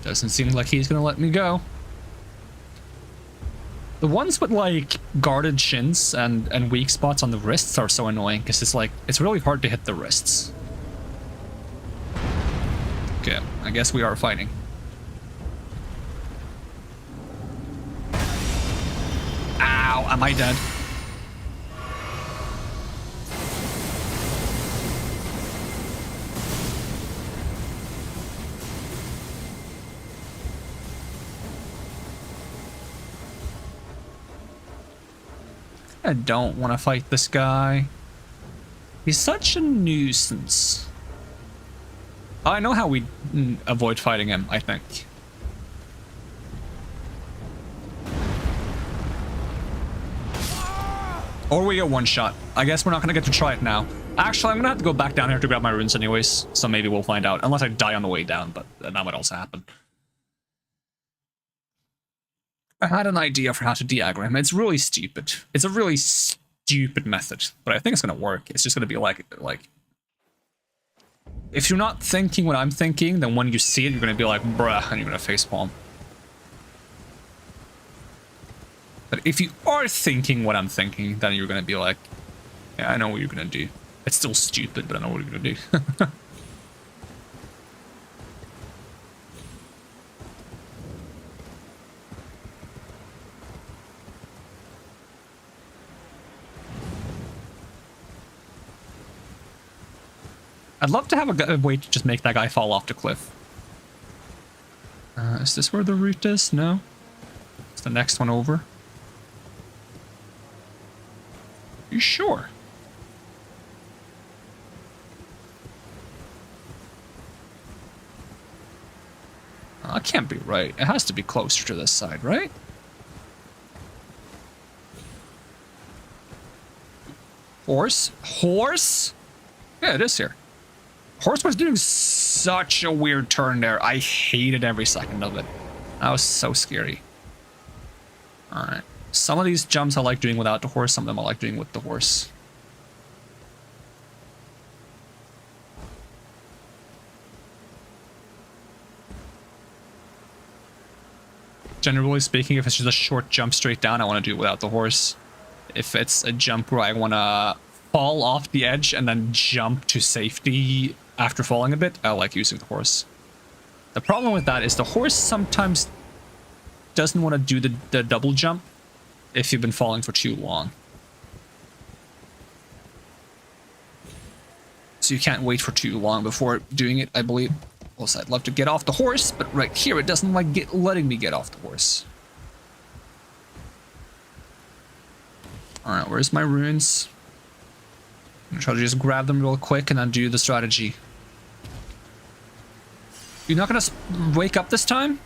Doesn't seem like he's going to let me go. The ones with, like, guarded shins and weak spots on the wrists are so annoying, because it's, like, it's really hard to hit the wrists. Okay, I guess we are fighting. Ow, am I dead? I don't want to fight this guy. He's such a nuisance. I know how we avoid fighting him, I think. Or we get one shot. I guess we're not going to get to try it now. Actually, I'm going to have to go back down here to grab my runes anyways, so maybe we'll find out. Unless I die on the way down, but that might also happen. I had an idea for how to de-aggro him. It's really stupid. It's a really stupid method, but I think it's going to work. It's just going to be like... If you're not thinking what I'm thinking, then when you see it, you're going to be like, bruh, and you're going to facepalm. But if you are thinking what I'm thinking, then you're going to be like, yeah, I know what you're going to do. It's still stupid, but I know what you're going to do. I'd love to have a way to just make that guy fall off the cliff. Is this where the route is? No. It's the next one over. You sure? Oh, that can't be right. It has to be closer to this side, right? Horse? Horse? Yeah, it is here. Horse was doing such a weird turn there. I hated every second of it. That was so scary. Alright. Some of these jumps I like doing without the horse, some of them I like doing with the horse. Generally speaking, if it's just a short jump straight down, I want to do it without the horse. If it's a jump where I want to fall off the edge and then jump to safety after falling a bit, I like using the horse. The problem with that is the horse sometimes doesn't want to do the double jump if you've been falling for too long. So you can't wait for too long before doing it, I believe. Also, I'd love to get off the horse, but right here it doesn't like letting me get off the horse. Alright, where's my runes? I'm gonna try to just grab them real quick and then do the strategy. You're not gonna wake up this time?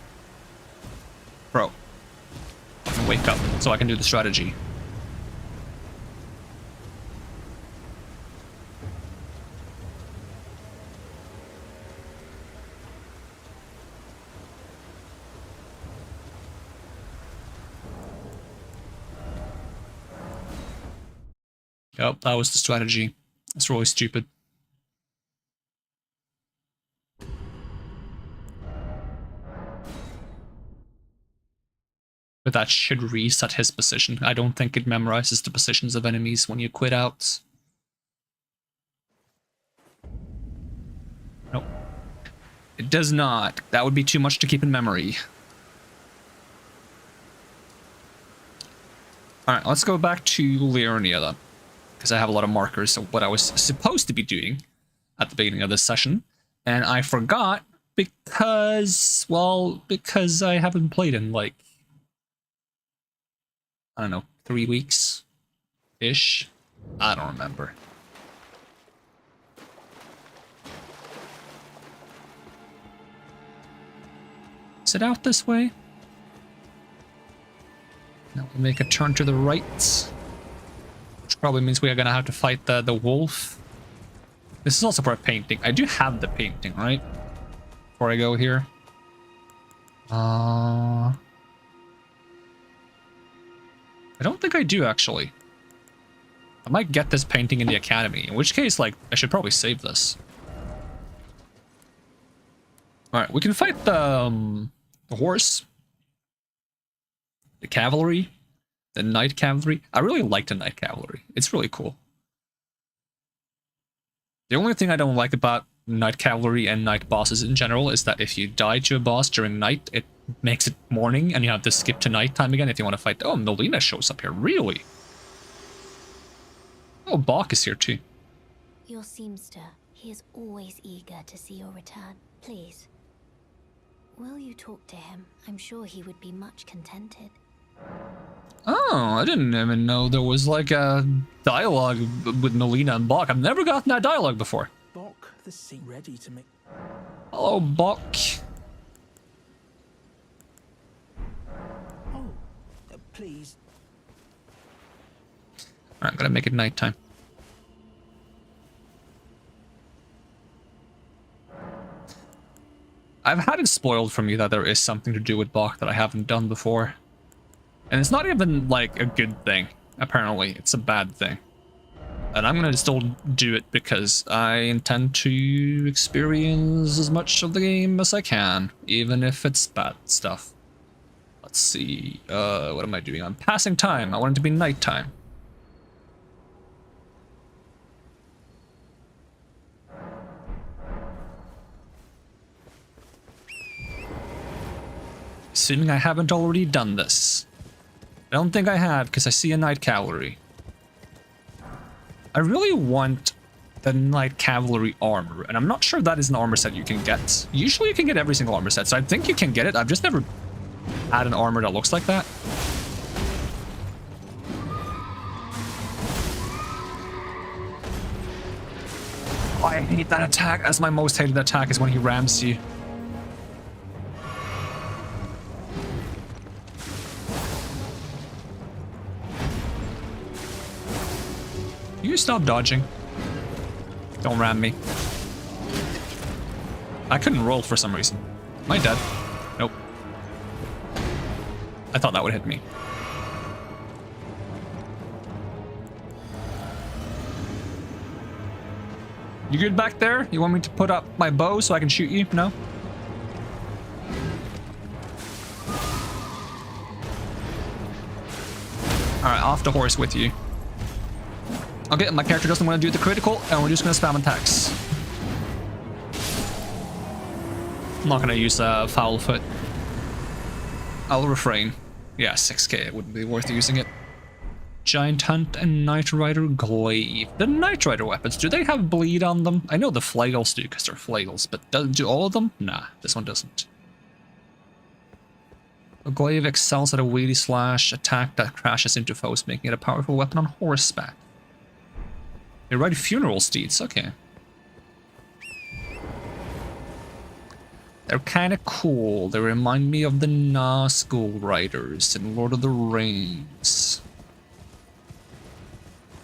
Bro. I'm gonna wake up so I can do the strategy. Yep, that was the strategy. That's really stupid. But that should reset his position. I don't think it memorizes the positions of enemies when you quit out. Nope. It does not. That would be too much to keep in memory. Alright, let's go back to Liurnia then. Because I have a lot of markers of what I was supposed to be doing at the beginning of this session. And I forgot because, well, because I haven't played in like, I don't know, 3 weeks-ish? I don't remember. Is it out this way? Now we make a turn to the right. Which probably means we are gonna have to fight the wolf. This is also for a painting. I do have the painting, right? Before I go here. I don't think I do, actually. I might get this painting in the academy, in which case, like, I should probably save this. Alright, we can fight the horse. The cavalry. The knight cavalry. I really like the knight cavalry. It's really cool. The only thing I don't like about knight cavalry and knight bosses in general is that if you die to a boss during night, it makes it morning and you have to skip to nighttime again if you want to fight. Oh, Melina shows up here. Really? Oh, Bach is here too. Your seamster. He is always eager to see your return. Please. Will you talk to him? I'm sure he would be much contented. Oh, I didn't even know there was like a dialogue with Melina and Bach. I've never gotten that dialogue before. Bach, the sea ready to make. Hello, Bach. Oh, please. Alright, I'm gonna make it nighttime. I've had it spoiled for me that there is something to do with Bach that I haven't done before. And it's not even, like, a good thing, apparently. It's a bad thing. And I'm gonna still do it because I intend to experience as much of the game as I can, even if it's bad stuff. Let's see, what am I doing? I'm passing time. I want it to be nighttime. Assuming I haven't already done this. I don't think I have, because I see a knight cavalry. I really want the knight cavalry armor, and I'm not sure that is an armor set you can get. Usually you can get every single armor set, so I think you can get it. I've just never had an armor that looks like that. Oh, I hate that attack. That's my most hated attack, is when he rams you. You stop dodging. Don't ram me. I couldn't roll for some reason. Am I dead? Nope. I thought that would hit me. You good back there? You want me to put up my bow so I can shoot you? No? Alright, off the horse with you. Okay, my character doesn't want to do the critical, and we're just going to spam attacks. I'm not going to use foul foot. I'll refrain. Yeah, 6k, it wouldn't be worth using it. Giant Hunt and Knight Rider Glaive. The Knight Rider weapons, do they have bleed on them? I know the flails do, because they're flails, but do all of them? Nah, this one doesn't. The Glaive excels at a wheelie slash attack that crashes into foes, making it a powerful weapon on horseback. They ride funeral steeds, okay. They're kind of cool. They remind me of the Nazgul riders in Lord of the Rings.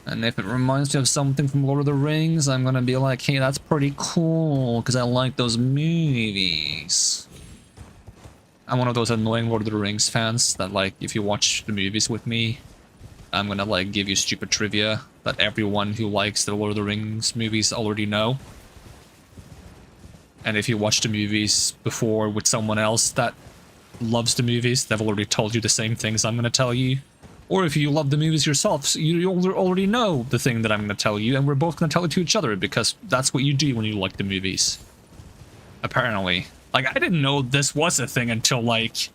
And if it reminds me of something from Lord of the Rings, I'm gonna be like, hey, that's pretty cool, because I like those movies. I'm one of those annoying Lord of the Rings fans that, like, if you watch the movies with me, I'm gonna, like, give you stupid trivia that everyone who likes the Lord of the Rings movies already know. And if you watch the movies before with someone else that loves the movies, they've already told you the same things I'm gonna tell you. Or if you love the movies yourself, so you already know the thing that I'm gonna tell you, and we're both gonna tell it to each other, because that's what you do when you like the movies. Apparently. Like, I didn't know this was a thing until, like,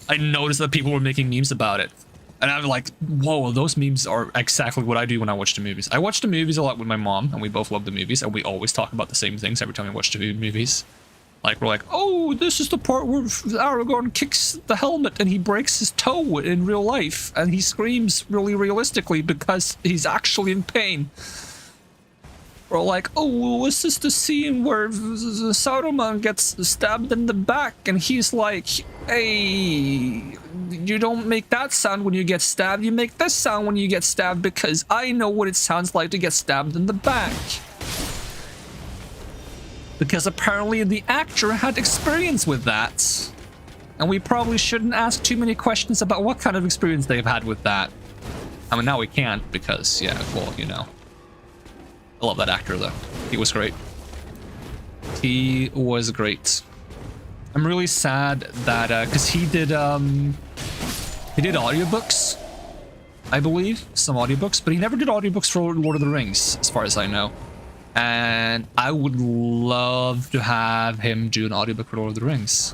I noticed that people were making memes about it. And I'm like, whoa, those memes are exactly what I do when I watch the movies. I watch the movies a lot with my mom, and we both love the movies, and we always talk about the same things every time we watch the movies. Like, we're like, oh, this is the part where Aragorn kicks the helmet and he breaks his toe in real life, and he screams really realistically because he's actually in pain. Or like, oh, this is the scene where Saruman gets stabbed in the back, and he's like, hey, you don't make that sound when you get stabbed, you make this sound when you get stabbed, because I know what it sounds like to get stabbed in the back. because apparently the actor had experience with that. And we probably shouldn't ask too many questions about what kind of experience they've had with that. I mean, now we can't because, yeah, well, you know. I love that actor, though. He was great. He was great. I'm really sad that, because he did audiobooks, I believe. Some audiobooks, but he never did audiobooks for Lord of the Rings, as far as I know. And I would love to have him do an audiobook for Lord of the Rings.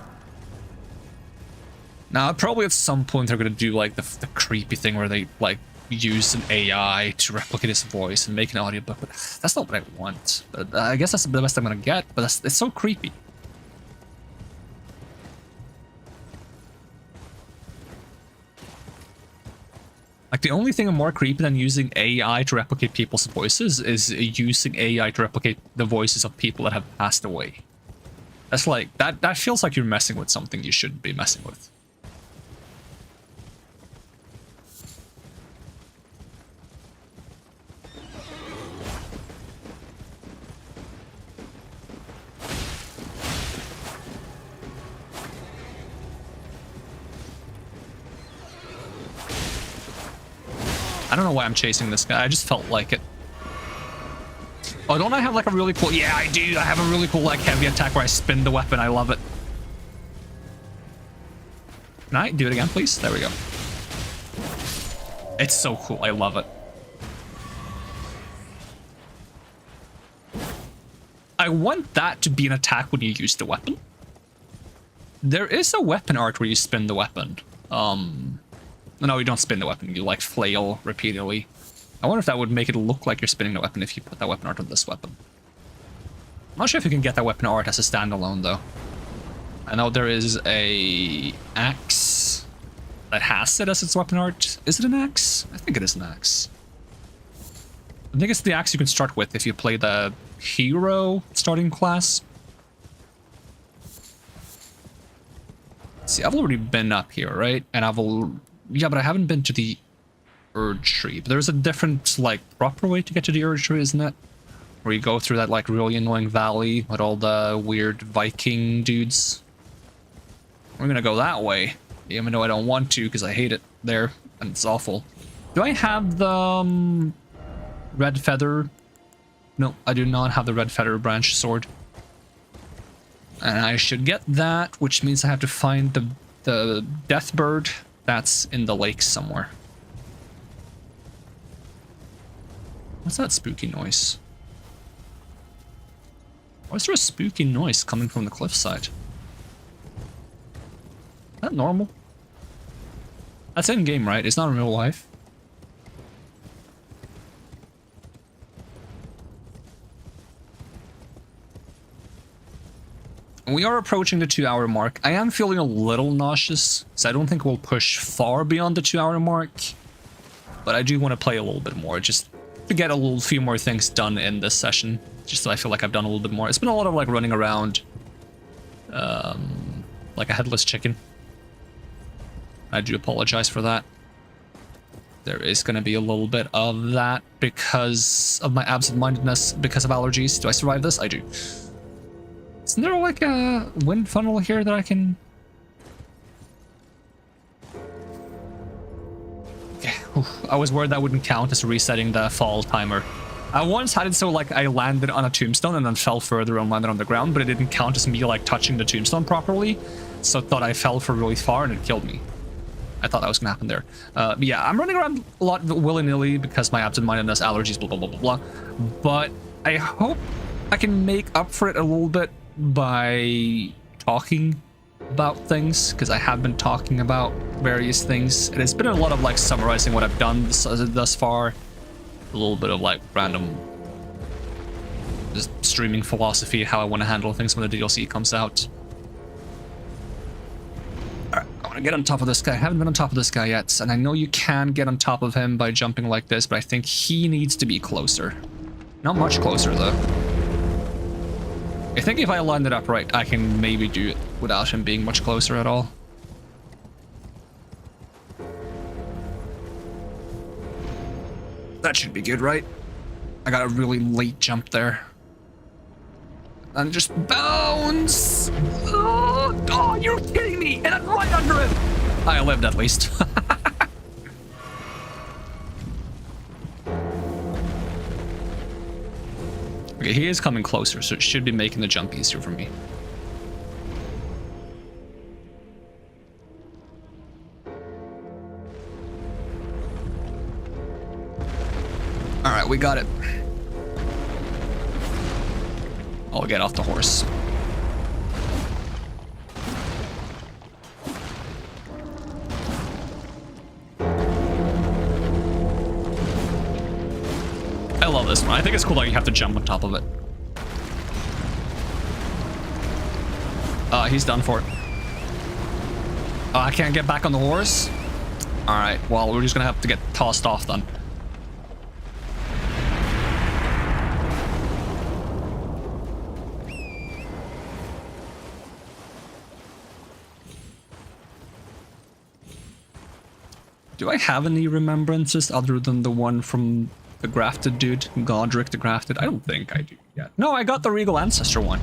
Now, probably at some point they're going to do like the creepy thing where they like use an AI to replicate his voice and make an audiobook, but that's not what I want. But I guess that's the best I'm going to get, but it's so creepy. Like, the only thing more creepy than using AI to replicate people's voices is using AI to replicate the voices of people that have passed away. That's like, that feels like you're messing with something you shouldn't be messing with. I don't know why I'm chasing this guy. I just felt like it. Oh, don't I have like a really cool... Yeah, I do. I have a really cool like heavy attack where I spin the weapon. I love it. Can I do it again, please? There we go. It's so cool. I love it. I want that to be an attack when you use the weapon. There is a weapon art where you spin the weapon. No, you don't spin the weapon. You like flail repeatedly. I wonder if that would make it look like you're spinning the weapon if you put that weapon art on this weapon. I'm not sure if you can get that weapon art as a standalone though. I know there is a axe that has it as its weapon art. Is it an axe? I think it is an axe. I think it's the axe you can start with if you play the hero starting class. See, I've already been up here, right? And yeah, but I haven't been to the Urge Tree. But there's a different, like, proper way to get to the Urge Tree, isn't it? Where you go through that, like, really annoying valley with all the weird Viking dudes. We're gonna go that way, even though I don't want to because I hate it there, and it's awful. Do I have the red feather? No, I do not have the red feather branch sword. And I should get that, which means I have to find the death bird that's in the lake somewhere. What's that spooky noise? Why is there a spooky noise coming from the cliffside? Is that normal? That's in-game, right? It's not in real life. We are approaching the 2-hour mark. I am feeling a little nauseous, so I don't think we'll push far beyond the 2-hour mark. But I do want to play a little bit more, just to get a few more things done in this session. Just so I feel like I've done a little bit more. It's been a lot of like running around like a headless chicken. I do apologize for that. There is going to be a little bit of that because of my absent-mindedness, because of allergies. Do I survive this? I do. Isn't there like a wind funnel here that I can... Okay. Oof. I was worried that wouldn't count as resetting the fall timer. I once had it so like I landed on a tombstone and then fell further and landed on the ground, but it didn't count as me like touching the tombstone properly. So I thought I fell for really far and it killed me. I thought that was gonna happen there. But yeah, I'm running around a lot willy-nilly because my absent-mindedness, allergies, blah, blah, blah, blah, blah. But I hope I can make up for it a little bit by talking about things, because I have been talking about various things. And it's been a lot of like summarizing what I've done thus far. A little bit of like random just streaming philosophy, how I want to handle things when the DLC comes out. Alright, I want to get on top of this guy. I haven't been on top of this guy yet, and I know you can get on top of him by jumping like this, but I think he needs to be closer. Not much closer though. I think if I lined it up right, I can maybe do it without him being much closer at all. That should be good, right? I got a really late jump there. And just bounce! Oh, you're kidding me! And I'm right under it! I lived at least. Okay, he is coming closer, so it should be making the jump easier for me. Alright, we got it. I'll get off the horse. I love this one. I think it's cool that you have to jump on top of it. He's done for it. Oh, I can't get back on the horse? Alright, well, we're just gonna have to get tossed off then. Do I have any remembrances other than the one from the grafted dude? Godric the grafted? I don't think I do yet. No, I got the Regal Ancestor one.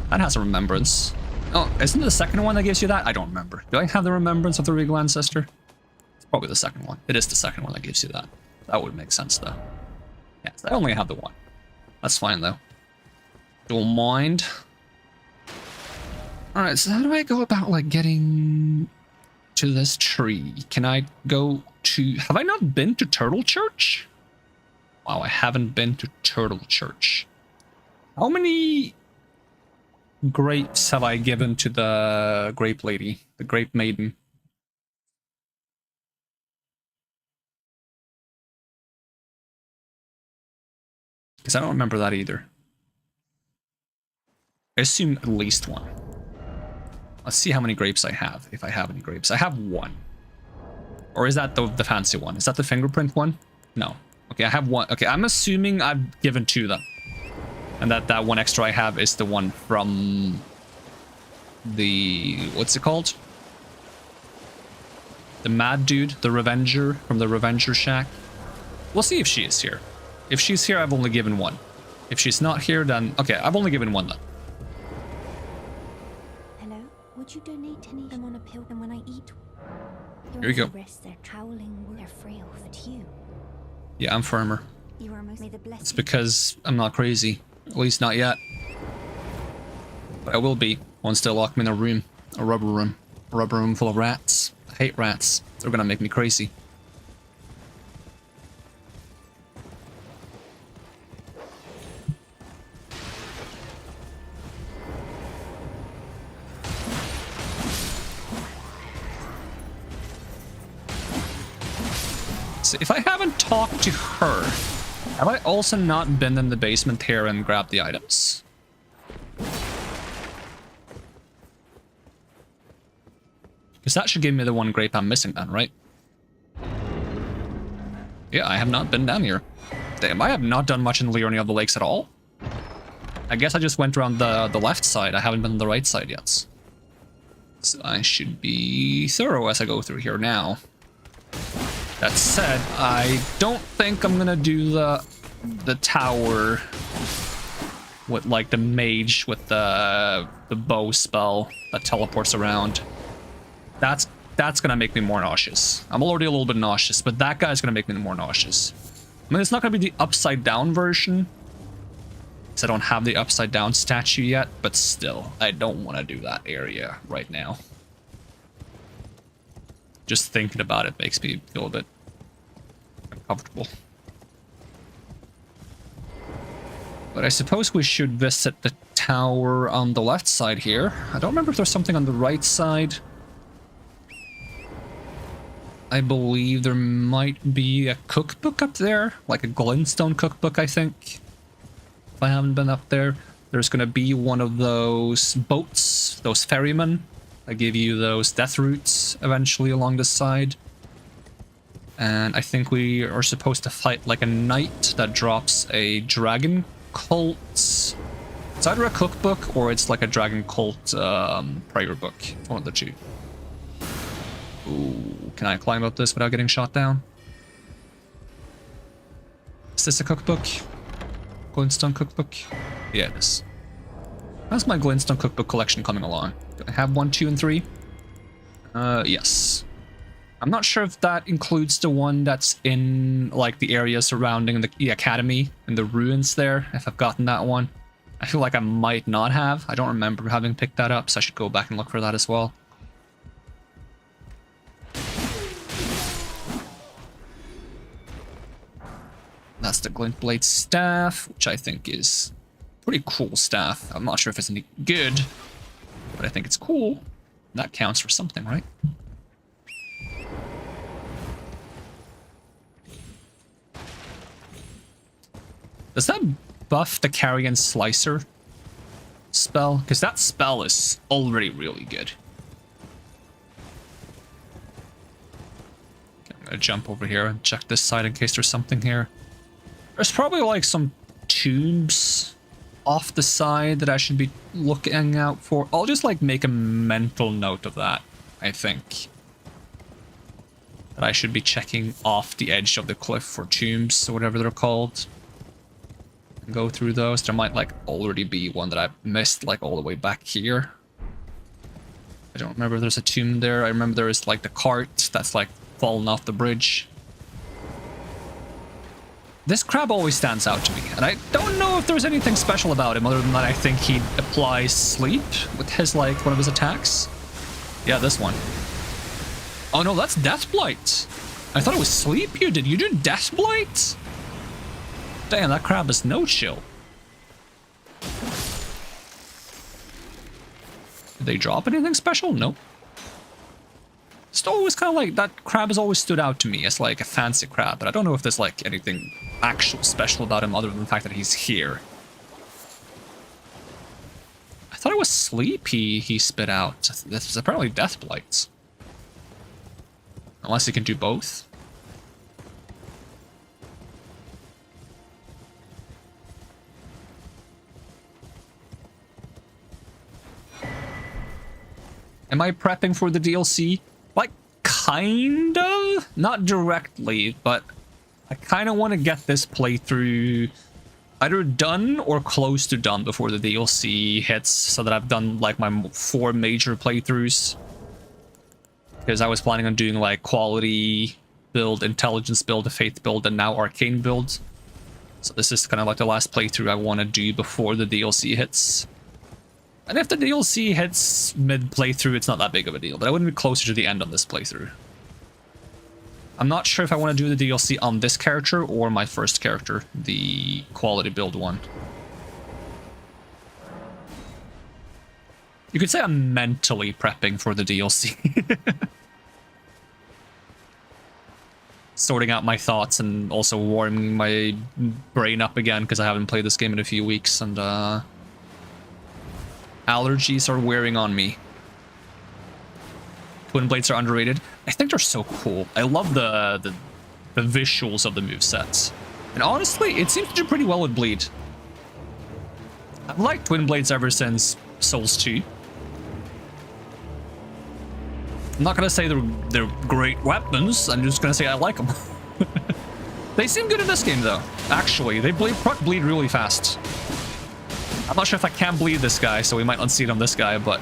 That has a remembrance. Oh, isn't it the second one that gives you that? I don't remember. Do I have the remembrance of the Regal Ancestor? It's probably the second one. It is the second one that gives you that. That would make sense, though. Yes, I only have the one. That's fine, though. Don't mind. Alright, so how do I go about, like, getting to this tree? Can I go to... Have I not been to Turtle Church? Wow, I haven't been to Turtle Church. How many grapes have I given to the grape lady? The grape maiden? Because I don't remember that either. I assume at least one. Let's see how many grapes I have, if I have any grapes. I have one. Or is that the fancy one? Is that the fingerprint one? No. Okay, I have one. Okay, I'm assuming I've given two then. And that one extra I have is the one from the... What's it called? The mad dude, the Revenger, from the Revenger Shack. We'll see if she is here. If she's here, I've only given one. If she's not here, then... Okay, I've only given one then. Hello? Would you donate any them on a pill and when I eat? Here you go. They're howling, they're frail, but you. Yeah, I'm firmer. You are most... May the blessing... It's because I'm not crazy. At least not yet. But I will be once they lock me in a room. A rubber room. A rubber room full of rats. I hate rats. They're gonna make me crazy. So if I haven't talked to her, have I also not been in the basement here and grabbed the items? Because that should give me the one grape I'm missing then, right? Yeah, I have not been down here. Damn, I have not done much in Leonie of the Lakes at all. I guess I just went around the left side. I haven't been on the right side yet. So I should be thorough as I go through here now. That said, I don't think I'm gonna do the tower with like the mage with the bow spell that teleports around. That's gonna make me more nauseous. I'm already a little bit nauseous, but that guy's gonna make me more nauseous. I mean, it's not gonna be the upside down version, because I don't have the upside down statue yet, but still, I don't want to do that area right now. Just thinking about it makes me feel a bit uncomfortable. But I suppose we should visit the tower on the left side here. I don't remember if there's something on the right side. I believe there might be a cookbook up there, like a glintstone cookbook, I think. If I haven't been up there, there's gonna be one of those boats, those ferrymen. I give you those death roots eventually along the side. And I think we are supposed to fight like a knight that drops a dragon cult. It's either a cookbook or it's like a dragon cult prayer book. One of the two. Ooh, can I climb up this without getting shot down? Is this a cookbook? Glintstone cookbook? Yeah, it is. How's my Glintstone Cookbook collection coming along? Do I have 1, 2, and 3? Yes. I'm not sure if that includes the one that's in, like, the area surrounding the academy and the ruins there, if I've gotten that one. I feel like I might not have. I don't remember having picked that up, so I should go back and look for that as well. That's the Glintblade staff, which I think is pretty cool staff. I'm not sure if it's any good, but I think it's cool. That counts for something, right? Does that buff the Carrion Slicer spell? Because that spell is already really good. Okay, I'm gonna jump over here and check this side in case there's something here. There's probably like some tubes off the side that I should be looking out for. I'll just like make a mental note of that, I think. That I should be checking off the edge of the cliff for tombs or whatever they're called. And go through those. There might like already be one that I missed like all the way back here. I don't remember if there's a tomb there. I remember there is like the cart that's like fallen off the bridge. This crab always stands out to me, and I don't know if there's anything special about him other than that I think he applies sleep with his, like, one of his attacks. Yeah, this one. Oh no, that's Deathblight. I thought it was sleep you did. You did Deathblight? Damn, that crab is no chill. Did they drop anything special? Nope. It's always kind of like, that crab has always stood out to me as like a fancy crab, but I don't know if there's like anything actual special about him other than the fact that he's here. I thought it was sleep he spit out. This is apparently Deathblight. Unless he can do both. Am I prepping for the DLC? Like, kind of? Not directly, but I kind of want to get this playthrough either done or close to done before the DLC hits, so that I've done, like, my 4 major playthroughs. Because I was planning on doing, like, quality build, intelligence build, a faith build, and now arcane build. So this is kind of like the last playthrough I want to do before the DLC hits. And if the DLC hits mid-playthrough, it's not that big of a deal, but I wouldn't be closer to the end on this playthrough. I'm not sure if I want to do the DLC on this character or my first character, the quality build one. You could say I'm mentally prepping for the DLC. Sorting out my thoughts and also warming my brain up again because I haven't played this game in a few weeks, and allergies are wearing on me. Twin Blades are underrated. I think they're so cool. I love the visuals of the movesets. And honestly, it seems to do pretty well with Bleed. I've liked Twin Blades ever since Souls 2. I'm not gonna say they're great weapons, I'm just gonna say I like them. They seem good in this game though. Actually, they proc bleed really fast. I'm not sure if I can bleed this guy, so we might not see it on this guy, but...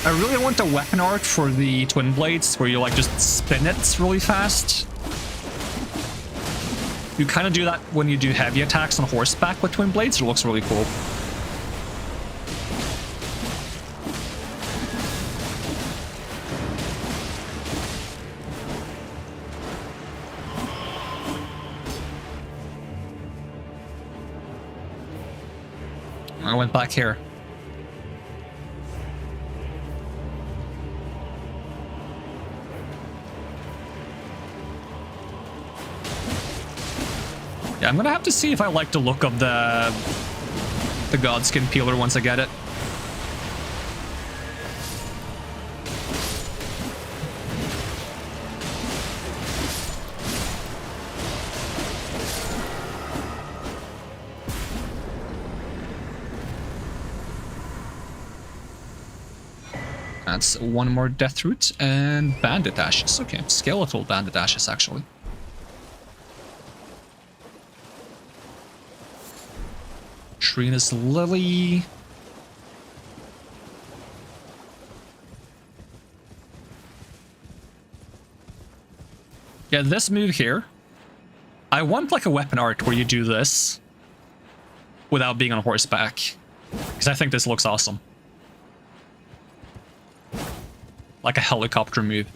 I really want the weapon art for the Twin Blades, where you like just spin it really fast. You kind of do that when you do heavy attacks on horseback with Twin Blades. It looks really cool. I went back here. Yeah, I'm gonna have to see if I like the look of the Godskin peeler once I get it. That's one more death root and bandit ashes. Okay, skeletal bandit ashes actually. Trina's lily. Yeah, this move here. I want like a weapon art where you do this without being on horseback, because I think this looks awesome. Like a helicopter move.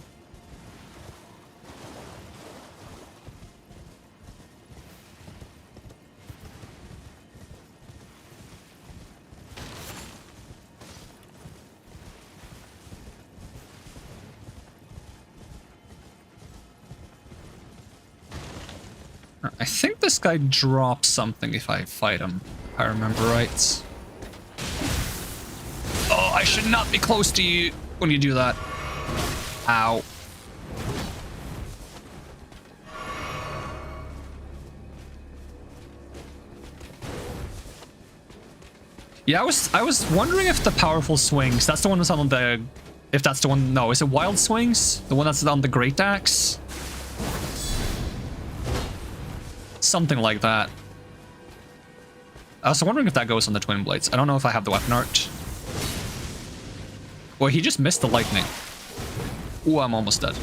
I think this guy drops something if I fight him, if I remember right. Oh, I should not be close to you when you do that. Ow. Yeah, I was wondering if the powerful swings, that's the one that's on the, if that's the one, no, is it wild swings? The one that's on the great axe? Something like that. I was wondering if that goes on the twin blades. I don't know if I have the weapon art. Well, he just missed the lightning. Ooh, I'm almost dead.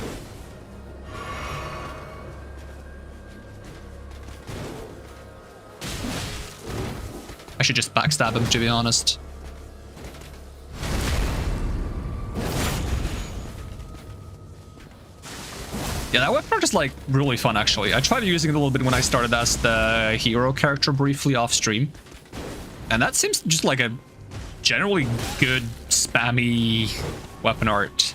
I should just backstab him, to be honest. Yeah, that weapon art is like really fun actually. I tried using it a little bit when I started as the hero character briefly off stream. And that seems just like a generally good spammy weapon art.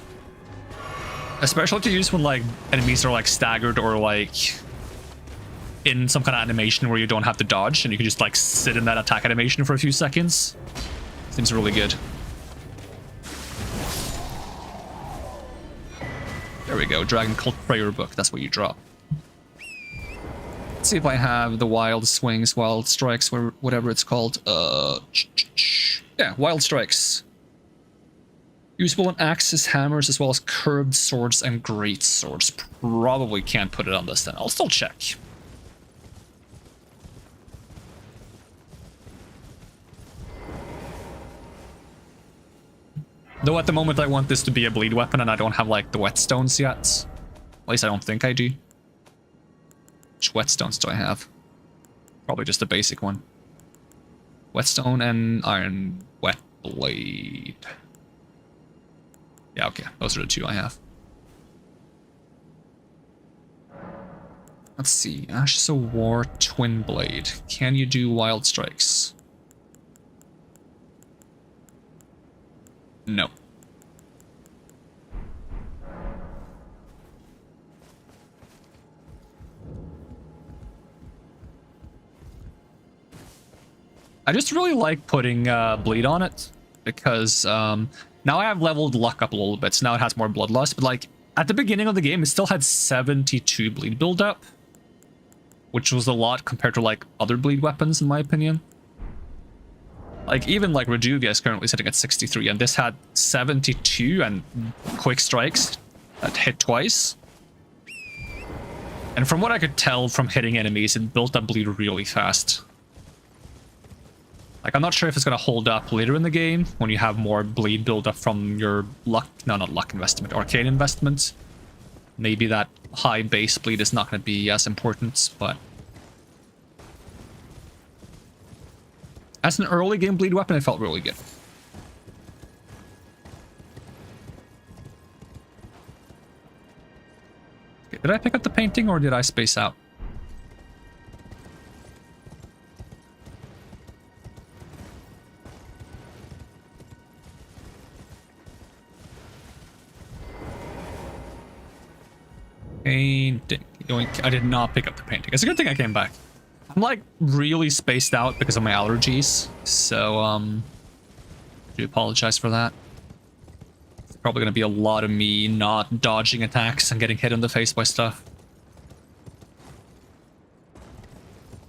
Especially to use when like enemies are like staggered or like in some kind of animation where you don't have to dodge and you can just like sit in that attack animation for a few seconds. Seems really good. There we go, Dragon Cult Prayer Book, that's what you drop. Let's see if I have the Wild Swings, Wild Strikes, whatever it's called. Yeah, Wild Strikes. Usable on axes, hammers, as well as curved swords and great swords. Probably can't put it on this then, I'll still check. Though at the moment I want this to be a bleed weapon and I don't have like the whetstones yet. At least I don't think I do. Which whetstones do I have? Probably just a basic one. Whetstone and iron wet blade. Yeah, okay. Those are the two I have. Let's see. Ashes of War Twin Blade. Can you do wild strikes? No. I just really like putting bleed on it because now I have leveled luck up a little bit, so now it has more bloodlust, but like at the beginning of the game it still had 72 bleed build up, which was a lot compared to like other bleed weapons in my opinion. Like, even, like, Reduvia is currently sitting at 63, and this had 72 and quick strikes that hit twice. And from what I could tell from hitting enemies, it built up bleed really fast. Like, I'm not sure if it's going to hold up later in the game, when you have more bleed build up from your luck... No, not luck investment, arcane investment. Maybe that high base bleed is not going to be as important, but... As an early game bleed weapon, it felt really good. Okay, did I pick up the painting or did I space out? Painting. I did not pick up the painting. It's a good thing I came back. I'm like really spaced out because of my allergies, so I do apologize for that. It's probably gonna be a lot of me not dodging attacks and getting hit in the face by stuff.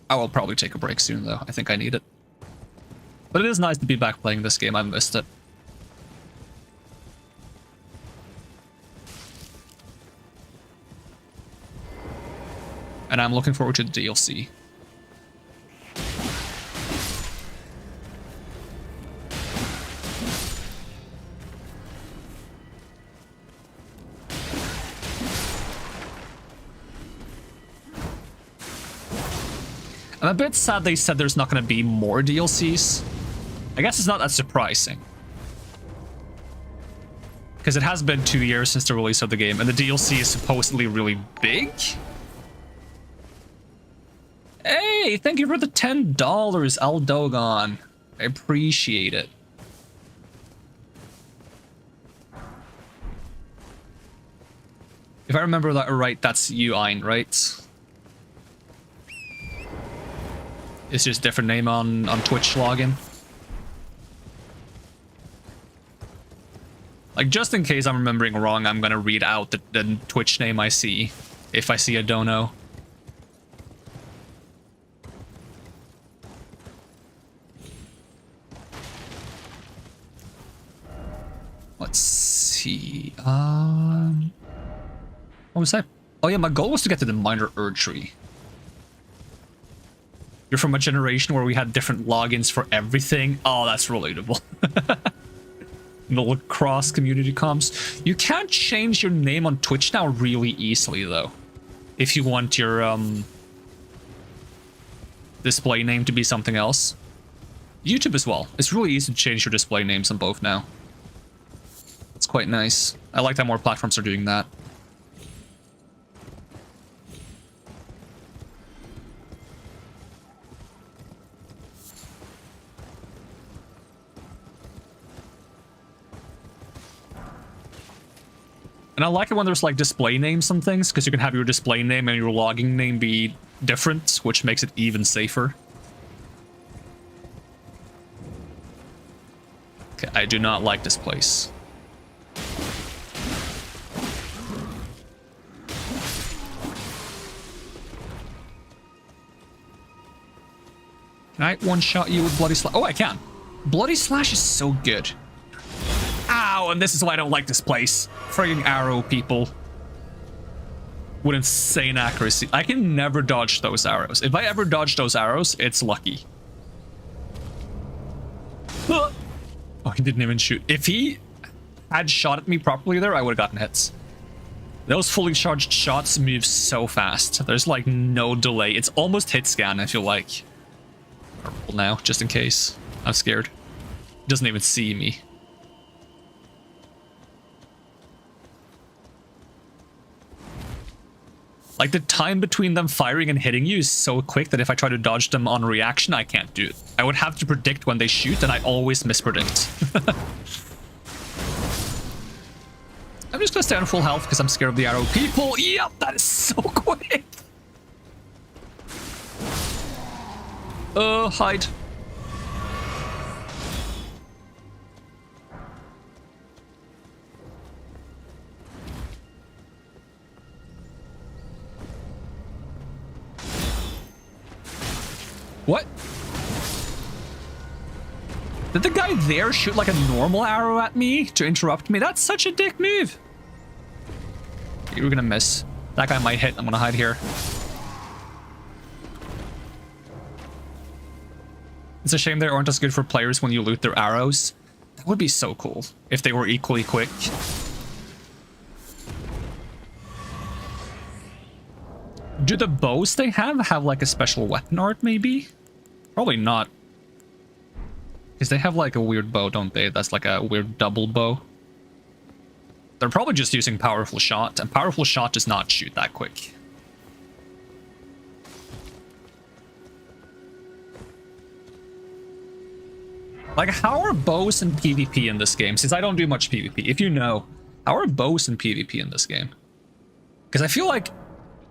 I will probably take a break soon though, I think I need it. But it is nice to be back playing this game, I missed it. and I'm looking forward to the DLC. I'm a bit sad they said there's not going to be more DLCs. I guess it's not that surprising. Because it has been 2 years since the release of the game, and the DLC is supposedly really big. Hey, thank you for the $10, Aldogon. I appreciate it. If I remember that right, that's you, Ein, right? It's just a different name on Twitch login. Like, just in case I'm remembering wrong, I'm gonna read out the Twitch name I see, if I see a dono. Let's see. What was that? Oh yeah, my goal was to get to the minor tree. You're from a generation where we had different logins for everything. Oh, that's relatable. The lacrosse community comms. You can't change your name on Twitch now really easily though. If you want your display name to be something else. YouTube as well. It's really easy to change your display names on both now. It's quite nice. I like that more platforms are doing that. And I like it when there's like display names and things, because you can have your display name and your logging name be different, which makes it even safer. Okay, I do not like this place. Can I one-shot you with Bloody Slash? Oh, I can. Bloody Slash is so good. Ow, and this is why I don't like this place. Frigging arrow people. With insane accuracy. I can never dodge those arrows. If I ever dodge those arrows, it's lucky. Oh, he didn't even shoot. If he had shot at me properly there, I would have gotten hits. Those fully charged shots move so fast. There's like no delay. It's almost hit scan, I feel like. Roll now, just in case. I'm scared. He doesn't even see me. Like, the time between them firing and hitting you is so quick that if I try to dodge them on reaction, I can't do it. I would have to predict when they shoot, and I always mispredict. I'm just gonna stay on full health because I'm scared of the arrow people. Yep, that is so quick. Hide. What? Did the guy there shoot like a normal arrow at me to interrupt me? That's such a dick move. You're gonna miss. That guy might hit. I'm gonna hide here. It's a shame they aren't as good for players when you loot their arrows. That would be so cool if they were equally quick. Do the bows they have like a special weapon art maybe? Probably not. Because they have like a weird bow, don't they? That's like a weird double bow. They're probably just using powerful shot, and powerful shot does not shoot that quick. Like, how are bows in PvP in this game? Since I don't do much PvP, if you know, how are bows in PvP in this game? Because I feel like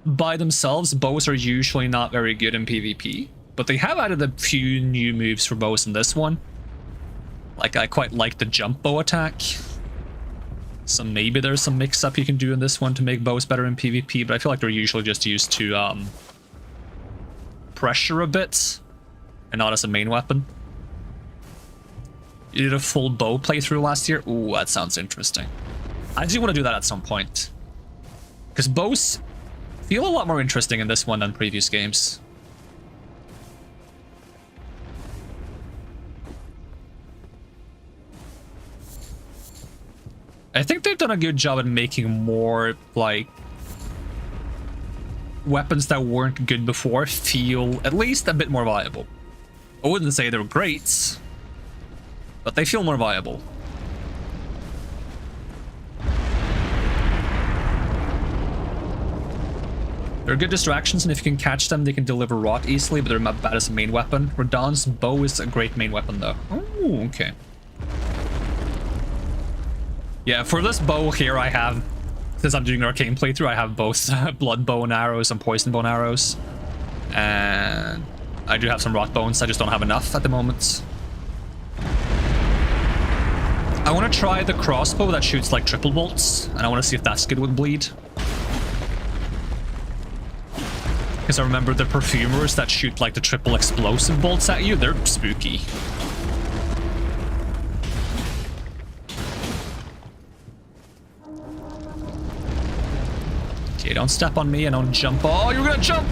by themselves, bows are usually not very good in PvP, but they have added a few new moves for bows in this one. Like, I quite like the jump bow attack. So maybe there's some mix-up you can do in this one to make bows better in PvP, but I feel like they're usually just used to pressure a bit, and not as a main weapon. You did a full bow playthrough last year? Ooh, that sounds interesting. I do want to do that at some point. Because bows feel a lot more interesting in this one than previous games. I think they've done a good job at making more, like, weapons that weren't good before feel at least a bit more viable. I wouldn't say they're great, but they feel more viable. They're good distractions, and if you can catch them, they can deliver rot easily, but they're not bad as a main weapon. Radahn's bow is a great main weapon, though. Oh, okay. Yeah, for this bow here, I have, since I'm doing an Arcane playthrough, I have both blood bow and arrows and poison bow and arrows. And I do have some rot bones, I just don't have enough at the moment. I want to try the crossbow that shoots like triple bolts, and I want to see if that's good with bleed. Because I remember the perfumers that shoot like the triple explosive bolts at you, they're spooky. Okay, don't step on me and don't jump. Oh, you're gonna jump!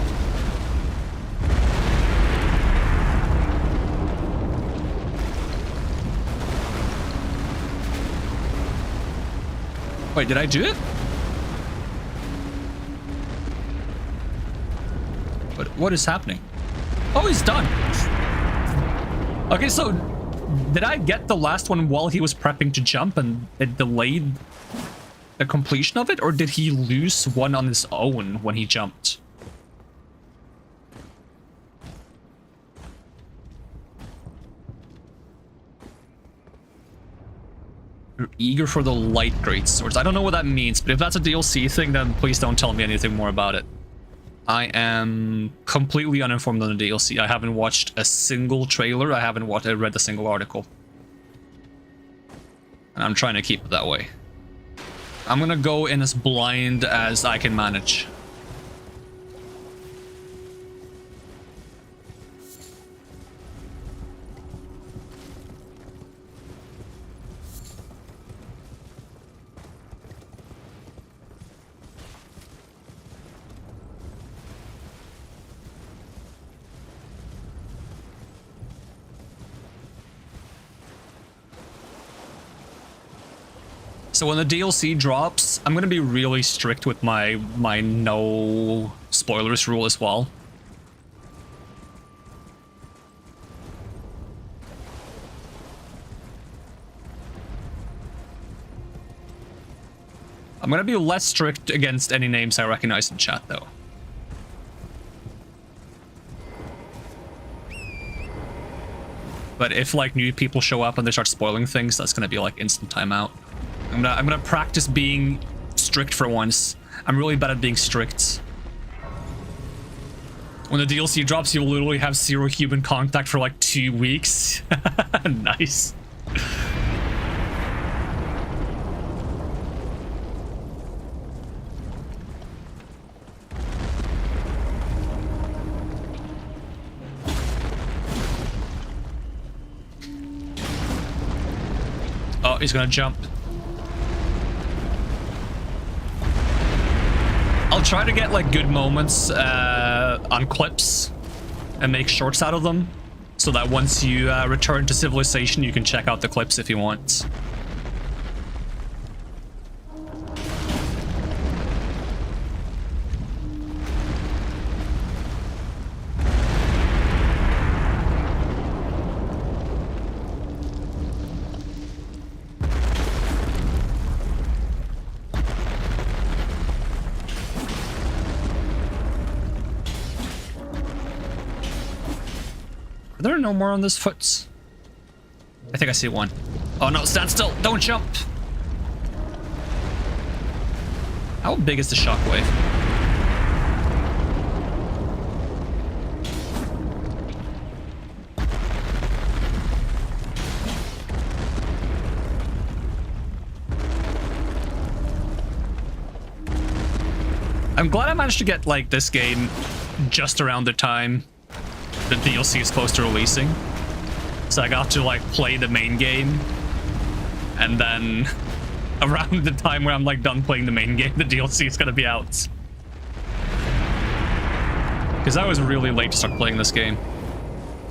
Wait, did I do it? What is happening? Oh, he's done. Okay, so did I get the last one while he was prepping to jump and it delayed the completion of it, or did he lose one on his own when he jumped? You're eager for the light great swords. I don't know what that means, but if that's a DLC thing, then please don't tell me anything more about it. I am completely uninformed on the DLC. I haven't watched a single trailer. I haven't read a single article. And I'm trying to keep it that way. I'm gonna go in as blind as I can manage. So when the DLC drops, I'm gonna be really strict with my no spoilers rule as well. I'm gonna be less strict against any names I recognize in chat, though. But if like new people show up and they start spoiling things, that's gonna be like instant timeout. I'm gonna practice being strict for once. I'm really bad at being strict. When the DLC drops, you'll literally have 0 human contact for like 2 weeks. Nice. Oh, he's gonna jump. I'll try to get like good moments on clips and make shorts out of them, so that once you return to civilization, you can check out the clips if you want. Are there no more on this foot? I think I see one. Oh no, stand still, don't jump! How big is the shockwave? I'm glad I managed to get like this game just around the time the DLC is close to releasing, so I got to like play the main game, and then around the time where I'm like done playing the main game, the DLC is gonna be out. Because I was really late to start playing this game.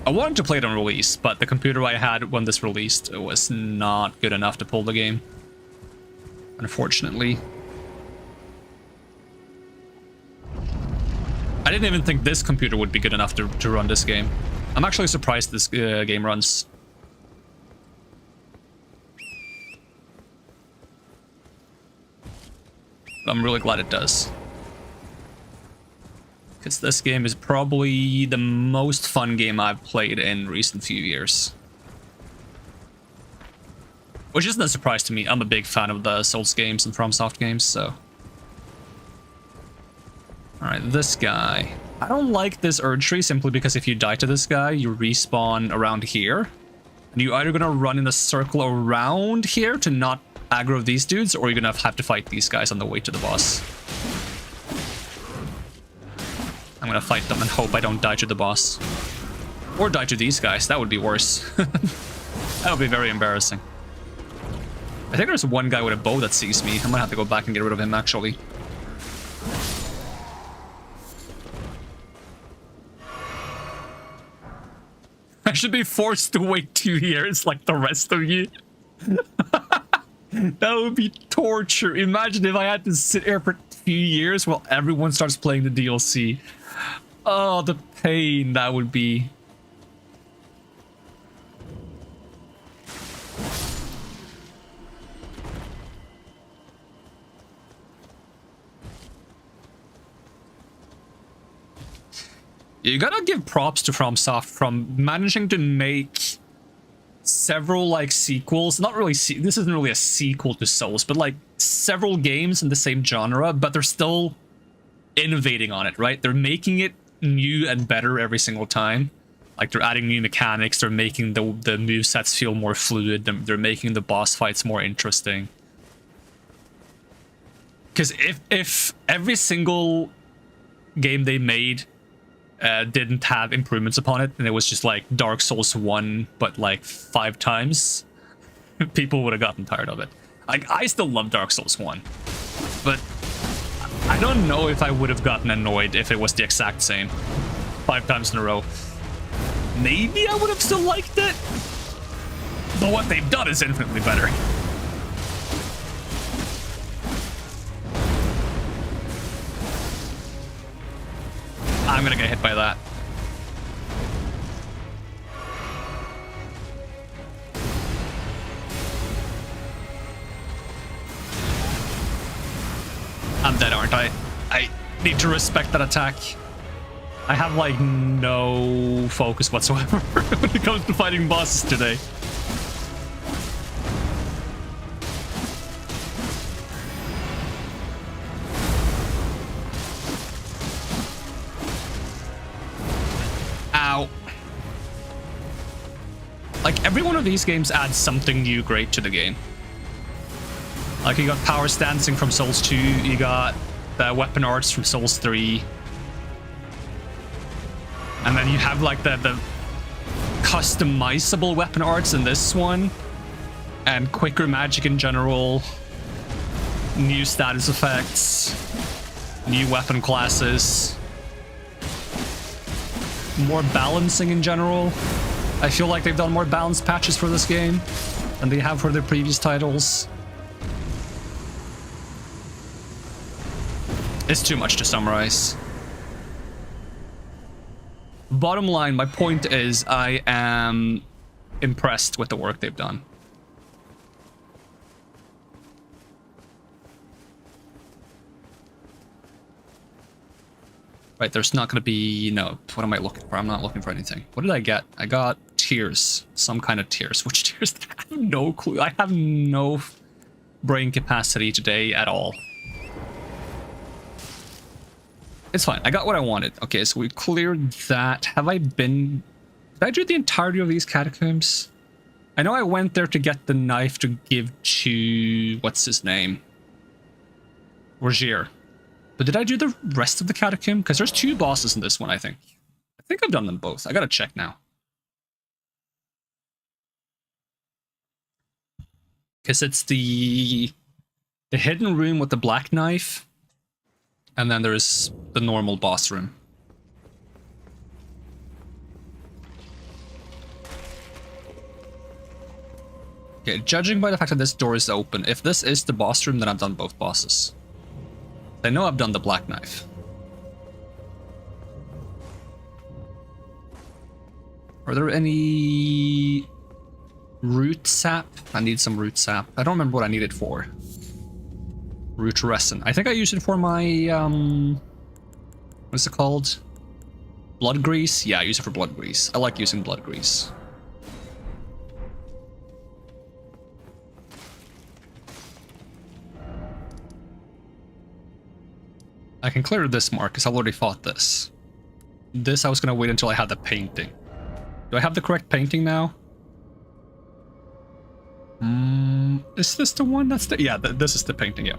I wanted to play it on release, but the computer I had when this released was not good enough to pull the game. Unfortunately. I didn't even think this computer would be good enough to run this game. I'm actually surprised this game runs. I'm really glad it does. Because this game is probably the most fun game I've played in recent few years. Which isn't a surprise to me. I'm a big fan of the Souls games and FromSoft games, so... Alright, this guy. I don't like this Urge Tree simply because if you die to this guy, you respawn around here. And you're either gonna run in a circle around here to not aggro these dudes, or you're gonna have to fight these guys on the way to the boss. I'm gonna fight them and hope I don't die to the boss. Or die to these guys, that would be worse. That would be very embarrassing. I think there's one guy with a bow that sees me. I might have to go back and get rid of him, actually. I should be forced to wait 2 years like the rest of you. That would be torture. Imagine if I had to sit here for a few years while everyone starts playing the DLC. Oh, the pain that would be. You gotta give props to FromSoft from managing to make several like sequels. Not really, this isn't really a sequel to Souls, but like several games in the same genre, but they're still innovating on it, right? They're making it new and better every single time. Like they're adding new mechanics, they're making the movesets feel more fluid, they're making the boss fights more interesting. Because if every single game they made didn't have improvements upon it, and it was just like Dark Souls 1, but like 5 times, people would have gotten tired of it. Like, I still love Dark Souls 1, but I don't know if I would have gotten annoyed if it was the exact same 5 times in a row. Maybe I would have still liked it, but what they've done is infinitely better. I'm gonna get hit by that. I'm dead, aren't I? I need to respect that attack. I have like no focus whatsoever when it comes to fighting bosses today. Ow. Like, every one of these games adds something new great to the game. Like, you got power stancing from Souls 2, you got the weapon arts from Souls 3. And then you have, like, the customizable weapon arts in this one. And quicker magic in general. New status effects. New weapon classes. More balancing in general. I feel like they've done more balanced patches for this game than they have for their previous titles. It's too much to summarize. Bottom line, my point is I am impressed with the work they've done. Right, there's not going to be... No, what am I looking for? I'm not looking for anything. What did I get? I got tears. Some kind of tears. Which tears? I have no clue. I have no brain capacity today at all. It's fine. I got what I wanted. Okay, so we cleared that. Have I been... Did I do the entirety of these catacombs? I know I went there to get the knife to give to... What's his name? Rogier. But did I do the rest of the catacomb? Because there's 2 bosses in this one, I think. I think I've done them both. I gotta check now. Because it's the hidden room with the black knife. And then there's the normal boss room. Okay, judging by the fact that this door is open, if this is the boss room, then I've done both bosses. I know I've done the Black Knife. Are there any root sap? I need some root sap. I don't remember what I need it for. Root resin. I think I used it for my what's it called? Blood grease? Yeah, I use it for blood grease. I like using blood grease. I can clear this mark because I've already fought this. This I was gonna wait until I had the painting. Do I have the correct painting now? Is this the one that's the... Yeah, this is the painting, yeah.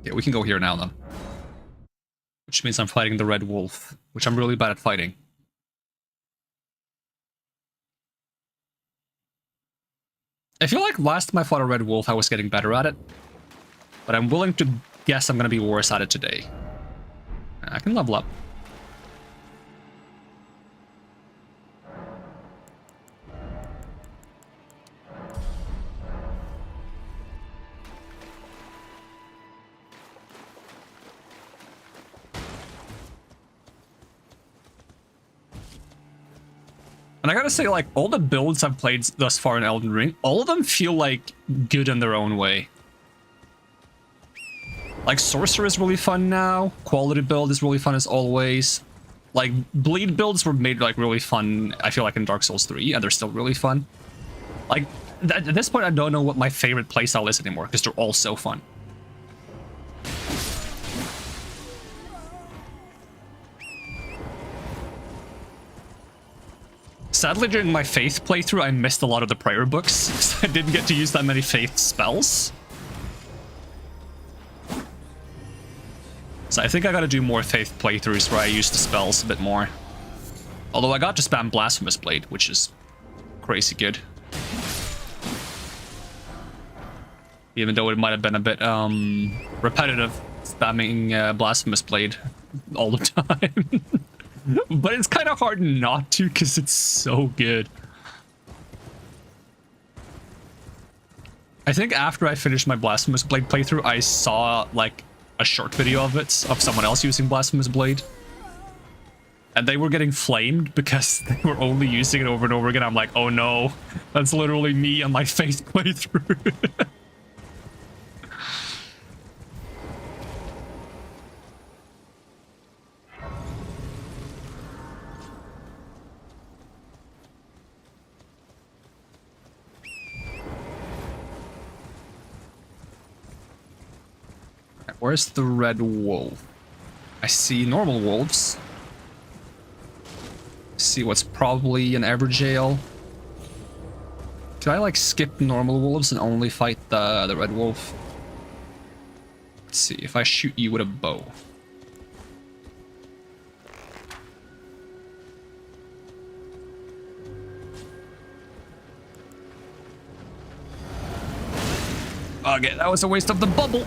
Yeah, we can go here now then. Which means I'm fighting the Red Wolf, which I'm really bad at fighting. I feel like last time I fought a Red Wolf, I was getting better at it. But I'm willing to guess I'm gonna be worse at it today. I can level up. And I gotta say, like, all the builds I've played thus far in Elden Ring, all of them feel, like, good in their own way. Like, Sorcerer is really fun now. Quality build is really fun as always. Like, Bleed builds were made, like, really fun, I feel like, in Dark Souls 3, and they're still really fun. Like, at this point, I don't know what my favorite playstyle is anymore, because they're all so fun. Sadly, during my Faith playthrough, I missed a lot of the prayer books, so I didn't get to use that many Faith spells. So I think I gotta do more Faith playthroughs where I use the spells a bit more. Although I got to spam Blasphemous Blade, which is crazy good. Even though it might have been a bit repetitive, spamming Blasphemous Blade all the time. But it's kind of hard not to, because it's so good. I think after I finished my Blasphemous Blade playthrough, I saw, like, a short video of it, of someone else using Blasphemous Blade. And they were getting flamed because they were only using it over and over again. I'm like, oh no, that's literally me on my Faith playthrough. Where's the Red Wolf? I see normal wolves. See what's probably an Everjail. Could I like skip normal wolves and only fight the Red Wolf? Let's see, if I shoot you with a bow. Okay, that was a waste of the bubble.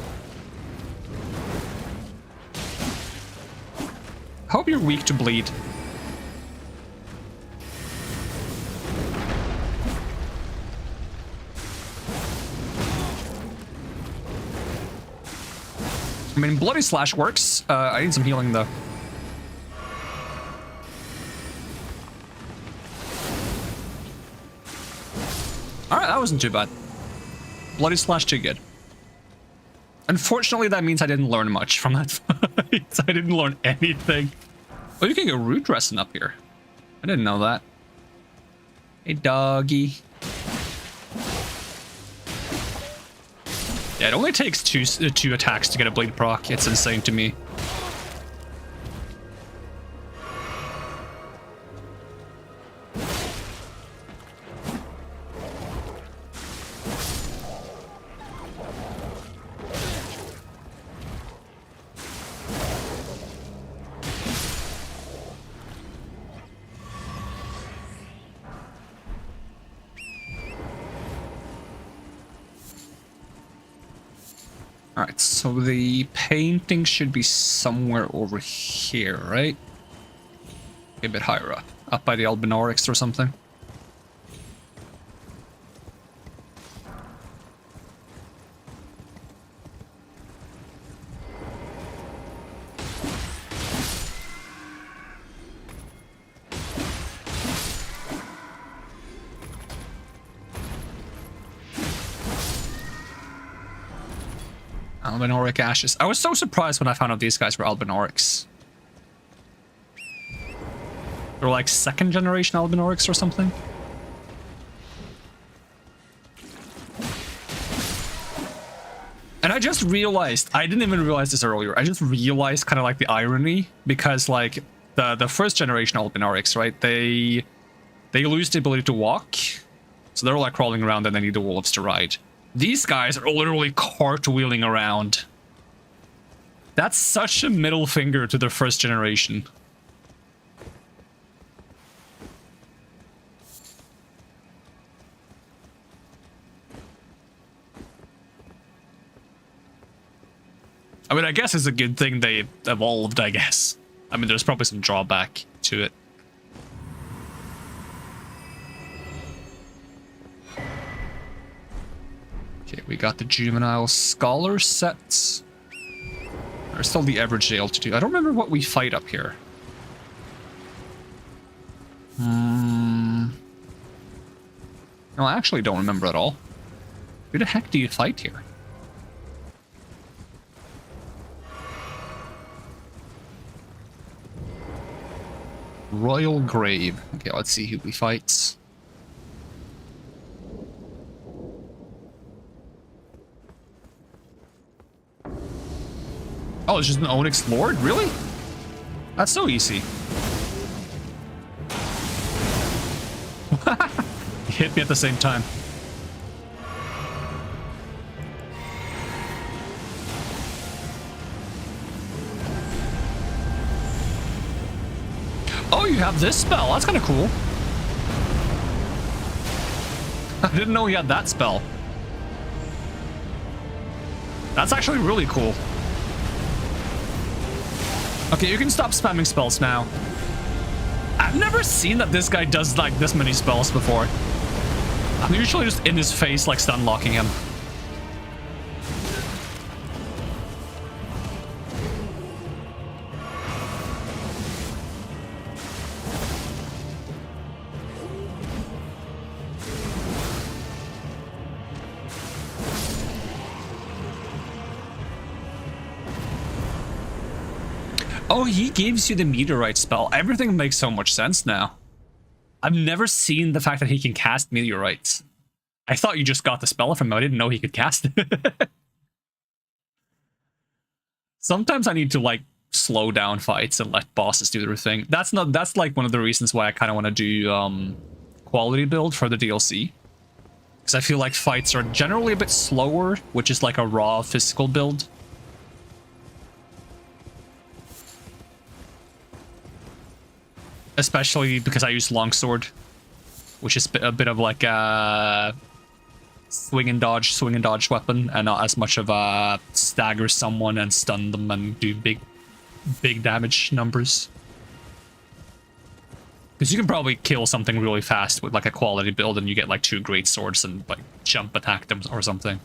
Hope you're weak to bleed. I mean, Bloody Slash works. I need some healing, though. Alright, that wasn't too bad. Bloody Slash too good. Unfortunately, that means I didn't learn much from that fight. I didn't learn anything. Oh, you can get root resin up here. I didn't know that. Hey, doggy. Yeah, it only takes two attacks to get a bleed proc. It's insane to me. Alright, so the painting should be somewhere over here, right? A bit higher up. Up by the Albinaurix or something. Albinauric ashes. I was so surprised when I found out these guys were Albinaurics. They're like second generation Albinaurics or something. And I just realized, I didn't even realize this earlier, I just realized kind of like the irony, because like the first generation Albinaurics, right, they lose the ability to walk, so they're like crawling around and they need the wolves to ride. These guys are literally cartwheeling around. That's such a middle finger to the first generation. I mean, I guess it's a good thing they evolved, I guess. I mean, there's probably some drawback to it. Okay, we got the Juvenile Scholar sets. There's still the Average Jail to do. I don't remember what we fight up here. No, I actually don't remember at all. Who the heck do you fight here? Royal Grave. Okay, let's see who we fight. Oh, it's just an Onyx Lord? Really? That's so easy. He hit me at the same time. Oh, you have this spell. That's kind of cool. I didn't know you had that spell. That's actually really cool. Okay, you can stop spamming spells now. I've never seen that this guy does like this many spells before. I'm usually just in his face, like stun locking him. Oh, he gives you the meteorite spell. Everything makes so much sense now. I've never seen the fact that he can cast meteorites. I thought you just got the spell from him. I didn't know he could cast it. Sometimes I need to like slow down fights and let bosses do their thing. That's like one of the reasons why I kind of want to do quality build for the DLC. Because I feel like fights are generally a bit slower, which is like a raw physical build. Especially because I use longsword, which is a bit of like a swing and dodge weapon, and not as much of a stagger someone and stun them and do big damage numbers. Because you can probably kill something really fast with like a quality build, and you get like 2 great swords and like jump attack them or something.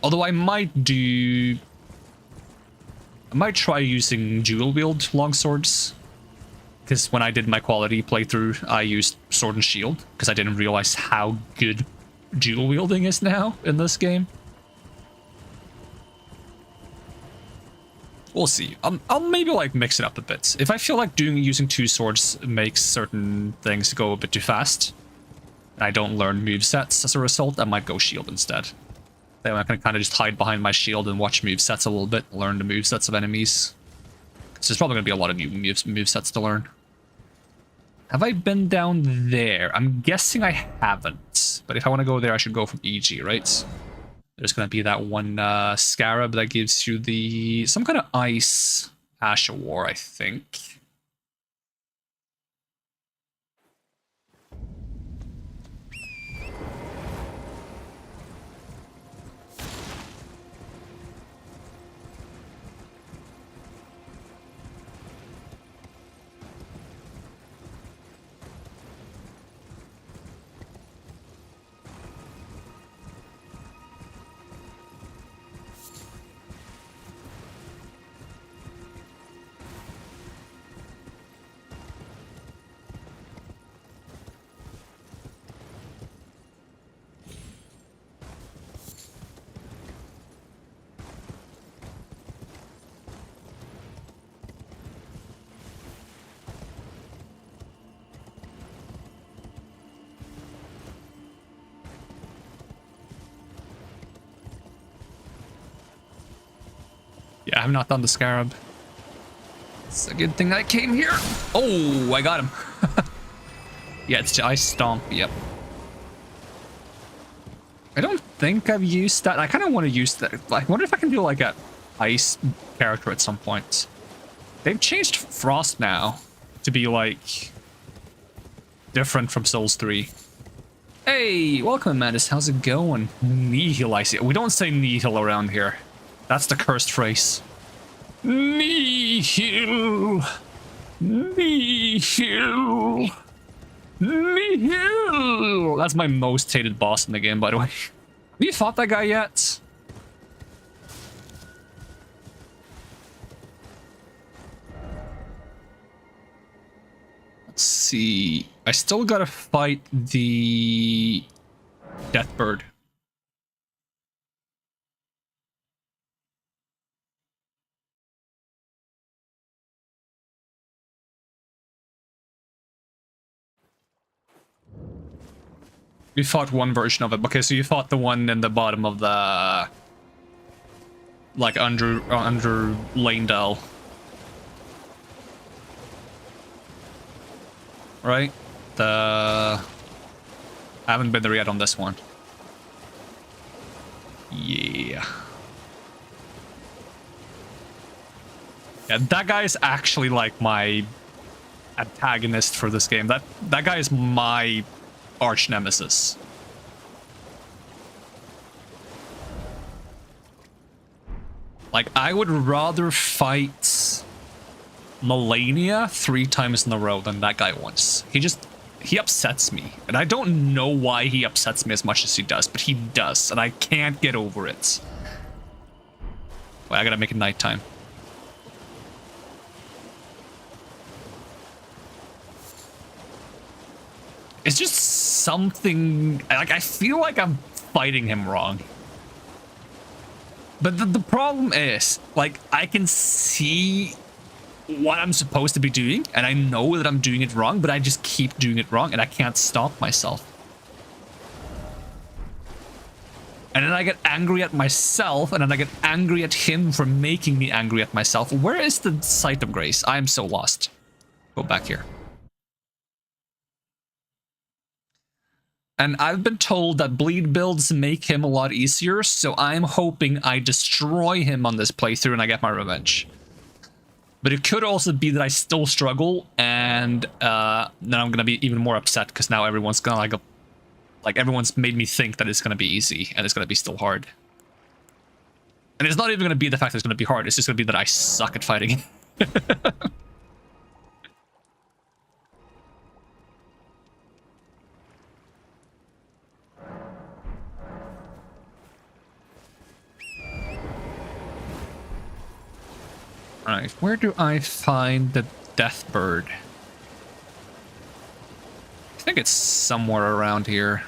Although I might try using dual wield longswords, because when I did my quality playthrough, I used sword and shield because I didn't realize how good dual wielding is now in this game. We'll see. I'll maybe like mix it up a bit. If I feel like using 2 swords makes certain things go a bit too fast, and I don't learn movesets as a result, I might go shield instead. Then I can kind of just hide behind my shield and watch movesets a little bit, learn the movesets of enemies. Because there's probably going to be a lot of new movesets to learn. Have I been down there? I'm guessing I haven't. But if I want to go there, I should go from EG, right? There's going to be that one scarab that gives you some kind of ice Ash of War, I think. Yeah, I have not done the Scarab. It's a good thing I came here. Oh, I got him. Yeah, it's Ice Stomp, yep. I don't think I've used that. I kind of want to use that. I wonder if I can do like a ice character at some point. They've changed Frost now to be like different from Souls 3. Hey, welcome, Amandus. How's it going? Nihil, I see. We don't say Nihil around here. That's the cursed phrase. Nihil. Nihil. Nihil. That's my most hated boss in the game, by the way. Have you fought that guy yet? Let's see. I still gotta fight the Deathbird. We fought one version of it. Okay, so you fought the one in the bottom of the... like under Lanedale. Right? I haven't been there yet on this one. Yeah. Yeah, that guy is actually like my antagonist for this game. That guy is my arch nemesis. Like, I would rather fight Melania 3 times in a row than that guy once. He upsets me. And I don't know why he upsets me as much as he does, but he does, and I can't get over it. Wait, I gotta make it nighttime. It's just something... like, I feel like I'm fighting him wrong. But the problem is, like, I can see what I'm supposed to be doing, and I know that I'm doing it wrong, but I just keep doing it wrong, and I can't stop myself. And then I get angry at myself, and then I get angry at him for making me angry at myself. Where is the Sight of Grace? I am so lost. Go back here. And I've been told that bleed builds make him a lot easier, so I'm hoping I destroy him on this playthrough and I get my revenge. But it could also be that I still struggle, and then I'm gonna be even more upset because now everyone's gonna like everyone's made me think that it's gonna be easy and it's gonna be still hard. And it's not even gonna be the fact that it's gonna be hard, it's just gonna be that I suck at fighting. Alright, where do I find the Deathbird? I think it's somewhere around here.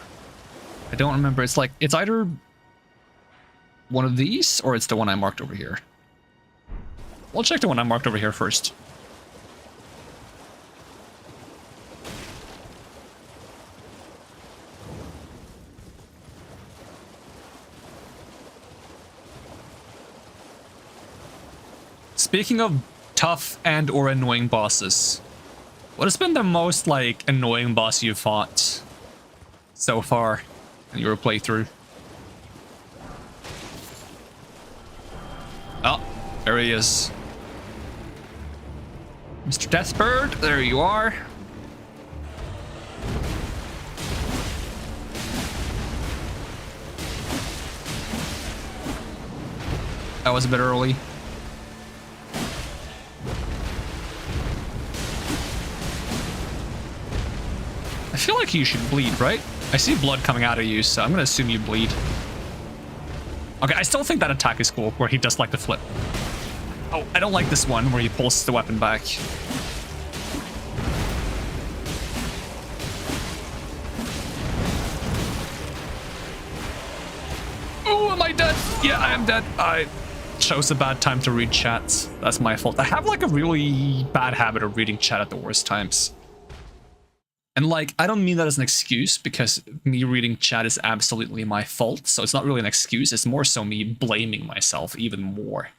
I don't remember. It's like, it's either one of these or it's the one I marked over here. We'll check the one I marked over here first. Speaking of tough and or annoying bosses, what has been the most, like, annoying boss you've fought so far in your playthrough? Oh, there he is. Mr. Deathbird, there you are. That was a bit early. I feel like you should bleed, right? I see blood coming out of you, so I'm gonna assume you bleed. Okay, I still think that attack is cool, where he does like the flip. Oh, I don't like this one, where he pulls the weapon back. Oh, am I dead? Yeah, I am dead. I chose a bad time to read chat. That's my fault. I have like a really bad habit of reading chat at the worst times. And like, I don't mean that as an excuse, because me reading chat is absolutely my fault. So it's not really an excuse. It's more so me blaming myself even more.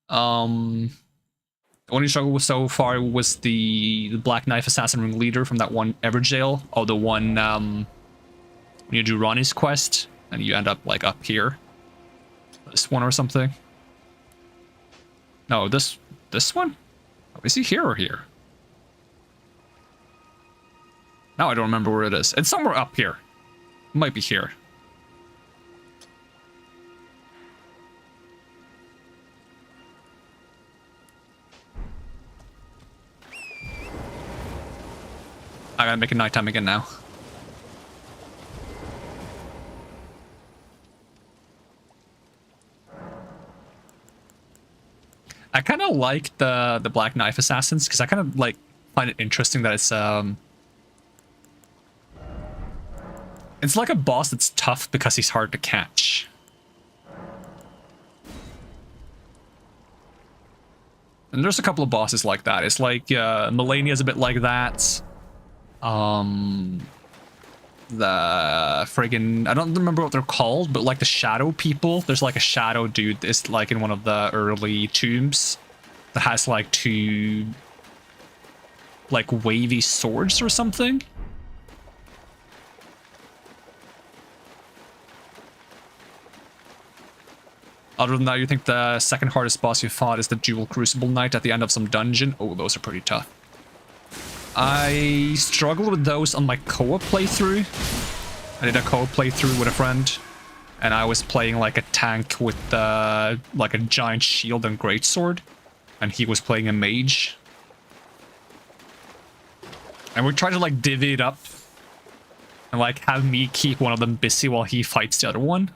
The only struggle was so far was the Black Knife Assassin Ring Leader from that one Everjail. Oh, the one when you do Ronnie's quest and you end up like up here. This one or something. No, this one? Oh, is he here or here? Now I don't remember where it is. It's somewhere up here. It might be here. I gotta make it nighttime again now. I kind of like the Black Knife Assassins because I kind of like find it interesting that it's like a boss that's tough because he's hard to catch. And there's a couple of bosses like that. It's like Melania's a bit like that. The friggin' I don't remember what they're called, but like the shadow people. There's like a shadow dude. It's like in one of the early tombs that has like two like wavy swords or something. Other than that, you think the second hardest boss you fought is the Dual Crucible Knight at the end of some dungeon? Oh, those are pretty tough. I struggled with those on my co-op playthrough. I did a co-op playthrough with a friend, and I was playing like a tank with like a giant shield and greatsword, and he was playing a mage. And we tried to like divvy it up and like have me keep one of them busy while he fights the other one.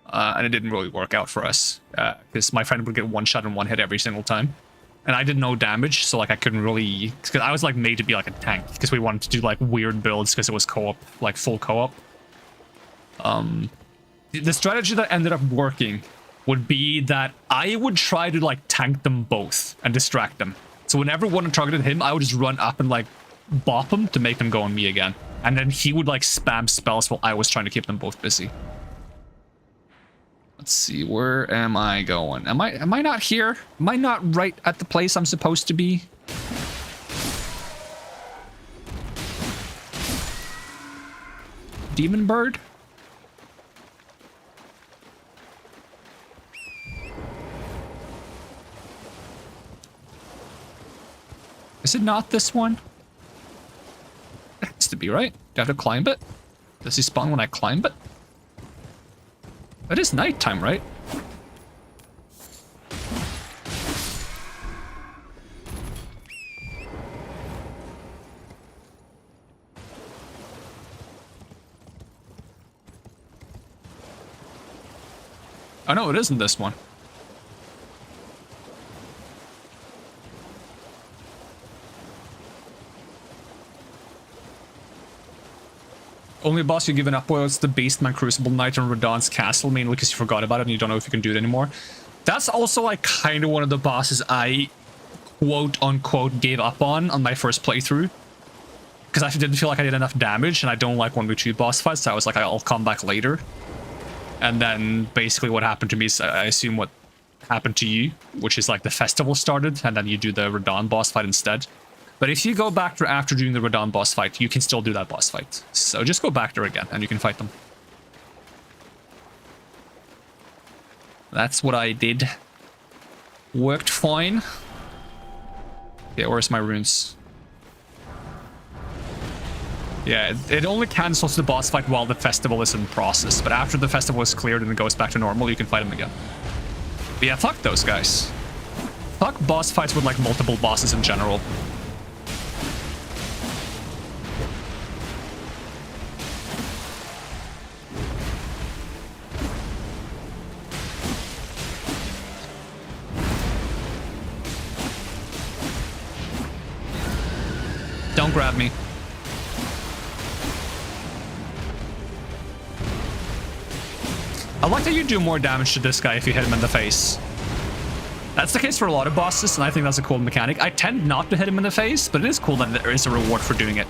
And it didn't really work out for us because my friend would get one shot and one hit every single time. And I did no damage, so like I couldn't really... Because I was like made to be like a tank because we wanted to do like weird builds because it was co-op, like full co-op. The strategy that ended up working would be that I would try to like tank them both and distract them. So whenever one targeted him, I would just run up and like bop him to make them go on me again. And then he would like spam spells while I was trying to keep them both busy. Let's see, where am I going? Am I not here? Am I not right at the place I'm supposed to be? Demon Bird? Is it not this one? It has to be, right? Do I have to climb it? Does he spawn when I climb it? It is nighttime, right? Oh no, it isn't this one. Only boss you've given up was the Beastman Crucible Knight on Radahn's castle, mainly because you forgot about it and you don't know if you can do it anymore. That's also like kind of one of the bosses I quote-unquote gave up on my first playthrough. Because I didn't feel like I did enough damage, and I don't like 1v2 boss fights, so I was like, I'll come back later. And then basically what happened to me is, I assume what happened to you, which is like the festival started, and then you do the Radahn boss fight instead. But if you go back there after doing the Radahn boss fight, you can still do that boss fight. So just go back there again, and you can fight them. That's what I did. Worked fine. Okay, where's my runes? Yeah, it only cancels the boss fight while the festival is in process, but after the festival is cleared and it goes back to normal, you can fight them again. But yeah, fuck those guys. Fuck boss fights with like multiple bosses in general. Don't grab me. I like that you do more damage to this guy if you hit him in the face. That's the case for a lot of bosses, and I think that's a cool mechanic. I tend not to hit him in the face, but it is cool that there is a reward for doing it.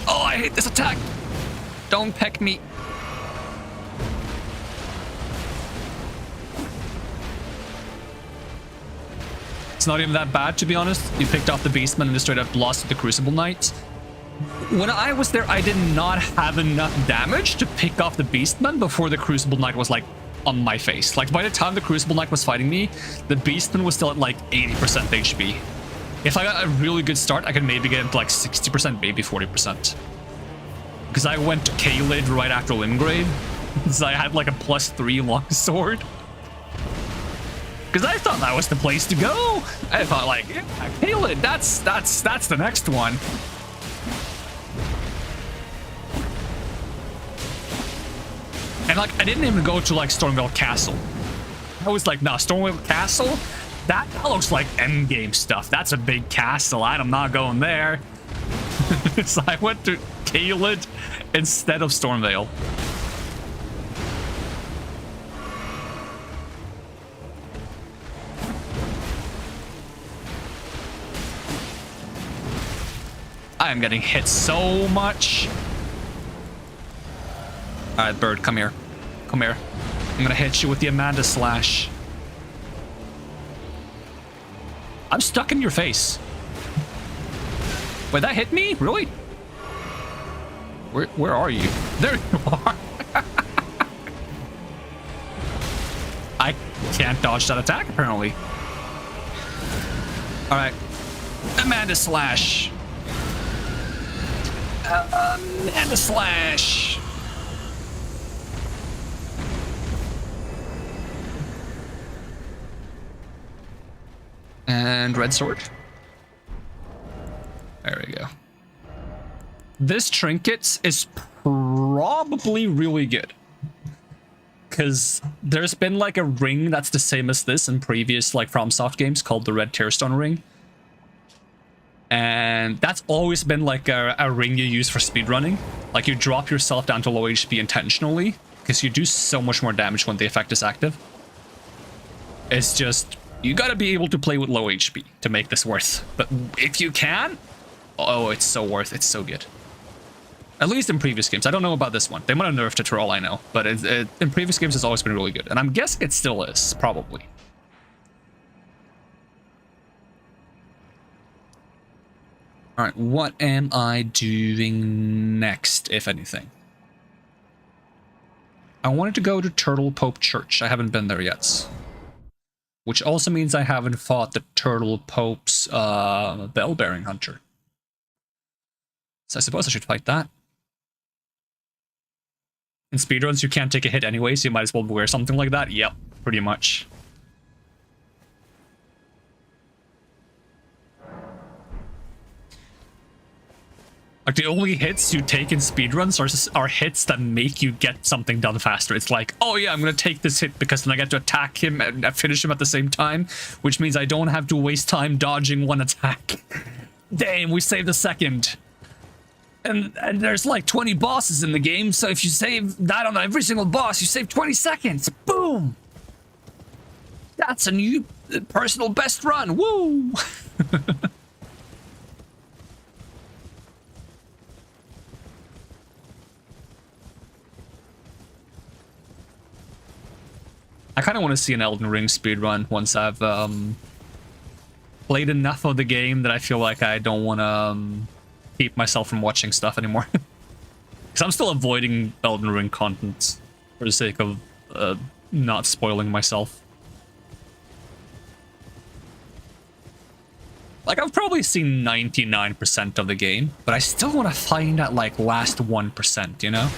Oh, I hate this attack. Don't peck me. not even that bad, to be honest. You picked off the Beastman and just straight up lost the Crucible Knight. When I was there, I did not have enough damage to pick off the Beastman before the Crucible Knight was like on my face. Like by the time the Crucible Knight was fighting me, the Beastman was still at like 80% HP. If I got a really good start, I could maybe get into like 60%, maybe 40%. Because I went to K-Lid right after Limgrave. So I had like a +3 longsword. Because I thought that was the place to go. I thought like, yeah, K-Lid, that's the next one. And like, I didn't even go to like Stormveil Castle. I was like, nah, Stormveil Castle? That looks like endgame stuff. That's a big castle. I'm not going there. So I went to K-Lid instead of Stormveil. I am getting hit so much. All right, bird, come here. Come here. I'm gonna hit you with the Amanda Slash. I'm stuck in your face. Wait, that hit me? Really? Where are you? There you are. I can't dodge that attack, apparently. All right. Amanda Slash. Amanda Slash. And red sword. There we go. This trinket is probably really good. Because there's been like a ring that's the same as this in previous like FromSoft games called the Red Tearstone Ring. And that's always been like a ring you use for speedrunning. Like you drop yourself down to low HP intentionally because you do so much more damage when the effect is active. It's just, you gotta be able to play with low HP to make this worth. But if you can, oh, it's so worth. It's so good. At least in previous games. I don't know about this one. They might have nerfed it for all I know. But in previous games, it's always been really good. And I'm guessing it still is, probably. Alright, what am I doing next, if anything? I wanted to go to Turtle Pope Church. I haven't been there yet. Which also means I haven't fought the Turtle Pope's Bell-Bearing Hunter. So I suppose I should fight that. In speedruns, you can't take a hit anyway, so you might as well wear something like that. Yep, pretty much. Like, the only hits you take in speedruns are hits that make you get something done faster. It's like, oh yeah, I'm gonna take this hit because then I get to attack him and finish him at the same time, which means I don't have to waste time dodging one attack. Damn, we saved a second. And there's like 20 bosses in the game, so if you save that on every single boss, you save 20 seconds. Boom! That's a new personal best run. Woo! I kind of want to see an Elden Ring speedrun once I've played enough of the game that I feel like I don't want to keep myself from watching stuff anymore. Because I'm still avoiding Elden Ring content for the sake of not spoiling myself. Like, I've probably seen 99% of the game, but I still want to find that, like, last 1%, you know?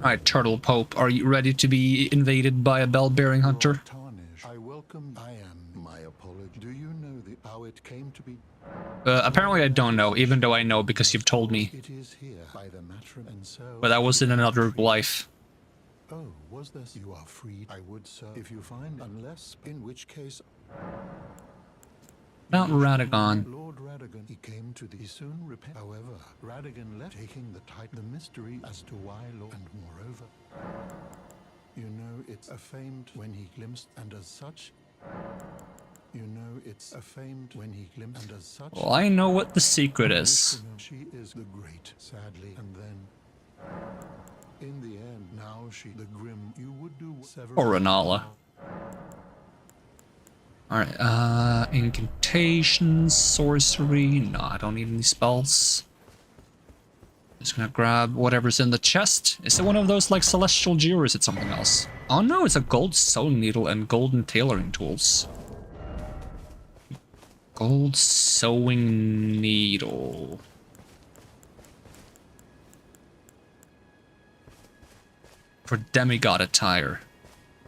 Alright, Turtle Pope, are you ready to be invaded by a bell-bearing hunter? I welcome. I am. My apology. Do you know how it came to be? Apparently I don't know, even though I know because you've told me. It is here by the matron and so. But that was in another life. Oh, was this? You are free. I would, sir, if you find, unless, in which case. About Radagon. Lord Radagon, he came to the. He soon repent. However, Radagon left, taking the mystery as to why Lord, and moreover, you know, it's a famed when he glimpsed, and as such. You know, it's a famed when he glimpsed, and as such. Well, I know what the secret is. She is the great, sadly, and then. In the end, now she, the grim, you would do several. Or Renala. Alright, incantations, sorcery. No, I don't need any spells. Just gonna grab whatever's in the chest. Is it one of those like celestial gear or is it something else? Oh no, it's a gold sewing needle and golden tailoring tools. Gold sewing needle. For demigod attire.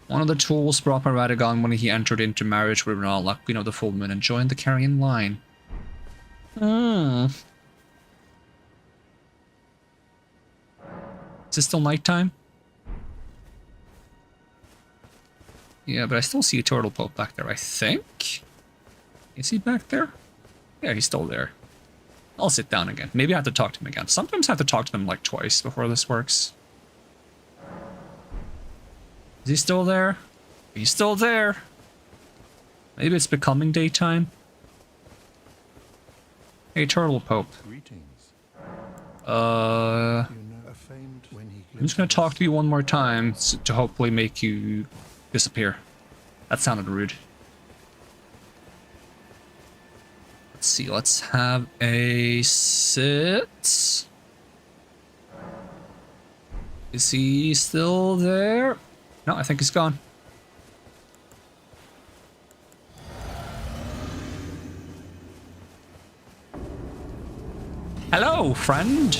One of the tools brought by Radagon when he entered into marriage with Renala, Queen of the Full Moon, and joined the carrion line. Is it still nighttime? Yeah, but I still see a turtle poke back there, I think. Is he back there? Yeah, he's still there. I'll sit down again. Maybe I have to talk to him again. Sometimes I have to talk to him like twice before this works. Is he still there? He's still there. Maybe it's becoming daytime. Hey, Turtle Pope. Greetings. I'm just gonna talk to you one more time to hopefully make you disappear. That sounded rude. Let's see, let's have a sit. Is he still there? No, I think he's gone. Hello, friend.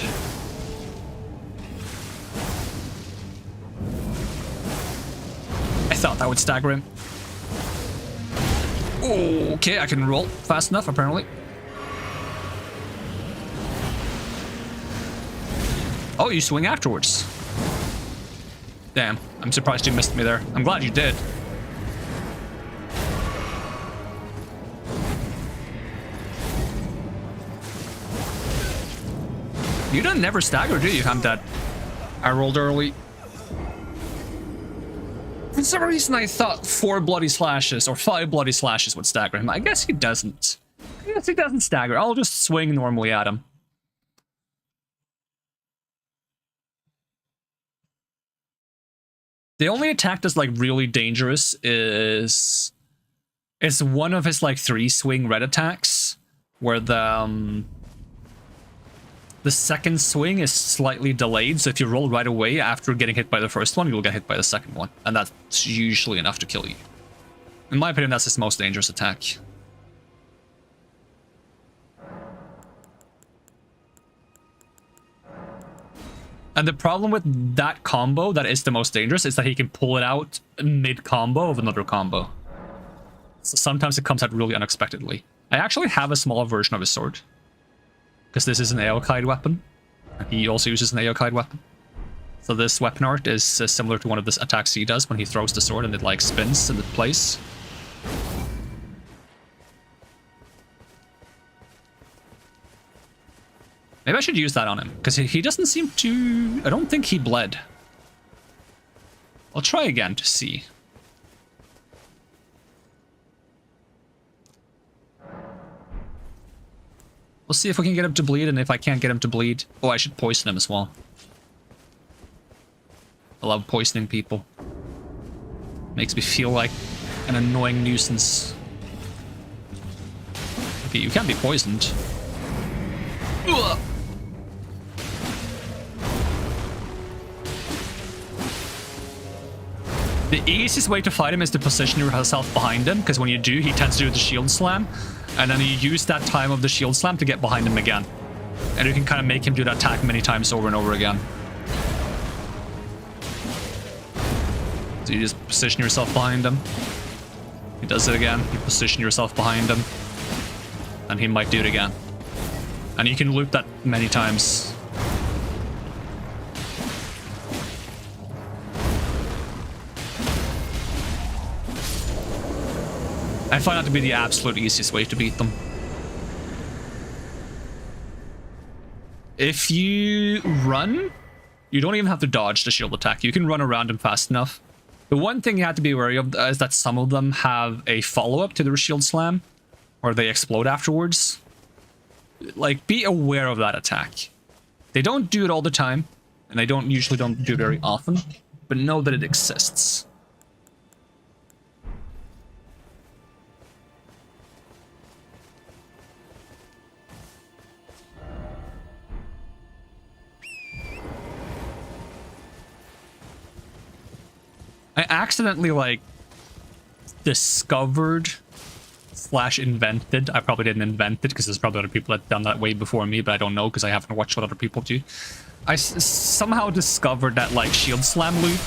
I thought that would stagger him. Okay, I can roll fast enough, apparently. Oh, you swing afterwards. Damn, I'm surprised you missed me there. I'm glad you did. You don't never stagger, do you? I'm dead. I rolled early. For some reason I thought 4 bloody slashes or 5 bloody slashes would stagger him. I guess he doesn't. I guess he doesn't stagger. I'll just swing normally at him. The only attack that's like really dangerous is one of his like 3 swing red attacks where the second swing is slightly delayed, so if you roll right away after getting hit by the first one, you'll get hit by the second one, and that's usually enough to kill you. In my opinion, that's his most dangerous attack. And the problem with that combo that is the most dangerous is that he can pull it out mid-combo of another combo. So sometimes it comes out really unexpectedly. I actually have a small version of his sword. Because this is an Aokide weapon. He also uses an Aokide weapon. So this weapon art is similar to one of the attacks he does when he throws the sword and it like spins in place. Maybe I should use that on him, because he doesn't seem to... I don't think he bled. I'll try again to see. We'll see if we can get him to bleed, and if I can't get him to bleed... Oh, I should poison him as well. I love poisoning people. Makes me feel like an annoying nuisance. Okay, you can be poisoned. Ugh. The easiest way to fight him is to position yourself behind him, because when you do, he tends to do the shield slam, and then you use that time of the shield slam to get behind him again. And you can kind of make him do that attack many times over and over again. So you just position yourself behind him. He does it again, you position yourself behind him, and he might do it again. And you can loop that many times. I find that to be the absolute easiest way to beat them. If you run, you don't even have to dodge the shield attack. You can run around them fast enough. The one thing you have to be wary of is that some of them have a follow-up to their shield slam, or they explode afterwards. Like, be aware of that attack. They don't do it all the time, and they usually don't do it very often, but know that it exists. I accidentally, like, discovered / invented. I probably didn't invent it because there's probably other people that have done that way before me, but I don't know because I haven't watched what other people do. I somehow discovered that, like, shield slam loop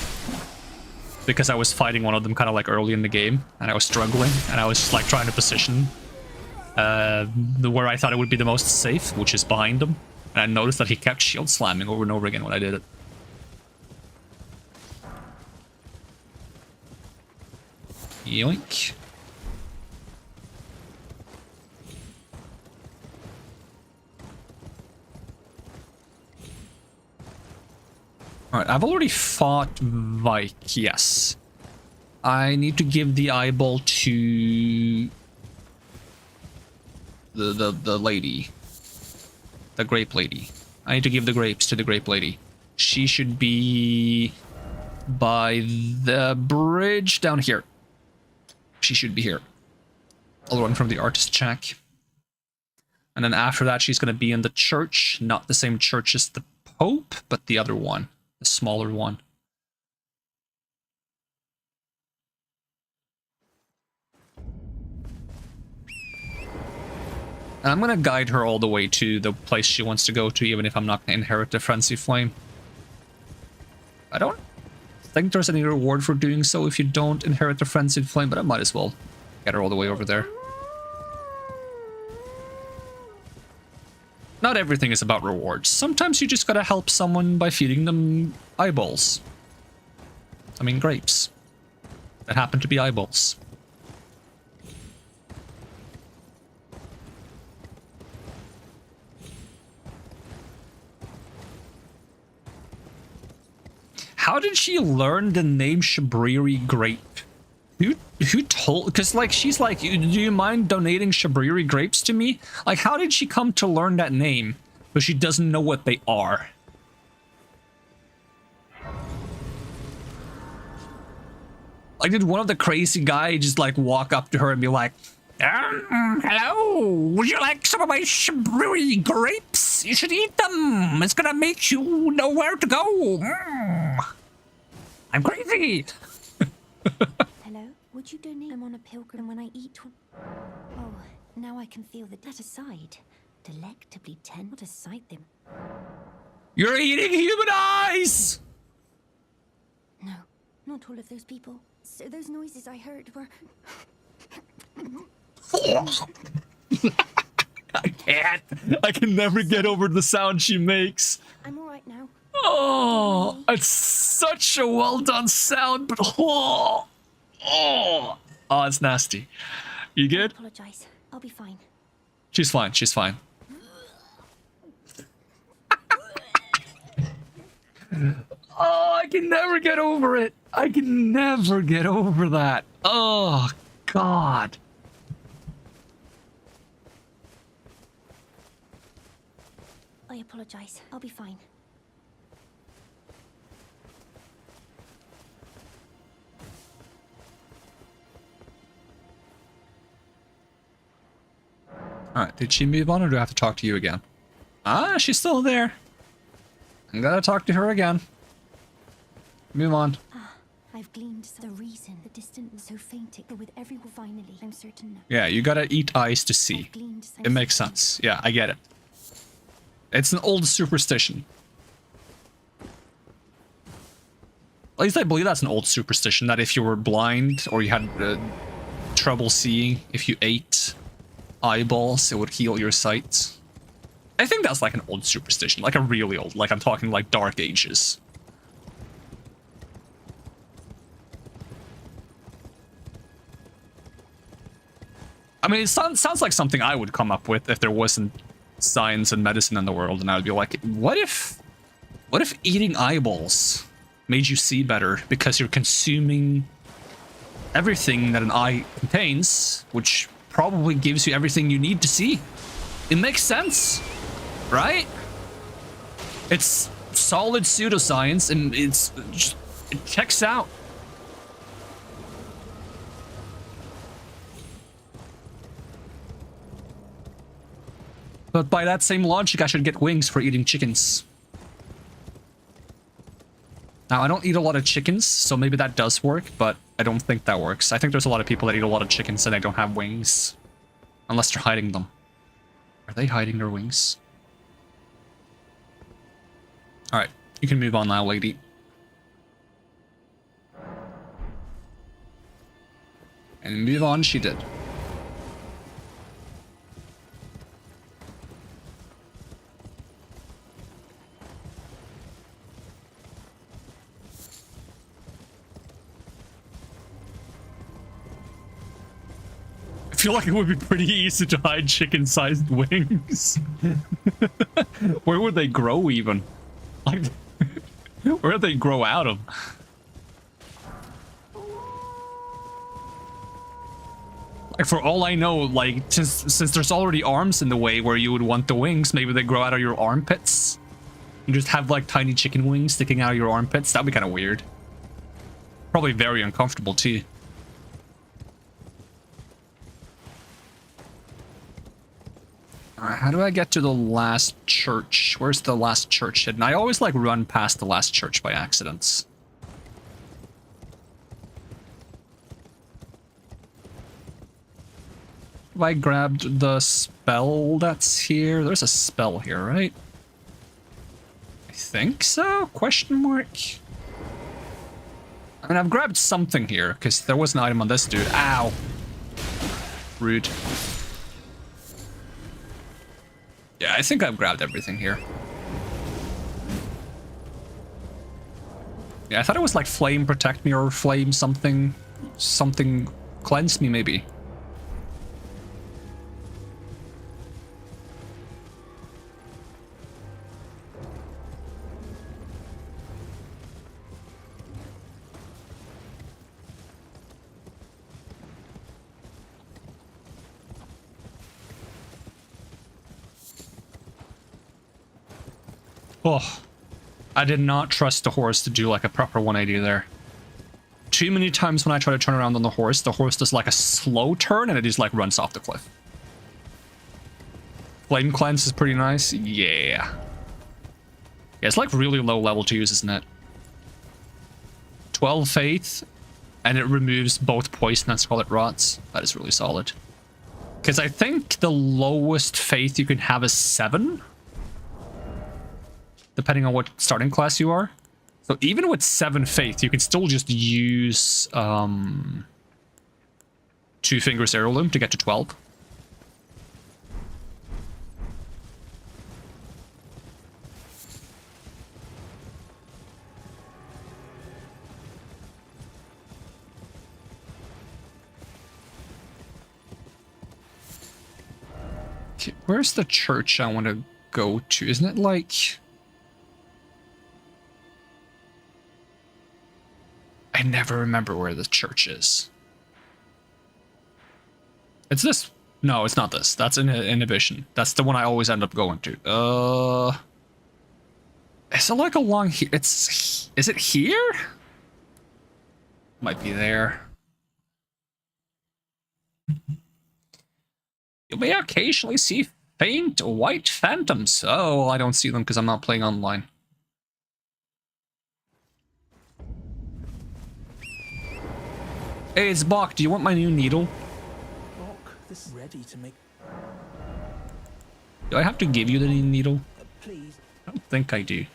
because I was fighting one of them kind of, like, early in the game, and I was struggling, and I was just, like, trying to position where I thought it would be the most safe, which is behind him, and I noticed that he kept shield slamming over and over again when I did it. Yoink. Alright, I've already fought Vike, yes. I need to give the eyeball to the lady. The grape lady. I need to give the grapes to the grape lady. She should be by the bridge down here. She should be here. I'll run from the artist shack. And then after that, she's going to be in the church. Not the same church as the Pope, but the other one. The smaller one. And I'm going to guide her all the way to the place she wants to go to, even if I'm not going to inherit the Frenzy Flame. I don't think there's any reward for doing so if you don't inherit the Frenzied Flame, but I might as well get her all the way over there. Not everything is about rewards. Sometimes you just gotta help someone by feeding them eyeballs. I mean, grapes. That happen to be eyeballs. How did she learn the name Shabriri Grape? Who told? Because, like, she's like, do you mind donating Shabriri grapes to me? Like, how did she come to learn that name? But she doesn't know what they are. Like, did one of the crazy guys just, like, walk up to her and be like, hello, would you like some of my Shabriri grapes? You should eat them. It's gonna make you know where to go. I'm crazy. Hello? Would you donate them on a pilgrim when I eat one? Oh, now I can feel that aside. Delectably tender. What a sight them. You're eating human eyes! No, not all of those people. So those noises I heard were... I can't. I can never get over the sound she makes. I'm alright now. Oh, it's such a well done sound, but oh, it's nasty. You good? I apologize. I'll be fine. She's fine. She's fine. Oh, I can never get over it. I can never get over that. Oh, God. I apologize. I'll be fine. Alright, did she move on or do I have to talk to you again? Ah, she's still there. I'm gonna talk to her again. Move on. Ah, I've gleaned the reason the distance so fainting, but with everyone finally, I'm certain now. Yeah, you gotta eat eyes to see. It makes sense. Yeah, I get it. It's an old superstition. At least I believe that's an old superstition, that if you were blind or you had trouble seeing, if you ate eyeballs, it would heal your sight. I think that's like an old superstition, like a really old, like I'm talking like Dark Ages. I mean, it sounds like something I would come up with if there wasn't science and medicine in the world, and I would be like, what if eating eyeballs made you see better because you're consuming everything that an eye contains, which probably gives you everything you need to see? It makes sense, right? It's solid pseudoscience, and it checks out. But by that same logic, I should get wings for eating chickens. Now, I don't eat a lot of chickens, so maybe that does work, but I don't think that works. I think there's a lot of people that eat a lot of chickens and they don't have wings. Unless they're hiding them. Are they hiding their wings? Alright, you can move on now, lady. And move on she did. I feel like it would be pretty easy to hide chicken-sized wings. Where would they grow even? Like, where would they grow out of? Like, for all I know, like, since there's already arms in the way where you would want the wings, maybe they grow out of your armpits. You just have, like, tiny chicken wings sticking out of your armpits. That'd be kind of weird. Probably very uncomfortable, too. Alright, how do I get to the last church? Where's the last church hidden? I always, like, run past the last church by accidents. Have I grabbed the spell that's here? There's a spell here, right? I think so? Question mark? I mean, I've grabbed something here, because there was an item on this dude. Ow! Rude. Yeah, I think I've grabbed everything here. Yeah, I thought it was like flame protect me or flame something cleanse me maybe. Oh, I did not trust the horse to do like a proper 180 there. Too many times when I try to turn around on the horse does like a slow turn and it just like runs off the cliff. Flame cleanse is pretty nice. Yeah. Yeah, it's like really low level to use, isn't it? 12 faith, and it removes both poison and scarlet rots. That is really solid. Because I think the lowest faith you can have is 7. Depending on what starting class you are. So even with 7 faith, you can still just use 2 fingers heirloom to get to 12. Okay, where's the church I want to go to? Isn't it like... I never remember where the church is. It's this. No, it's not this. That's Inhibition. That's the one I always end up going to. Is it like along here? Is it here? Might be there. You may occasionally see faint white phantoms. Oh, I don't see them because I'm not playing online. Hey, it's Bach. Do you want my new needle? Bach, this is ready to make. Do I have to give you the new needle? Please. I don't think I do.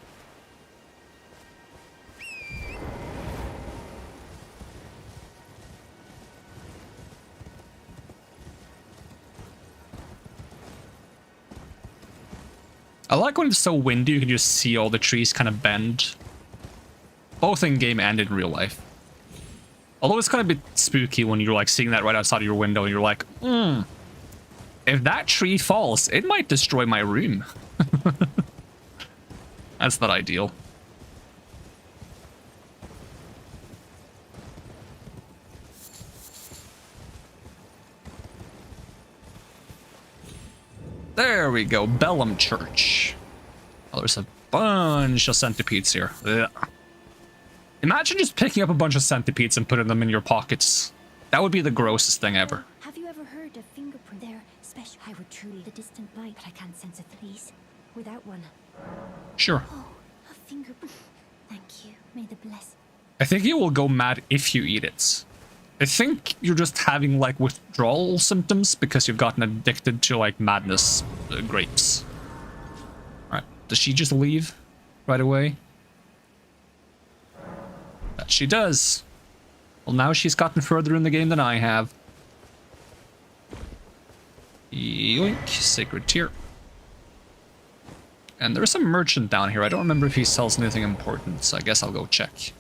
I like when it's so windy, you can just see all the trees kind of bend. Both in game and in real life. Although it's kind of a bit spooky when you're like seeing that right outside of your window and you're like, If that tree falls, it might destroy my room. That's not ideal. There we go, Bellum Church. Oh, there's a bunch of centipedes here. Ugh. Imagine just picking up a bunch of centipedes and putting them in your pockets. That would be the grossest thing ever. Have you ever heard of fingerprint? They're special. I would truly the distant light, but I can't sense it. Please, without one. Sure. Oh, a fingerprint. Thank you. May the bless. I think you will go mad if you eat it. I think you're just having like withdrawal symptoms because you've gotten addicted to like madness grapes. Alright, does she just leave right away? That she does. Well, now she's gotten further in the game than I have. Yoink, sacred tear. And there's a merchant down here. I don't remember if he sells anything important, so I guess I'll go check.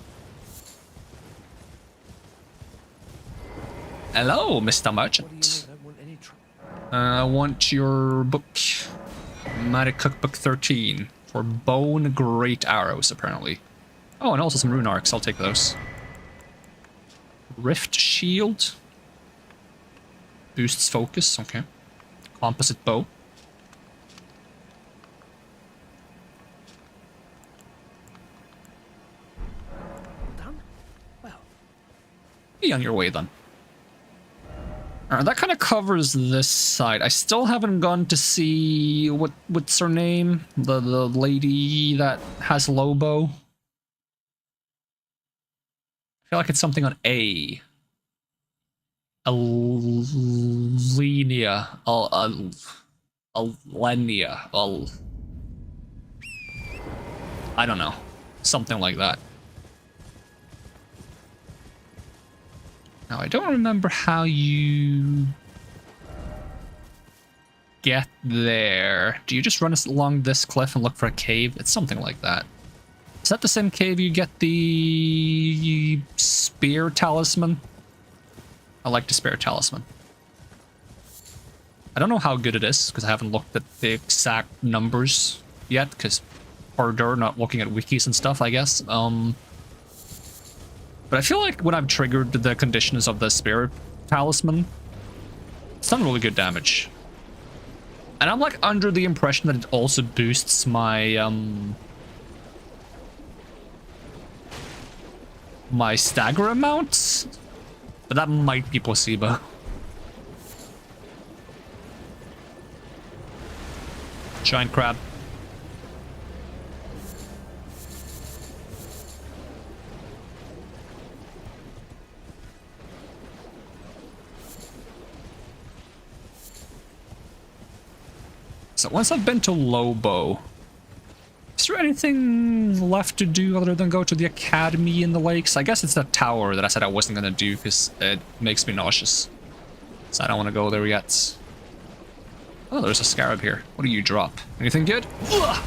Hello, Mr. Merchant. I want your book. Magic Cookbook 13 for bone great arrows, apparently. Oh, and also some rune arcs. I'll take those. Rift shield. Boosts focus. Okay. Composite bow. Done? Well. Be on your way then. Alright, that kind of covers this side. I still haven't gone to see what's her name? The lady that has Lobo. I feel like it's something on A. Alenia. Alenia. I don't know. Something like that. Now, I don't remember how you get there. Do you just run along this cliff and look for a cave? It's something like that. Is that the same cave you get the spear talisman? I like the spear talisman. I don't know how good it is, because I haven't looked at the exact numbers yet, because harder not looking at wikis and stuff, I guess. But I feel like when I've triggered the conditions of the spear talisman, it's done really good damage. And I'm like under the impression that it also boosts my my stagger amount, but that might be placebo. Giant crab. So once I've been to Lobo, is there anything left to do other than go to the academy in the lakes? I guess it's that tower that I said I wasn't going to do because it makes me nauseous. So I don't want to go there yet. Oh, there's a scarab here. What do you drop? Anything good? Ugh!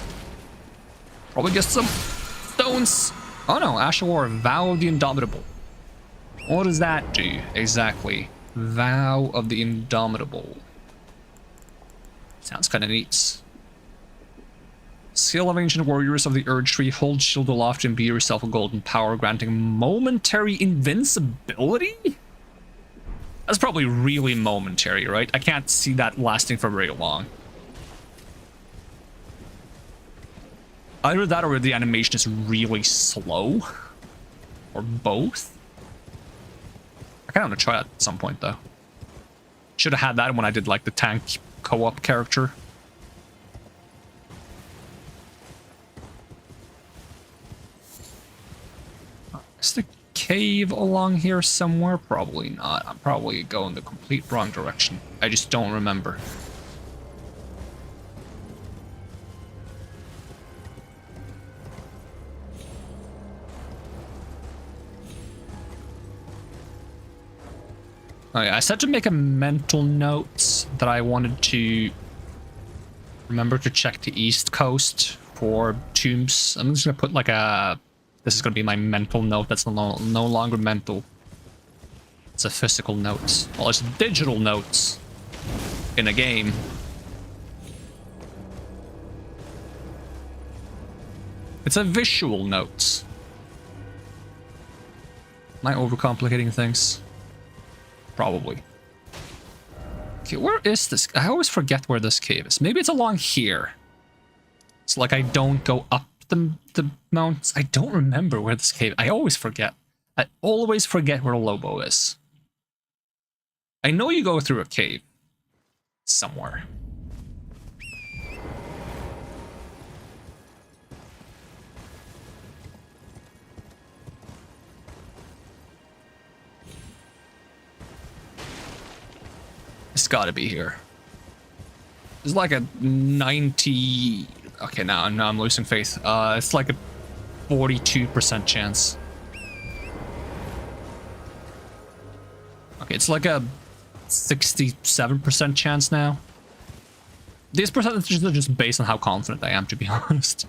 Probably get some stones. Oh no, Ashawar, Vow of the Indomitable. What does that do exactly? Vow of the Indomitable. Sounds kind of neat. Skill of Ancient Warriors of the Urge Tree. Hold shield aloft and imbue yourself with golden power, granting momentary invincibility? That's probably really momentary, right? I can't see that lasting for very long. Either that or the animation is really slow. Or both. I kind of want to try that at some point, though. Should have had that when I did, like, the tank co-op character. Is the cave along here somewhere? Probably not. I'm probably going the complete wrong direction. I just don't remember. Oh yeah, I said to make a mental note that I wanted to remember to check the East Coast for tombs. I'm just gonna put like a... This is gonna be my mental note that's no longer mental. It's a physical note. Well, it's digital notes. in a game. It's a visual note. Am I overcomplicating things? Probably. Okay, where is this? I always forget where this cave is. Maybe it's along here. It's like I don't go up the mountains. I don't remember where this cave... I always forget. I always forget where Lobo is. I know you go through a cave. Somewhere. It's gotta be here. It's like a 90... Okay, now I'm losing faith. It's like a 42% chance. Okay, it's like a 67% chance now. These percentages are just based on how confident I am, to be honest.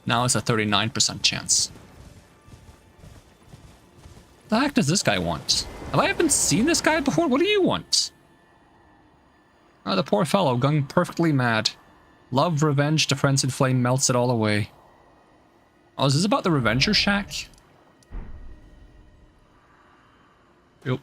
Now it's a 39% chance. The heck does this guy want? Have I even seen this guy before? What do you want? Oh, the poor fellow, going perfectly mad. Love, revenge, the frenzied flame melts it all away. Oh, is this about the Revenger Shack? Yep.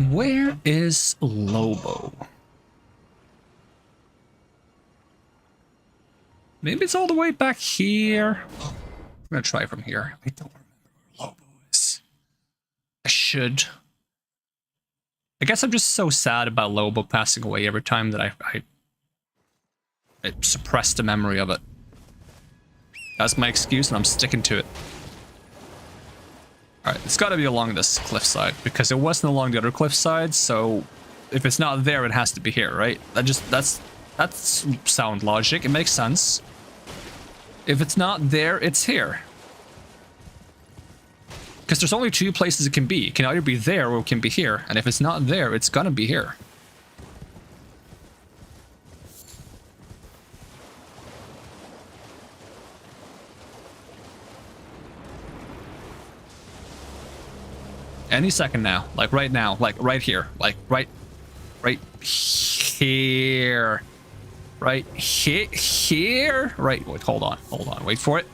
Where is Lobo? Maybe it's all the way back here. I'm gonna try from here. I don't remember where Lobo is. I should. I guess I'm just so sad about Lobo passing away every time that I suppress the memory of it. That's my excuse and I'm sticking to it. Alright, it's gotta be along this cliffside, because it wasn't along the other cliffside, so if it's not there, it has to be here, right? That's sound logic, it makes sense. If it's not there, it's here. Because there's only two places it can be. It can either be there or it can be here, and if it's not there, it's gonna be here. Any second now, like right now, like right here, like right here, right here, right, wait, hold on, wait for it,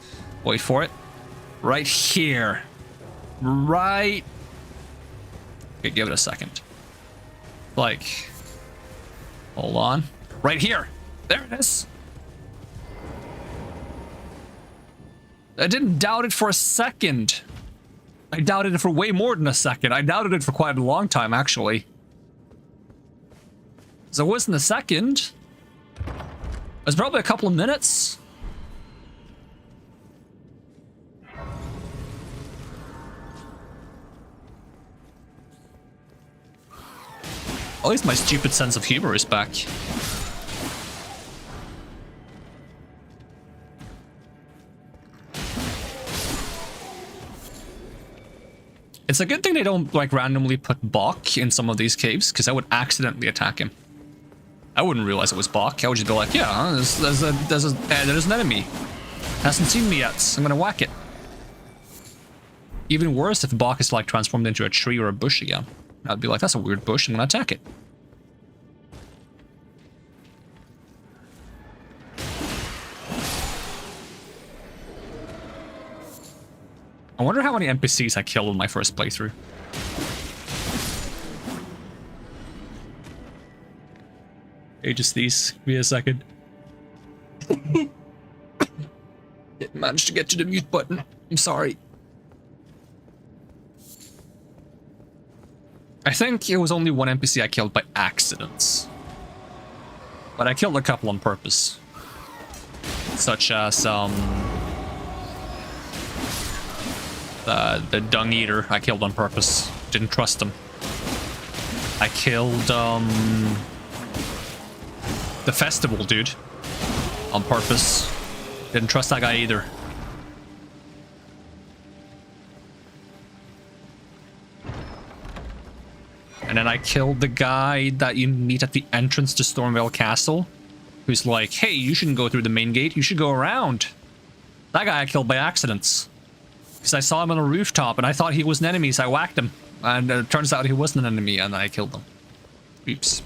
right here, right, okay, give it a second, like, hold on, right here, there it is. I didn't doubt it for a second. I doubted it for way more than a second. I doubted it for quite a long time, actually. So it wasn't a second. It was probably a couple of minutes. At least my stupid sense of humor is back. It's a good thing they don't, like, randomly put Bok in some of these caves, because I would accidentally attack him. I wouldn't realize it was Bok. I would just be like, yeah, there's an enemy. Hasn't seen me yet. I'm gonna whack it. Even worse if Bok is, like, transformed into a tree or a bush again. I'd be like, that's a weird bush, I'm gonna attack it. I wonder how many NPCs I killed in my first playthrough. Hey, just these. Give me a second. Didn't manage to get to the mute button. I'm sorry. I think it was only one NPC I killed by accident. But I killed a couple on purpose. such as the dung eater I killed on purpose. Didn't trust him. I killed the festival dude on purpose. Didn't trust that guy either. And then I killed the guy that you meet at the entrance to Stormvale Castle, who's like, hey, you shouldn't go through the main gate, you should go around. That guy I killed by accident. Because I saw him on a rooftop and I thought he was an enemy, so I whacked him. And it turns out he wasn't an enemy and I killed him. Oops.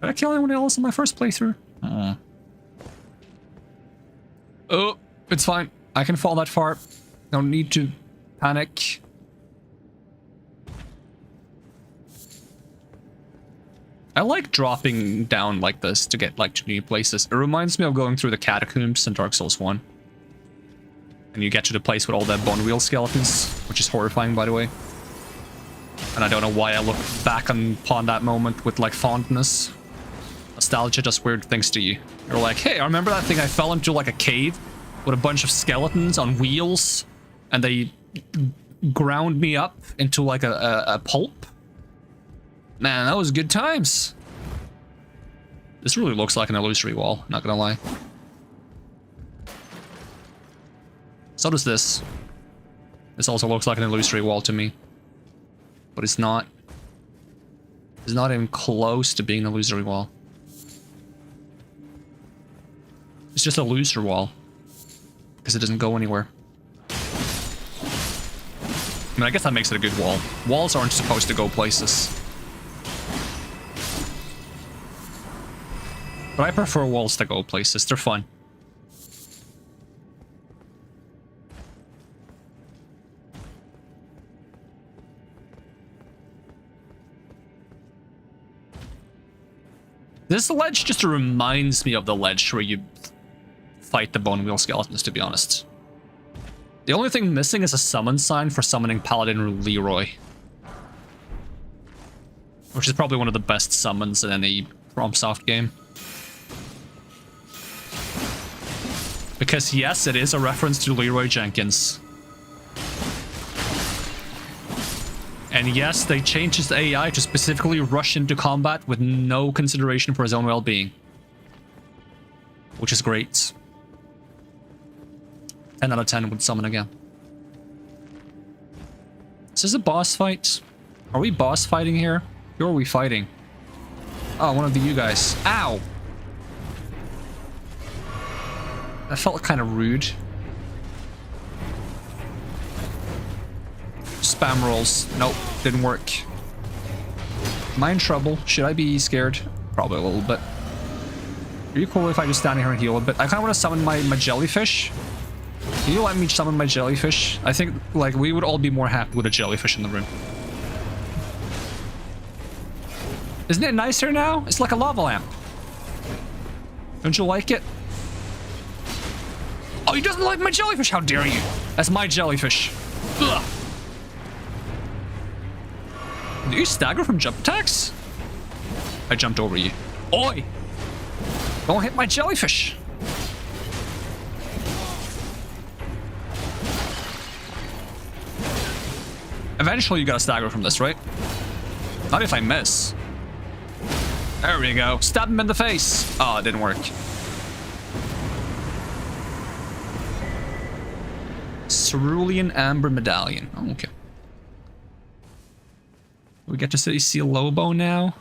Did I kill anyone else in my first playthrough? Oh, it's fine. I can fall that far. No need to panic. I like dropping down like this to get like to new places. It reminds me of going through the catacombs in Dark Souls 1. And you get to the place with all the bone wheel skeletons, which is horrifying, by the way. And I don't know why I look back upon that moment with like fondness. Nostalgia does weird things to you. You're like, hey, I remember that thing I fell into like a cave with a bunch of skeletons on wheels, and they ground me up into like a pulp. Man, that was good times. This really looks like an illusory wall, not gonna lie. So does this. This also looks like an illusory wall to me. But it's not. It's not even close to being an illusory wall. It's just a looser wall. Because it doesn't go anywhere. I mean, I guess that makes it a good wall. Walls aren't supposed to go places. But I prefer walls that go places. They're fun. This ledge just reminds me of the ledge where you fight the bone wheel skeletons, to be honest. The only thing missing is a summon sign for summoning Paladin Leroy. Which is probably one of the best summons in any FromSoft game. Because yes, it is a reference to Leroy Jenkins. And yes, they changed his AI to specifically rush into combat with no consideration for his own well-being. Which is great. 10 out of 10 would summon again. Is this a boss fight? Are we boss fighting here? Who are we fighting? Oh, one of the you guys. Ow! That felt kind of rude. Spam rolls. Nope, didn't work. Am I in trouble? Should I be scared? Probably a little bit. Are you cool if I just stand here and heal a bit? I kind of want to summon my jellyfish. Can you let me summon my jellyfish? I think, like, we would all be more happy with a jellyfish in the room. Isn't it nicer now? It's like a lava lamp. Don't you like it? Oh, he doesn't like my jellyfish! How dare you! That's my jellyfish. Ugh. Do you stagger from jump attacks? I jumped over you. Oi! Don't hit my jellyfish! Eventually you gotta stagger from this, right? Not if I miss. There we go. Stab him in the face. Oh, it didn't work. Cerulean Amber Medallion. Oh, okay. We get to see Lobo now.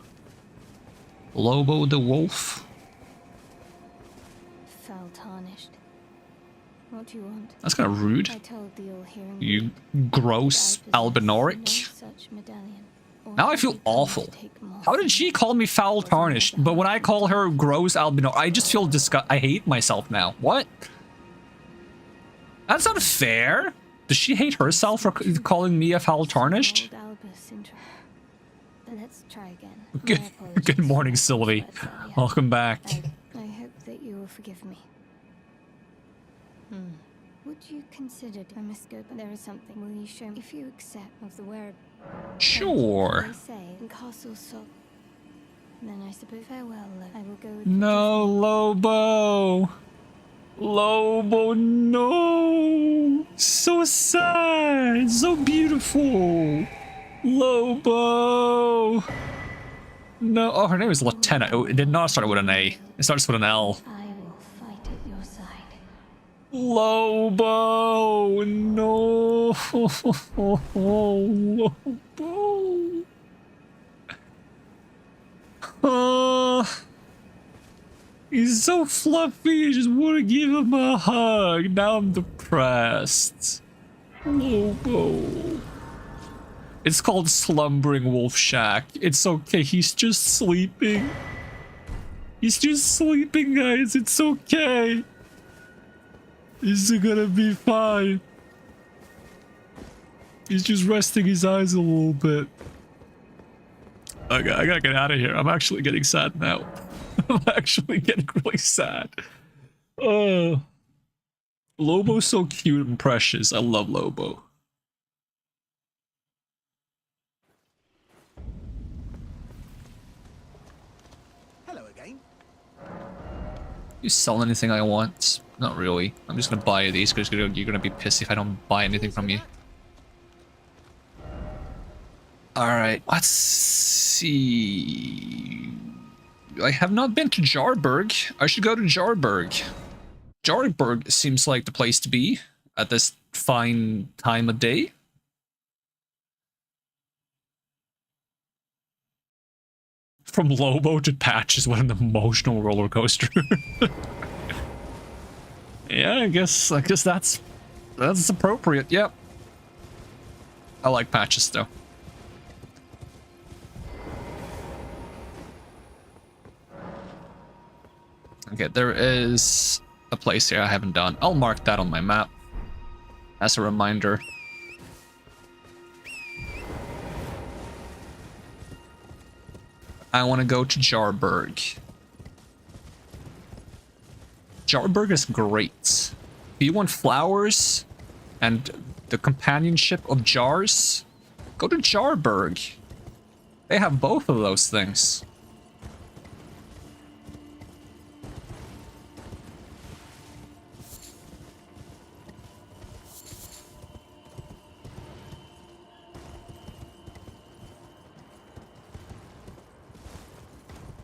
Lobo the wolf. Foul tarnished. What do you want? That's kind of rude. I told the all-hearing You gross albinoric. Now I feel awful. How did she call me foul tarnished? But when I call her gross albinoric, I just feel I hate myself now. What? That's not fair. Does she hate herself for calling me a foul tarnished? Let's try again. Good morning, Sylvie. Welcome back. I hope that you will forgive me. Would you considered. I must go, but there is something. Will you show me if you accept of the word? Sure. They say in Castle Sol. Then I suppose farewell. I will go. With No, Lobo. Lobo, no. So sad. So beautiful. Lobo. No. Oh, her name is Lieutenant. Oh, it did not start with an A. It starts with an L. I will fight at your side. Lobo, no. Lobo. He's so fluffy, I just want to give him a hug. Now I'm depressed. Lobo. It's called Slumbering Wolf Shack. It's okay, he's just sleeping. He's just sleeping, guys. It's okay. He's gonna be fine. He's just resting his eyes a little bit. Okay, I gotta get out of here. I'm actually getting sad now. I'm actually getting really sad. Oh. Lobo's so cute and precious. I love Lobo. Hello again. You sell anything I want? Not really. I'm just gonna buy these because you're gonna be pissed if I don't buy anything from you. Alright, let's see. I have not been to Jarburg. I should go to Jarburg. Jarburg seems like the place to be at this fine time of day. From Lobo to Patch is what an emotional roller coaster. Yeah, I guess that's appropriate. Yep. I like Patches though. Okay, there is a place here I haven't done. I'll mark that on my map as a reminder. I want to go to Jarburg. Jarburg is great. If you want flowers and the companionship of jars, go to Jarburg. They have both of those things.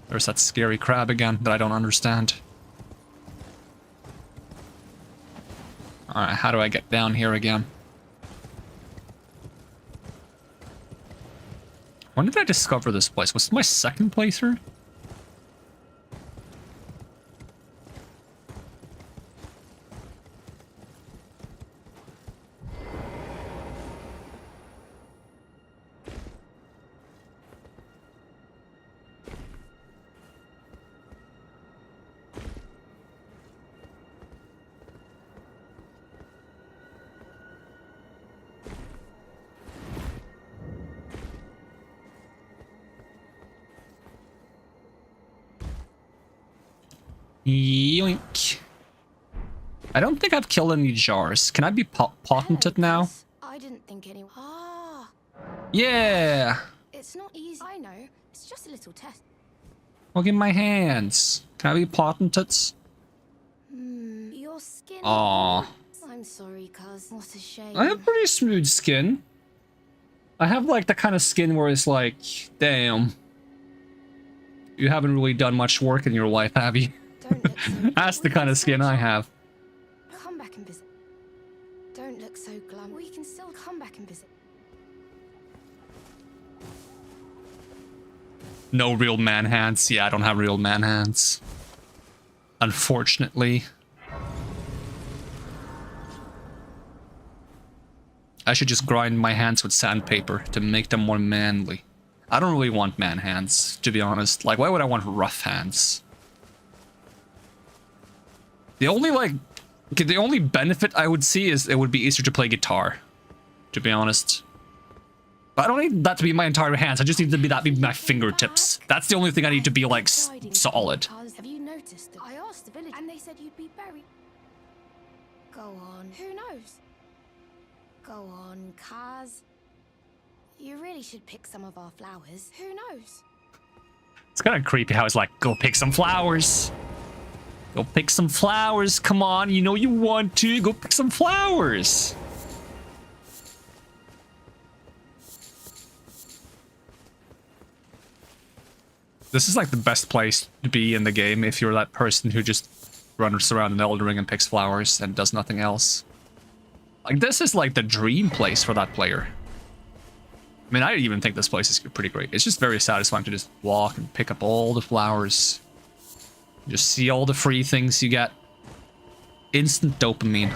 There's that scary crab again that I don't understand. Alright, how do I get down here again? When did I discover this place? Was it my second playthrough? Yoink. I don't think I've killed any jars. Can I be patented now? I didn't think anyone. Ah. Yeah. It's not easy. I know. It's just a little test. Look at my hands. Can I be patented? Your skin. Aww. I'm sorry, cuz. What a shame. I have pretty smooth skin. I have like the kind of skin where it's like, damn. You haven't really done much work in your life, have you? Don't look so That's the kind of skin I have. Come back and visit. Don't look so glum. We can still come back and visit. No real man hands. Yeah, I don't have real man hands. Unfortunately. I should just grind my hands with sandpaper to make them more manly. I don't really want man hands, to be honest. Like, why would I want rough hands? The only benefit I would see is it would be easier to play guitar, to be honest. But I don't need that to be my entire hands. I just need to be my fingertips. That's the only thing I need to be like solid. Have you noticed that I asked the village and they said you'd be buried? Go on. Who knows? Go on, Kaz. You really should pick some of our flowers. Who knows? It's kind of creepy how it's like, go pick some flowers. Go pick some flowers. Come on, you know you want to. Go pick some flowers. This is like the best place to be in the game if you're that person who just runs around in Elden Ring and picks flowers and does nothing else. Like, this is like the dream place for that player. I mean, I even think this place is pretty great. It's just very satisfying to just walk and pick up all the flowers. Just see all the free things you get. Instant dopamine.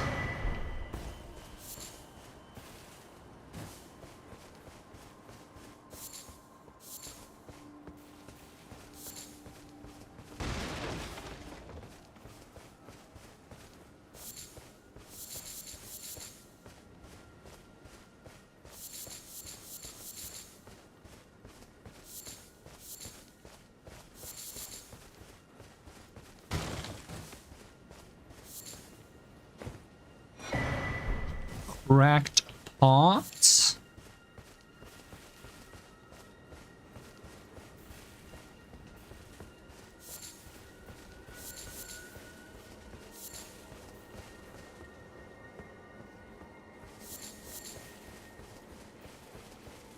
Cracked pots.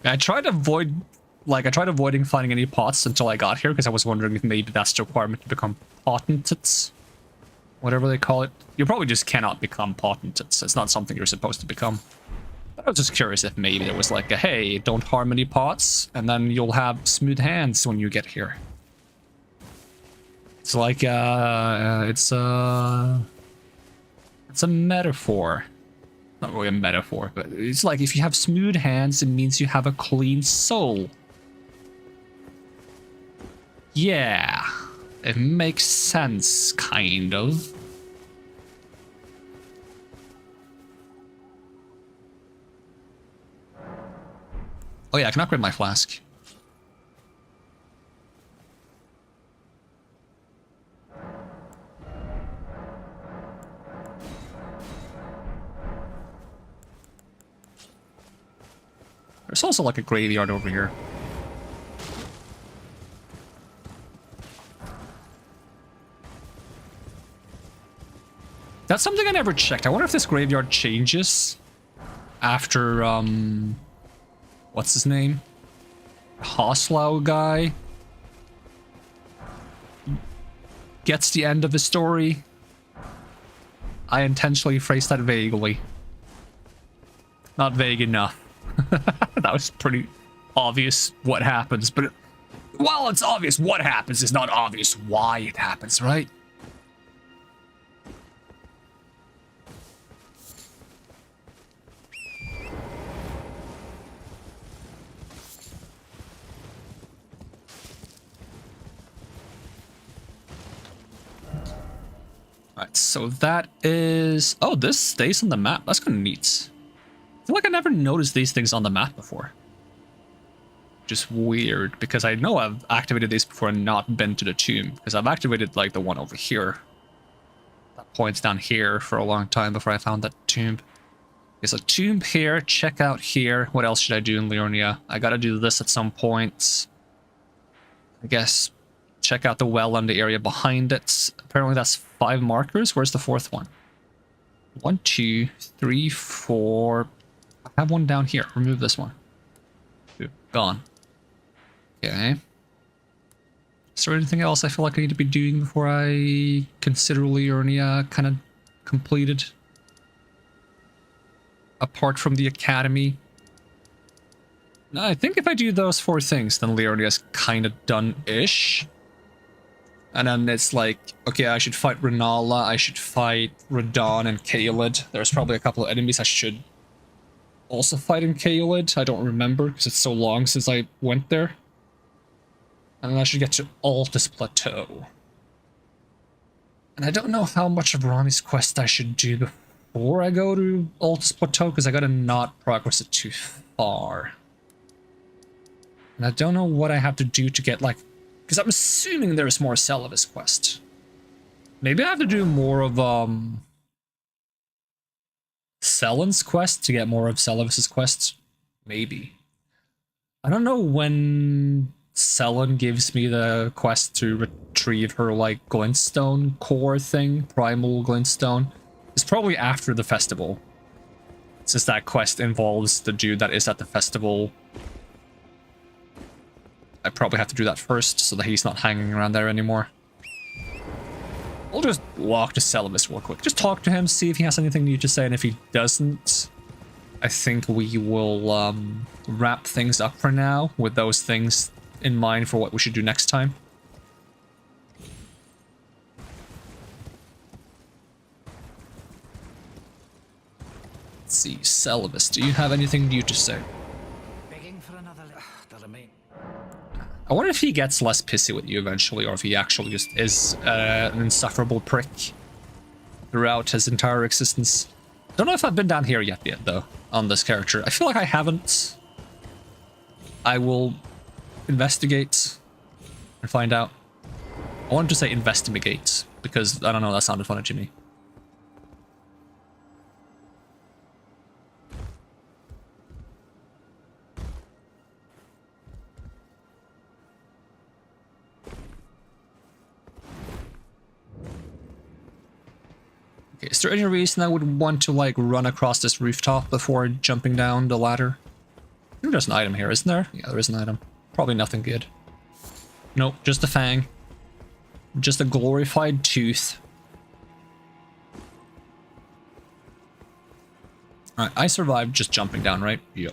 I tried avoiding finding any pots until I got here because I was wondering if maybe that's the requirement to become potentates. Whatever they call it. You probably just cannot become potentates. It's not something you're supposed to become. But I was just curious if maybe there was like a, hey, don't harm any pots, and then you'll have smooth hands when you get here. It's like, it's a metaphor. Not really a metaphor, but it's like if you have smooth hands, it means you have a clean soul. Yeah. It makes sense, kind of. Oh yeah, I can upgrade my flask. There's also like a graveyard over here. That's something I never checked. I wonder if this graveyard changes after, what's his name? Hoslau guy gets the end of the story. I intentionally phrased that vaguely. Not vague enough. That was pretty obvious what happens, but while it's obvious what happens, it's not obvious why it happens, right? Alright, so that is... Oh, this stays on the map. That's kind of neat. I feel like I never noticed these things on the map before. Just weird, because I know I've activated these before and not been to the tomb. Because I've activated, like, the one over here. That points down here for a long time before I found that tomb. Okay, so tomb here, check out here. What else should I do in Liurnia? I gotta do this at some point. I guess... Check out the well and the area behind it. Apparently that's 5 markers. Where's the 4th one? 1, 2, 3, 4. I have one down here. Remove this one. Gone. Okay. Is there anything else I feel like I need to be doing before I consider Liurnia kind of completed? Apart from the academy. No, I think if I do those 4 things, then Liurnia's kind of done-ish. And then it's like, okay, I should fight Renala, I should fight Radahn and Caelid. There's probably a couple of enemies I should also fight in Caelid. I don't remember, because it's so long since I went there. And then I should get to Altus Plateau. And I don't know how much of Ranni's quest I should do before I go to Altus Plateau, because I gotta not progress it too far. And I don't know what I have to do to get, like... Because I'm assuming there's more Celavis quest. Maybe I have to do more of, Sellen's quest to get more of Celavis's quests? Maybe. I don't know when Sellen gives me the quest to retrieve her, like, glintstone core thing, primal glintstone. It's probably after the festival, since that quest involves the dude that is at the festival. I probably have to do that first, so that he's not hanging around there anymore. I'll just walk to Celavis real quick. Just talk to him, see if he has anything new to say, and if he doesn't, I think we will wrap things up for now with those things in mind for what we should do next time. Let's see, Celavis, do you have anything new to say? Begging for another I wonder if he gets less pissy with you eventually, or if he actually just is an insufferable prick throughout his entire existence. Don't know if I've been down here yet, though, on this character. I feel like I haven't. I will investigate and find out. I wanted to say investigate, because, I don't know, that sounded funny to me. Okay, is there any reason I would want to, like, run across this rooftop before jumping down the ladder? I think there's an item here, isn't there? Yeah, there is an item. Probably nothing good. Nope, just a fang. Just a glorified tooth. Alright, I survived just jumping down, right? Yep.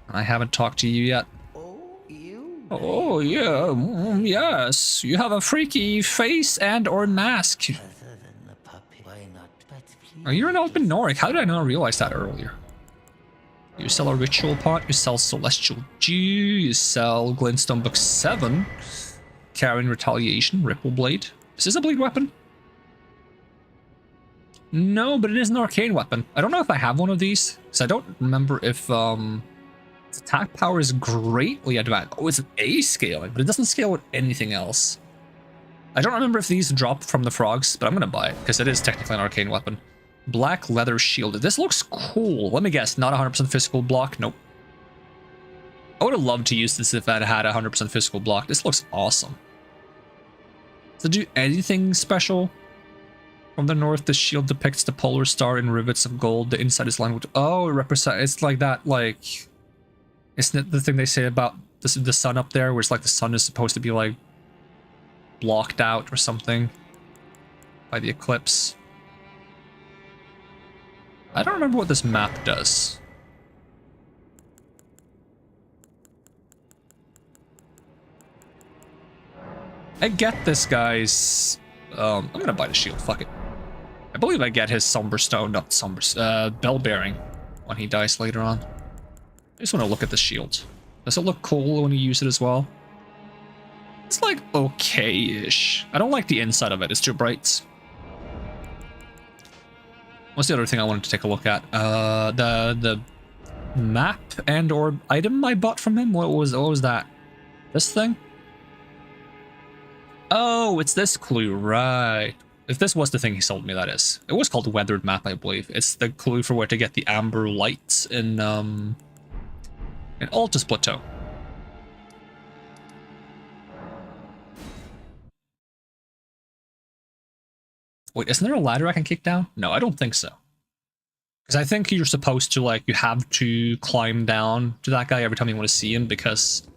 I haven't talked to you yet. Oh, yeah, yes. You have a freaky face and or mask. Oh, you're an open Noric. How did I not realize that earlier? You sell a ritual pot, you sell celestial dew, you sell glintstone book 7, carrying retaliation, ripple blade. Is this a bleed weapon? No, but it is an arcane weapon. I don't know if I have one of these, because I don't remember if its attack power is greatly advanced. Oh, it's an A scaling, but it doesn't scale with anything else. I don't remember if these drop from the frogs, but I'm gonna buy it, because it is technically an arcane weapon. Black leather shield. This looks cool. Let me guess, not 100% physical block? Nope. I would have loved to use this if I had 100% physical block. This looks awesome. Does it do anything special? From the north, the shield depicts the polar star in rivets of gold. The inside is lined with... Oh, it represents... It's like that, like... Isn't it the thing they say about the sun up there, where it's like the sun is supposed to be, like, blocked out or something by the eclipse? I don't remember what this map does. I get this guy's... I'm gonna buy the shield, fuck it. I believe I get his Somberstone, not Somber... Bell Bearing when he dies later on. I just want to look at the shield. Does it look cool when you use it as well? It's like okay-ish. I don't like the inside of it, it's too bright. What's the other thing I wanted to take a look at? The map and or item I bought from him? What was that? This thing? Oh, it's this clue, right. If this was the thing he sold me, that is. It was called Weathered Map, I believe. It's the clue for where to get the amber lights in Altus Plateau. Wait, isn't there a ladder I can kick down? No, I don't think so. Because I think you're supposed to, like, you have to climb down to that guy every time you want to see him, because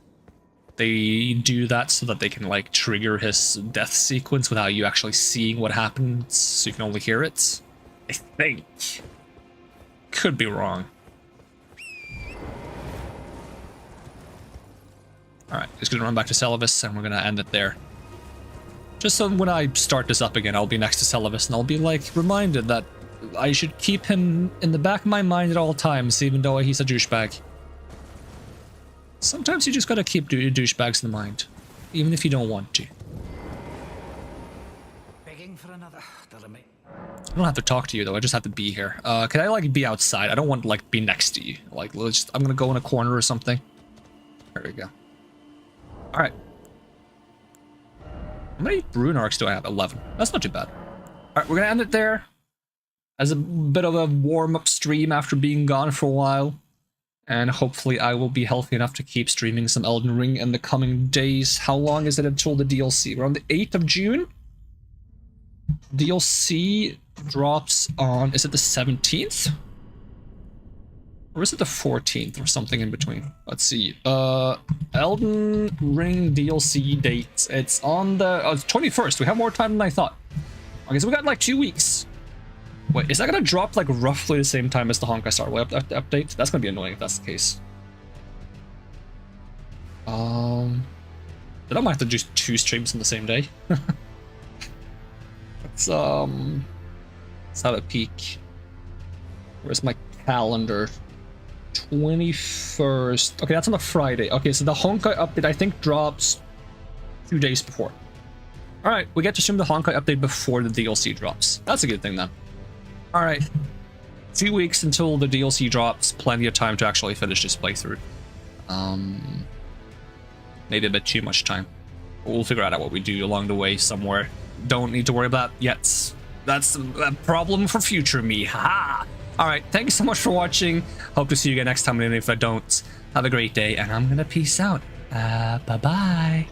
they do that so that they can, like, trigger his death sequence without you actually seeing what happens, so you can only hear it. I think. Could be wrong. Alright, just gonna run back to Celavis, and we're gonna end it there. Just so when I start this up again, I'll be next to Celavis, and I'll be, like, reminded that I should keep him in the back of my mind at all times, even though he's a douchebag. Sometimes you just gotta keep douchebags in mind, even if you don't want to. Begging for another. I don't have to talk to you, though. I just have to be here. Can I, like, be outside? I don't want to, like, be next to you. Like, I'm gonna go in a corner or something. There we go. Alright. How many rune arcs do I have? 11. That's not too bad. Alright, we're gonna end it there. as a bit of a warm-up stream after being gone for a while. And hopefully I will be healthy enough to keep streaming some Elden Ring in the coming days. How long is it until the DLC? We're on the 8th of June? DLC drops on, is it the 17th? Or is it the 14th or something in between? Let's see. Elden Ring DLC date. It's on the it's 21st. We have more time than I thought. Okay, so we got like 2 weeks. Wait, is that gonna drop like roughly the same time as the Honkai Star Rail update? That's gonna be annoying if that's the case. Then I might have to do 2 streams on the same day. Let's have a peek. Where's my calendar? 21st. Okay, that's on a Friday. Okay, so the Honkai update I think drops 2 days before. Alright, we get to stream the Honkai update before the DLC drops. That's a good thing then. Alright. 2 weeks until the DLC drops. Plenty of time to actually finish this playthrough. Maybe a bit too much time. We'll figure out what we do along the way somewhere. Don't need to worry about yet. That's a problem for future me. Haha! Alright, thank you so much for watching. Hope to see you again next time, and if I don't, have a great day, and I'm gonna peace out. Bye-bye.